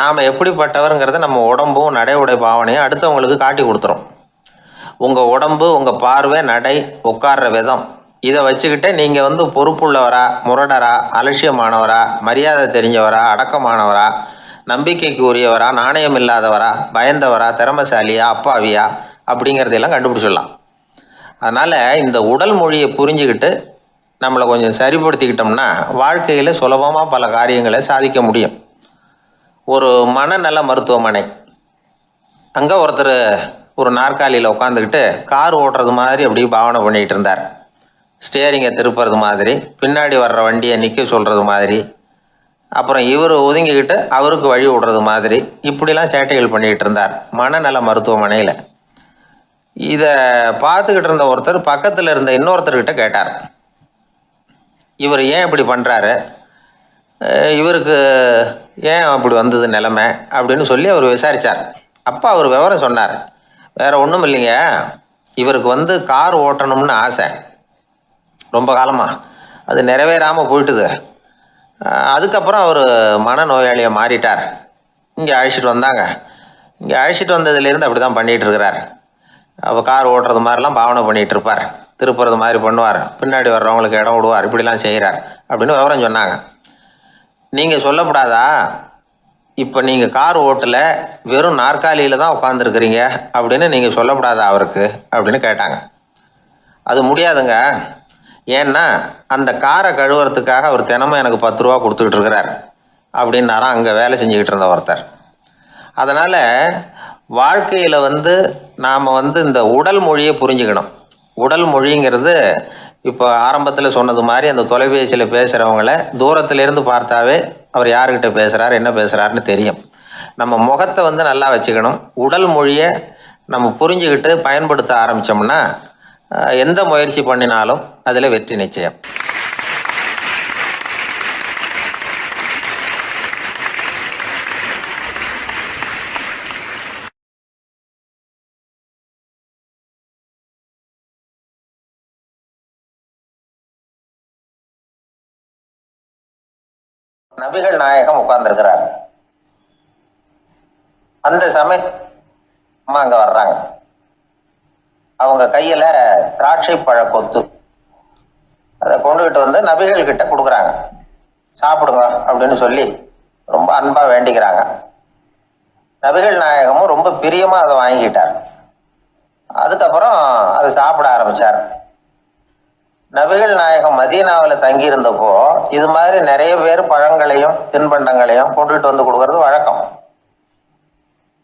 நாம் எப்படிப்பட்டவருங்கிறத நம்ம உடம்பும் நடை உடை பாவனையும் அடுத்தவங்களுக்கு காட்டி கொடுத்துரும். உங்கள் உடம்பு, உங்கள் பார்வை, நடை, உட்கார்ற விதம் இதை வச்சுக்கிட்டே நீங்கள் பொறுப்புள்ளவரா, முரடரா, அலட்சியமானவரா, மரியாதை தெரிஞ்சவரா, அடக்கமானவரா, நம்பிக்கைக்கு உரியவரா, நாணயம் இல்லாதவரா, பயந்தவரா, திறமைசாலியா, அப்பாவியா அப்படிங்கிறதையெல்லாம் கண்டுபிடிச்சிடலாம். அதனால் இந்த உடல் மொழியை புரிஞ்சுக்கிட்டு நம்மளை கொஞ்சம் சரிப்படுத்திக்கிட்டோம்னா வாழ்க்கையில் சுலபமாக பல காரியங்களை சாதிக்க முடியும். ஒரு மனநல மருத்துவமனை, அங்கே ஒருத்தர் ஒரு நாற்காலியில் உட்காந்துக்கிட்டு கார் ஓட்டுறது மாதிரி அப்படி பாவனை பண்ணிகிட்டு இருந்தார். ஸ்டியரிங்கை திருப்புறது மாதிரி, பின்னாடி வர்ற வண்டியை நிற்க சொல்கிறது மாதிரி, அப்புறம் இவர் ஒதுங்கிக்கிட்டு அவருக்கு வழி விடுறது மாதிரி இப்படிலாம் சேட்டைகள் பண்ணிக்கிட்டு இருந்தார் மனநல மருத்துவமனையில். இதை பார்த்துக்கிட்டு இருந்த ஒருத்தர் பக்கத்தில் இருந்த இன்னொருத்தர்கிட்ட கேட்டார், இவர் ஏன் இப்படி பண்ணுறாரு, இவருக்கு ஏன் அப்படி வந்தது நிலைமை அப்படின்னு சொல்லி அவர் விசாரித்தார். அப்போ அவர் விவரம் சொன்னார். வேறு ஒன்றும் இல்லைங்க, இவருக்கு கார் ஓட்டணும்னு ஆசை ரொம்ப காலமாக, அது நிறைவேறாமல் போயிட்டுது. அதுக்கப்புறம் அவர் மனநோயாளியை மாறிட்டார். இங்கே அழைச்சிட்டு வந்தாங்க. இங்கே அழைச்சிட்டு வந்ததுலேருந்து அப்படி தான் பண்ணிகிட்டு இருக்கிறார். அவர் கார் ஓட்டுறது மாதிரிலாம் பாவனை பண்ணிகிட்டு இருப்பார், திருப்புறது மாதிரி பண்ணுவார், பின்னாடி வர்றவங்களுக்கு இடம் விடுவார், இப்படிலாம் செய்கிறார் அப்படின்னு விவரம் சொன்னாங்க. நீங்கள் சொல்லப்படாதா, இப்போ நீங்கள் கார் ஓட்டல வெறும் நாற்காலியில் தான் உட்காந்துருக்குறீங்க அப்படின்னு நீங்கள் சொல்லப்படாதா அவருக்கு அப்படின்னு கேட்டாங்க. அது முடியாதுங்க, ஏன்னா அந்த காரை கழுவுறதுக்காக அவர் தினமும் எனக்கு 10 ரூபா கொடுத்துக்கிட்டு இருக்கிறார் அப்படின்னாராம் அங்கே வேலை செஞ்சுக்கிட்டு இருந்த ஒருத்தர். அதனால் வாழ்க்கையில் நாம் இந்த உடல் மொழியை புரிஞ்சுக்கணும். உடல் மொழிங்கிறது இப்போ ஆரம்பத்தில் சொன்னது மாதிரி அந்த தொலைபேசியில் பேசுகிறவங்கள தூரத்திலேருந்து பார்த்தாவே அவர் யாருக்கிட்ட பேசுகிறார், என்ன பேசுகிறாருன்னு தெரியும். நம்ம முகத்தை நல்லா வச்சுக்கணும். உடல் மொழியை நம்ம புரிஞ்சுக்கிட்டு பயன்படுத்த ஆரம்பித்தோம்னா எந்த முயற்சி பண்ணினாலும் அதில் வெற்றி நிச்சயம். நபிகள் நாயகம் உட்கார்ந்துருக்கிறார். அந்த சமயம் அம்மா அங்க வர்றாங்க. அவங்க கையில திராட்சை பழ கொத்து அதை கொண்டுகிட்டு நபிகள் கிட்ட கொடுக்குறாங்க. சாப்பிடுங்க அப்படின்னு சொல்லி ரொம்ப அன்பா வேண்டிக்கிறாங்க. நபிகள் நாயகமும் ரொம்ப பிரியமா அதை வாங்கிட்டார். அதுக்கப்புறம் அதை சாப்பிட ஆரம்பிச்சார். நபிகள் நாயகம் மதீனாவில் தங்கி இருந்தப்போ இது மாதிரி நிறைய பேர் பழங்களையும் தின்பண்டங்களையும் கொண்டுகிட்டு கொடுக்கறது வழக்கம்.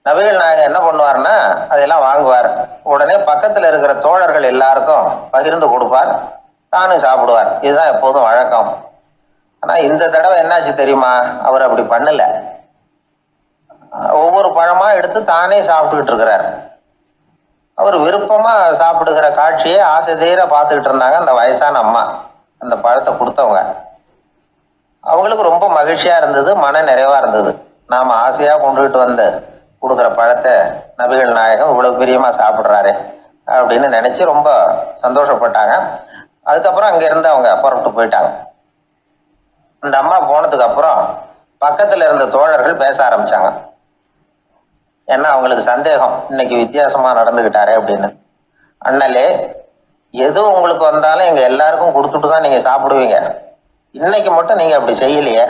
நபிகள் நாயகம் என்ன பண்ணுவார்னா அதெல்லாம் வாங்குவார். உடனே பக்கத்தில் இருக்கிற தோழர்கள் எல்லாருக்கும் பகிர்ந்து கொடுப்பார், தானும் சாப்பிடுவார். இதுதான் எப்போதும் வழக்கம். ஆனால் இந்த தடவை என்னாச்சு தெரியுமா, அவர் அப்படி பண்ணல. ஒவ்வொரு பழமா எடுத்து தானே சாப்பிட்டுக்கிட்டு இருக்கிறார். அவர் விருப்பமா சாப்பிடுகிற காட்சியை ஆசை தீர பார்த்துக்கிட்டு இருந்தாங்க அந்த வயசான அம்மா, அந்த பழத்தை கொடுத்தவங்க. அவங்களுக்கு ரொம்ப மகிழ்ச்சியா இருந்தது, மன நிறைவா இருந்தது. நாம ஆசையா கொண்டுகிட்டு கொடுக்குற பழத்தை நபிகள் நாயகம் இவ்வளவு பிரியமா சாப்பிட்றாரு அப்படின்னு நினைச்சு ரொம்ப சந்தோஷப்பட்டாங்க. அதுக்கப்புறம் அங்க இருந்து அவங்க புறப்பட்டு போயிட்டாங்க. அந்த அம்மா போனதுக்கு அப்புறம் பக்கத்துல இருந்த தோழர்கள் பேச ஆரம்பிச்சாங்க. ஏன்னா அவங்களுக்கு சந்தேகம், இன்னைக்கு வித்தியாசமா நடந்துகிட்டாரே அப்படின்னு. அண்ணலே, எது உங்களுக்கு வந்தாலும் எங்க எல்லாருக்கும் கொடுத்துட்டு தான் நீங்க சாப்பிடுவீங்க, இன்னைக்கு மட்டும் நீங்க அப்படி செய்யலையே,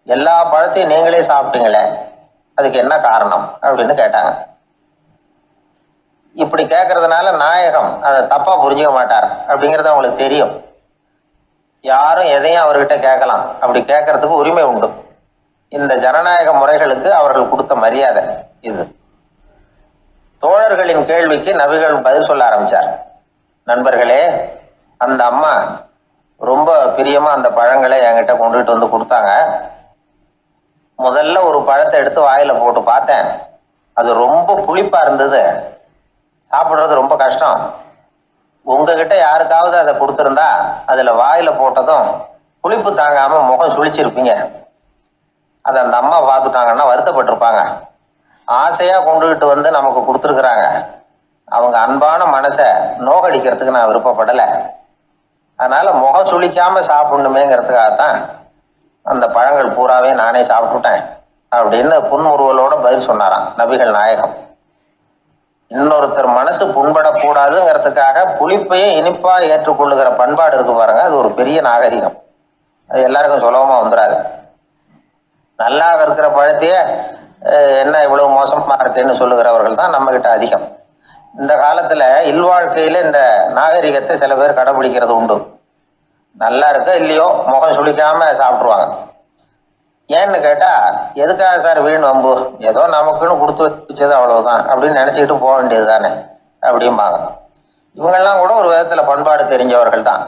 எல்லா பழத்தையும் நீங்களே சாப்பிட்டீங்களே, அதுக்கு என்ன காரணம் அப்படின்னு கேட்டாங்க. இப்படி கேட்கறதுனால நாயகம் அதை தப்பா புரிஞ்சுக்க மாட்டார் அப்படிங்கிறது அவங்களுக்கு தெரியும். யாரும் எதையும் அவர்கிட்ட கேட்கலாம், அப்படி கேட்கறதுக்கு உரிமை உண்டு. இந்த ஜனநாயக முறைகளுக்கு அவர்கள் கொடுத்த மரியாதை இது. தோழர்களின் கேள்விக்கு நபிகள் பதில் சொல்ல ஆரம்பிச்சார். நண்பர்களே, அந்த அம்மா ரொம்ப பிரியமா அந்த பழங்களை என்கிட்ட கொண்டுகிட்டு கொடுத்தாங்க. முதல்ல ஒரு பழத்தை எடுத்து வாயில போட்டு பார்த்தேன், அது ரொம்ப புளிப்பா இருந்தது, சாப்பிடுறது ரொம்ப கஷ்டம். உங்ககிட்ட யாருக்காவது அதை கொடுத்துருந்தா அதுல வாயில போட்டதும் புளிப்பு தாங்காம முகம் சுழிச்சிருப்பீங்க. அதை அந்த அம்மா பார்த்துட்டாங்கன்னா வருத்தப்பட்டிருப்பாங்க. ஆசையாக கொண்டுகிட்டு வந்து நமக்கு கொடுத்துருக்குறாங்க. அவங்க அன்பான மனசை நோகடிக்கிறதுக்கு நான் விருப்பப்படலை. அதனால் முகம் சுளிக்காமல் சாப்பிடணுமேங்கிறதுக்காகத்தான் அந்த பழங்கள் பூராவே நானே சாப்பிட்டுட்டேன் அப்படின்னு புன்முறுவலோட பதில் சொன்னாராம் நபிகள் நாயகம். இன்னொருத்தர் மனசு புண்படக்கூடாதுங்கிறதுக்காக புளிப்பையும் இனிப்பா ஏற்றுக்கொள்ளுகிற பண்பாடு இருக்கு பாருங்க, அது ஒரு பெரிய நாகரிகம். அது எல்லாருக்கும் சுலபமா வந்துடாது. நல்லா இருக்கிற பழத்தையே என்ன இவ்வளவு மோசமா இருக்குன்னு சொல்லுகிறவர்கள் தான் நம்ம கிட்ட அதிகம். இந்த காலத்துல இல்வாழ்க்கையில இந்த நாகரிகத்தை சில பேர் கடைபிடிக்கிறது உண்டு. நல்லா இருக்க இல்லையோ முகம் சுளிக்காம சாப்பிட்ருவாங்க. ஏன்னு கேட்டா, எதுக்காக சார் வீண் வம்பு, ஏதோ நமக்குன்னு கொடுத்து வச்சது அவ்வளவுதான் அப்படின்னு நினைச்சுக்கிட்டு போக வேண்டியது தானே அப்படிம்பாங்க. இவங்கெல்லாம் கூட ஒரு விதத்துல பண்பாடு தெரிஞ்சவர்கள் தான்.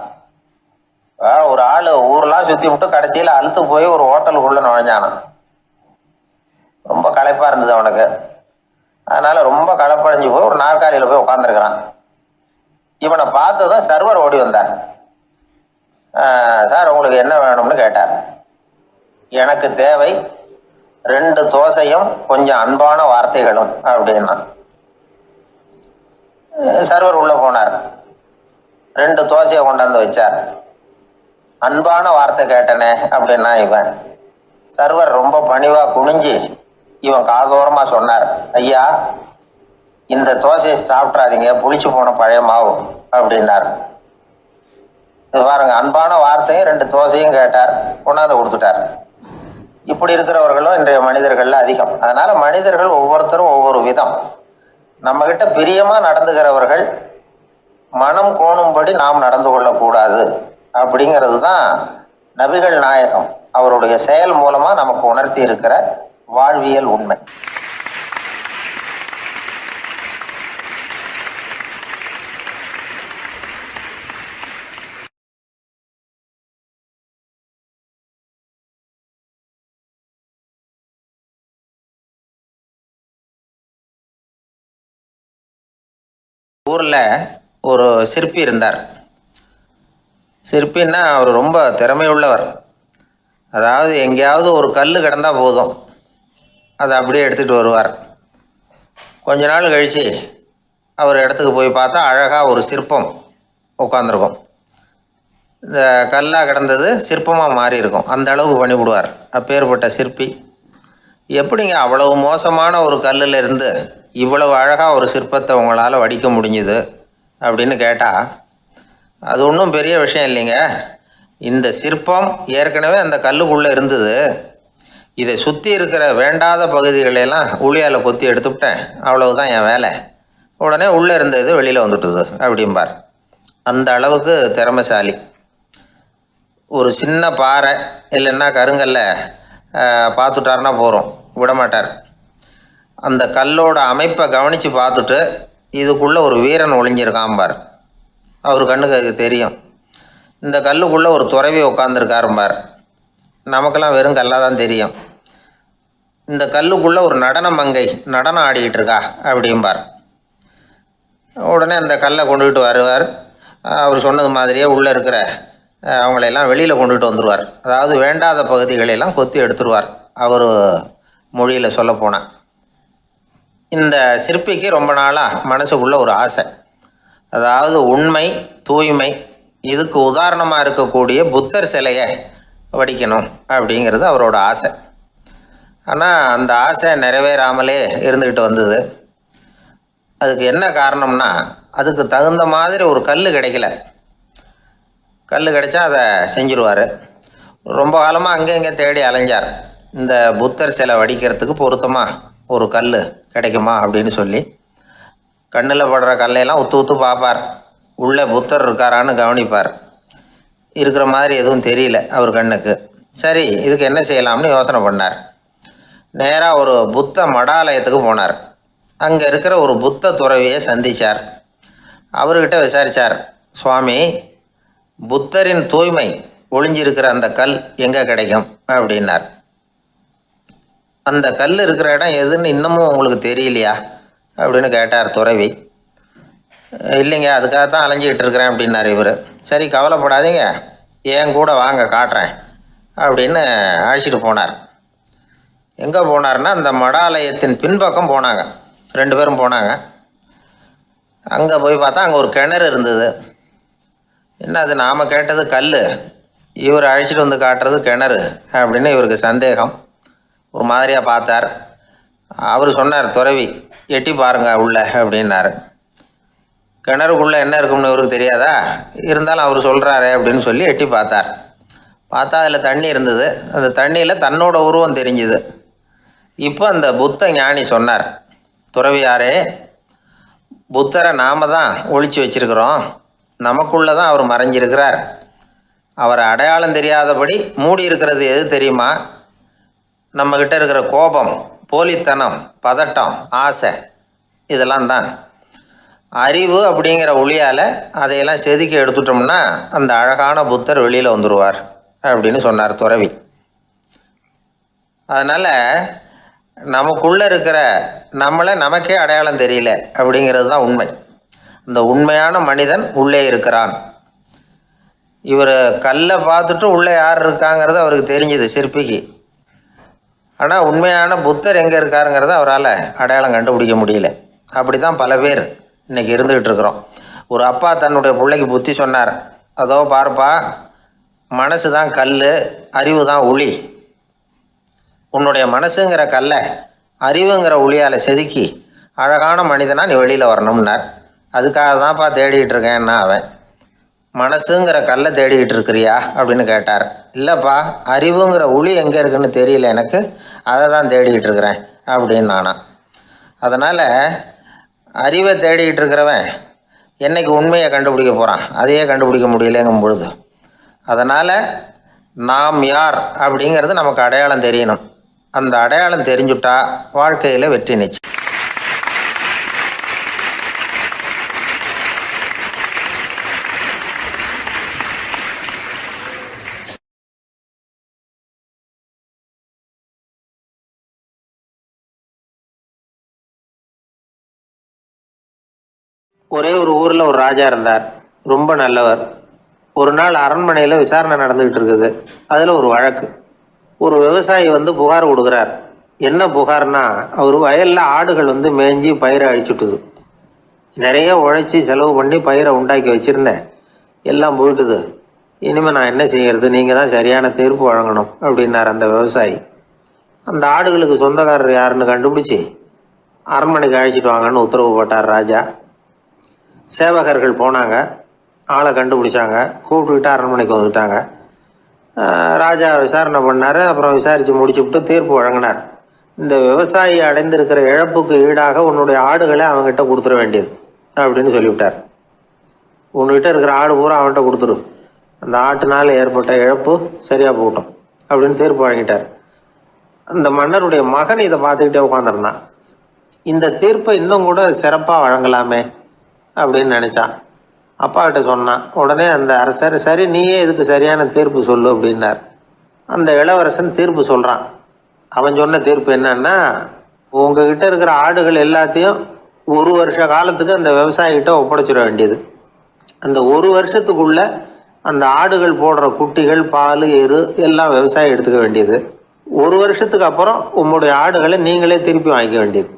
ஒரு ஆளு ஊரெல்லாம் சுத்தி விட்டு கடைசியில அழுத்து போய் ஒரு ஹோட்டலுக்குள்ள நுழைஞ்சானான். ரொம்ப களைப்பா இருந்தது அவனுக்கு. அதனால ரொம்ப களைப்படைஞ்சு போய் ஒரு நாற்காலியில போய் உட்காந்துருக்கிறான். இவனை பார்த்ததும் சர்வர் ஓடி வந்தார். சார் உங்களுக்கு என்ன வேணும்னு கேட்டார். எனக்கு தேவை 2 தோசையும் கொஞ்சம் அன்பான வார்த்தைகளும் அப்படின்னா. சர்வர் உள்ள போனார். 2 தோசையை கொண்டாந்து வச்சார். அன்பான வார்த்தை கேட்டனே அப்படின்னா இவன். சர்வர் ரொம்ப பணிவா குனிஞ்சு இவன் காதோரமா சொன்னார், ஐயா இந்த தோசையை சாப்பிட்றாதீங்க, புளிச்சு போன பழைய மாவு அப்படின்னார். இது பாருங்க, அன்பான வார்த்தையும் 2 தோசையும் கேட்டார், கொண்டாந்து கொடுத்துட்டார். இப்படி இருக்கிறவர்களும் இன்றைய மனிதர்கள்ல அதிகம். அதனால மனிதர்கள் ஒவ்வொருத்தரும் ஒவ்வொரு விதம். நம்ம கிட்ட பிரியமா நடந்துகிறவர்கள் மனம் கோணும்படி நாம் நடந்து கொள்ளக்கூடாது அப்படிங்கிறது தான் நபிகள் நாயகம் அவருடைய செயல் மூலமா நமக்கு உணர்த்தி இருக்கிற வாழ்வியல் உண்மை. ஊர்ல ஒரு சிற்பி இருந்தார். சிற்பின்னா அவர் ரொம்ப திறமையுள்ளவர். அதாவது எங்கேயாவது ஒரு கல் கிடந்தா போதும், அதை அப்படியே எடுத்துகிட்டு வருவார். கொஞ்ச நாள் கழித்து அவர் இடத்துக்கு போய் பார்த்தா அழகாக ஒரு சிற்பம் உட்காந்துருக்கும். இந்த கல்லாக கிடந்தது சிற்பமாக மாறி இருக்கும். அந்த அளவுக்கு பண்ணிவிடுவார் அப்பேற்பட்ட சிற்பி. எப்படிங்க அவ்வளவு மோசமான ஒரு கல்லில் இருந்து இவ்வளவு அழகாக ஒரு சிற்பத்தை உங்களால் வடிக்க முடிஞ்சுது அப்படின்னு கேட்டால், அது ஒன்றும் பெரிய விஷயம் இல்லைங்க. இந்த சிற்பம் ஏற்கனவே அந்த கல்லுக்குள்ளே இருந்தது. இதை சுற்றி இருக்கிற வேண்டாத பகுதிகளெல்லாம் உளியால் கொத்தி எடுத்துவிட்டேன், அவ்வளவுதான் என் வேலை. உடனே உள்ளே இருந்தது வெளியில் வந்துட்டுது அப்படிம்பார். அந்த அளவுக்கு திறமைசாலி. ஒரு சின்ன பாறை இல்லைன்னா கருங்கல்ல பார்த்துட்டாருன்னா போகிறோம், விடமாட்டார். அந்த கல்லோட அமைப்பை கவனித்து பார்த்துட்டு இதுக்குள்ளே ஒரு வீரன் ஒளிஞ்சிருக்காம்பார். அவர் கண்ணுக்கு தெரியும். இந்த கல்லுக்குள்ளே ஒரு துறவி உட்காந்துருக்காரும்பார். நமக்கெல்லாம் வெறும் கல்லாக தான் தெரியும். இந்த கல்லுக்குள்ளே ஒரு நடன மங்கை நடனம் ஆடிக்கிட்டு இருக்கா அப்படிம்பார். உடனே அந்த கல்லை கொண்டுகிட்டு வருவார். அவர் சொன்னது மாதிரியே உள்ளே இருக்கிற அவங்களையெல்லாம் வெளியில் கொண்டுகிட்டு வந்துடுவார். அதாவது வேண்டாத பகுதிகளெல்லாம் கொத்தி எடுத்துருவார். அவர் மொழியில் சொல்ல போனால், இந்த சிற்பிக்கு ரொம்ப நாளாக மனசுக்குள்ள ஒரு ஆசை. அதாவது உண்மை, தூய்மை, இதுக்கு உதாரணமாக இருக்கக்கூடிய புத்தர் சிலையை வடிக்கணும் அப்படிங்கிறது அவரோட ஆசை. ஆனால் அந்த ஆசை நிறைவேறாமலே இருந்துக்கிட்டு வந்தது. அதுக்கு என்ன காரணம்னா, அதுக்கு தகுந்த மாதிரி ஒரு கல் கிடைக்கல. கல் கிடைச்சா அதை செஞ்சுருவார். ரொம்ப காலமாக அங்கே இங்கே தேடி அலைஞ்சார். இந்த புத்தர் சிலை வடிக்கிறதுக்கு பொருத்தமாக ஒரு கல் கிடைக்குமா அப்படின்னு சொல்லி கண்ணில் படுற கல்லையெல்லாம் உத்து உத்து பார்ப்பார். உள்ளே புத்தர் இருக்காரான்னு கவனிப்பார். இருக்கிற மாதிரி எதுவும் தெரியல அவர் கண்ணுக்கு. சரி, இதுக்கு என்ன செய்யலாம்னு யோசனை பண்ணார். நேராக ஒரு புத்த மடாலயத்துக்கு போனார். அங்கே இருக்கிற ஒரு புத்த துறவியை சந்தித்தார். அவர்கிட்ட விசாரித்தார், சுவாமி, புத்தரின் தூய்மை ஒளிஞ்சிருக்கிற அந்த கல் எங்கே கிடைக்கும் அப்படின்னார். அந்த கல் இருக்கிற இடம் எதுன்னு இன்னமும் உங்களுக்கு தெரியலையா அப்படின்னு கேட்டார் துறவி. இல்லைங்க, அதுக்காக தான் அலைஞ்சிக்கிட்டு இருக்கிறேன் அப்படின்னார் இவர். சரி, கவலைப்படாதீங்க, என் கூட வாங்க காட்டுறேன் அப்படின்னு அழைச்சிட்டு போனார். எங்கே போனார்னா அந்த மடாலயத்தின் பின்பக்கம் போனாங்க. 2 பேரும் போனாங்க. அங்கே போய் பார்த்தா அங்கே ஒரு கிணறு இருந்தது. என்ன அது நாம் கேட்டது கல், இவர் அழைச்சிட்டு வந்து காட்டுறது கிணறு அப்படின்னு இவருக்கு சந்தேகம். ஒரு மாதிரியாக பார்த்தார். அவர் சொன்னார், துறவி எட்டி பாருங்க உள்ள அப்படின்னாரு. கிணறுக்குள்ளே என்ன இருக்கும்னு இவருக்கு தெரியாதா, இருந்தாலும் அவர் சொல்கிறாரு அப்படின்னு சொல்லி எட்டி பார்த்தார். பார்த்தா அதில் தண்ணி இருந்தது. அந்த தண்ணியில் தன்னோட உருவம் தெரிஞ்சுது. இப்போ அந்த புத்த ஞானி சொன்னார், துறவியாரே, புத்தரை நாம தான் ஒழிச்சு வச்சிருக்கிறோம், நமக்குள்ளே தான் அவர் மறைஞ்சிருக்கிறார். அவரை அடையாளம் தெரியாதபடி மூடி இருக்கிறது எது தெரியுமா? நம்மக்கிட்ட இருக்கிற கோபம், போலித்தனம், பதட்டம், ஆசை, இதெல்லாம் தான். அறிவு அப்படிங்கிற ஒளியால் அதையெல்லாம் செதுக்கி எடுத்துட்டோம்னா அந்த அழகான புத்தர் வெளியில் வந்துடுவார் அப்படின்னு சொன்னார் துறவி. அதனால் நமக்குள்ளே இருக்கிற நம்மளை நமக்கே அடையாளம் தெரியல அப்படிங்கிறது தான் உண்மை. அந்த உண்மையான மனிதன் உள்ளே இருக்கிறான். இவர் கல்லை பார்த்துட்டு உள்ளே யார் இருக்காங்கிறது அவருக்கு தெரிஞ்சுது சிற்பிக்கு. ஆனால் உண்மையான புத்தர் எங்கே இருக்காருங்கிறத அவரால் அடையாளம் கண்டுபிடிக்க முடியல. அப்படி தான் பல பேர் இன்றைக்கி இருந்துக்கிட்டு இருக்கிறோம். ஒரு அப்பா தன்னுடைய பிள்ளைக்கு புத்தி சொன்னார், அதோ பாருப்பா, மனசு தான் கல், அறிவு தான் ஒளி. உன்னுடைய மனசுங்கிற கல்லை அறிவுங்கிற ஒளியால் செதுக்கி அழகான மனிதனாக நீ வெளியில் வரணும்னார். அதுக்காக தான்ப்பா தேடிக்கிட்டு இருக்கேன்னா அவன். மனசுங்கிற கல்லை தேடிக்கிட்டு இருக்கிறியா அப்படின்னு கேட்டார். இல்லைப்பா, அறிவுங்கிற ஒளி எங்கே இருக்குன்னு தெரியல எனக்கு, அதை தான் தேடிக்கிட்டு இருக்கிறேன் அப்படின்னு நானா. அதனால் அறிவை தேடிக்கிட்டு இருக்கிறவன் என்னைக்கு உண்மையை கண்டுபிடிக்க போகிறான்? அதையே கண்டுபிடிக்க முடியலைங்கும் பொழுது. அதனால் நாம் யார் அப்படிங்கிறது நமக்கு அடையாளம் தெரியணும். அந்த அடையாளம் தெரிஞ்சுட்டா வாழ்க்கையில் வெற்றி நிச்சயம். ஒரே ஒரு ஊரில் ஒரு ராஜா இருந்தார், ரொம்ப நல்லவர். ஒரு நாள் அரண்மனையில் விசாரணை நடந்துக்கிட்டு இருக்குது. அதில் ஒரு வழக்கு. ஒரு விவசாயி வந்து புகார் கொடுக்குறார். என்ன புகார்னா, அவர் வயலில் ஆடுகள் வந்து மேய்ஞ்சி பயிரை அழிச்சுட்டுது. நிறைய உழைச்சி செலவு பண்ணி பயிரை உண்டாக்கி வச்சுருந்தேன், எல்லாம் போயிட்டுது. இனிமேல் நான் என்ன செய்கிறது? நீங்கள் தான் சரியான தீர்ப்பு வழங்கணும் அப்படின்னார் அந்த விவசாயி. அந்த ஆடுகளுக்கு சொந்தக்காரர் யாருன்னு கண்டுபிடிச்சி அரண்மனைக்கு அழைச்சிட்டு வாங்கன்னு உத்தரவு போட்டார் ராஜா. சேவகர்கள் போனாங்க, ஆளை கண்டுபிடிச்சாங்க, கூப்பிட்டுக்கிட்டு அரண்மனைக்கு வந்துட்டாங்க. ராஜா விசாரணை பண்ணார். அப்புறம் விசாரித்து முடிச்சுவிட்டு தீர்ப்பு வழங்கினார். இந்த விவசாயி அடைந்திருக்கிற இழப்புக்கு ஈடாக உன்னுடைய ஆடுகளை அவங்ககிட்ட கொடுத்துட வேண்டியது அப்படின்னு சொல்லிவிட்டார். உன்கிட்ட இருக்கிற ஆடு பூரா அவன்கிட்ட கொடுத்துரு, அந்த ஆட்டுனால் ஏற்பட்ட இழப்பு சரியாக போகட்டும் அப்படின்னு தீர்ப்பு வழங்கிட்டார். அந்த மன்னருடைய மகன் இதை பார்த்துக்கிட்டே உட்காந்துருந்தான். இந்த தீர்ப்பை இன்னும் கூட சிறப்பாக வழங்கலாமே அப்படின்னு நினச்சான். அப்பாக்கிட்ட சொன்னான். உடனே அந்த அரசர், சரி நீயே இதுக்கு சரியான தீர்ப்பு சொல்லு அப்படின்னார். அந்த இளவரசன் தீர்ப்பு சொல்கிறான். அவன் சொன்ன தீர்ப்பு என்னன்னா, உங்ககிட்ட இருக்கிற ஆடுகள் எல்லாத்தையும் 1 வருஷ காலத்துக்கு அந்த விவசாயிகிட்ட ஒப்படைச்சிட வேண்டியது. அந்த 1 வருஷத்துக்குள்ள அந்த ஆடுகள் போடுற குட்டிகள், பால், எரு எல்லாம் விவசாயி எடுத்துக்க வேண்டியது. 1 வருஷத்துக்கு அப்புறம் உங்களுடைய ஆடுகளை நீங்களே திருப்பி வாங்கிக்க வேண்டியது.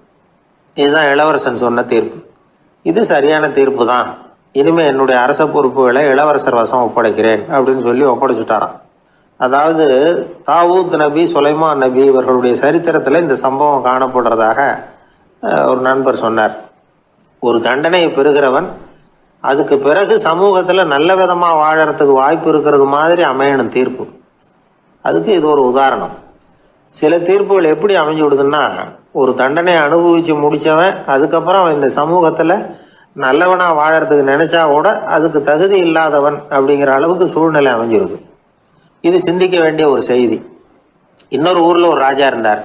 இதுதான் இளவரசன் சொன்ன தீர்ப்பு. இது சரியான தீர்ப்பு தான். இனிமேல் என்னுடைய அரச பொறுப்புகளை இளவரசர் வசம் ஒப்படைக்கிறேன் அப்படின்னு சொல்லி ஒப்படைச்சுட்டாராம். அதாவது தாவூத் நபி, சுலைமான் நபி இவர்களுடைய சரித்திரத்தில் இந்த சம்பவம் காணப்படுறதாக ஒரு நண்பர் சொன்னார். ஒரு தண்டனையை பெறுகிறவன் அதுக்கு பிறகு சமூகத்தில் நல்ல விதமாக வாழறதுக்கு வாய்ப்பு இருக்கிறது மாதிரி அமையணும் தீர்ப்பு. அதுக்கு இது ஒரு உதாரணம். சில தீர்ப்புகள் எப்படி அமைஞ்சு விடுதுன்னா, ஒரு தண்டனையை அனுபவித்து முடித்தவன் அதுக்கப்புறம் அவன் இந்த சமூகத்தில் நல்லவனாக வாழறதுக்கு நினச்சா கூட அதுக்கு தகுதி இல்லாதவன் அப்படிங்கிற அளவுக்கு சூழ்நிலை அமைஞ்சிருது. இது சிந்திக்க வேண்டிய ஒரு செய்தி. இன்னொரு ஊரில் ஒரு ராஜா இருந்தார்.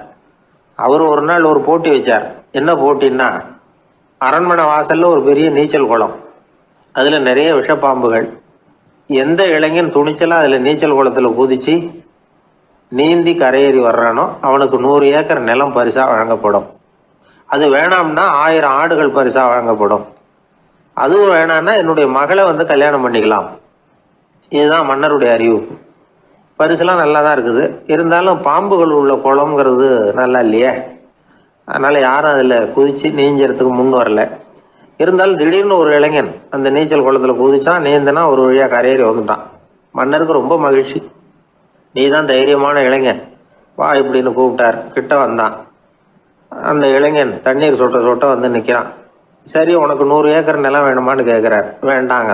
அவர் ஒரு நாள் ஒரு போட்டி வச்சார். என்ன போட்டின்னா, அரண்மனை வாசலில் ஒரு பெரிய நீச்சல் குளம், அதில் நிறைய விஷப்பாம்புகள். எந்த இளைஞன் துணிச்சலாக அதில் நீச்சல் குளத்தில் குதித்து நீந்தி கரையேறி வர்றானோ அவனுக்கு 100 ஏக்கர் நிலம் பரிசாக வழங்கப்படும். அது வேணாம்னா 1000 ஆடுகள் பரிசாக வழங்கப்படும். அதுவும் வேணான்னா என்னுடைய மகளை வந்து கல்யாணம் பண்ணிக்கலாம். இதுதான் மன்னருடைய அறிவிப்பு. பரிசுலாம் நல்லா தான் இருக்குது. இருந்தாலும் பாம்புகள் உள்ள குளம்ங்கிறது நல்லா இல்லையே. அதனால் யாரும் அதில் குதித்து நீஞ்சறதுக்கு முன் வரல. இருந்தாலும் திடீர்னு ஒரு இளைஞன் அந்த நீச்சல் குளத்தில் குதிச்சான். நீந்தினா ஒரு வழியாக கரையேறி வந்துட்டான். மன்னருக்கு ரொம்ப மகிழ்ச்சி. நீ தான் தைரியமான இளைஞன், வா இப்படின்னு கூப்பிட்டார். கிட்ட வந்தான். அந்த இளைஞன் தண்ணீர் சொட்ட சொட்ட வந்து நிற்கிறான். சரி, உனக்கு 100 ஏக்கர் நிலம் வேணுமான்னு கேட்குறார். வேண்டாங்க.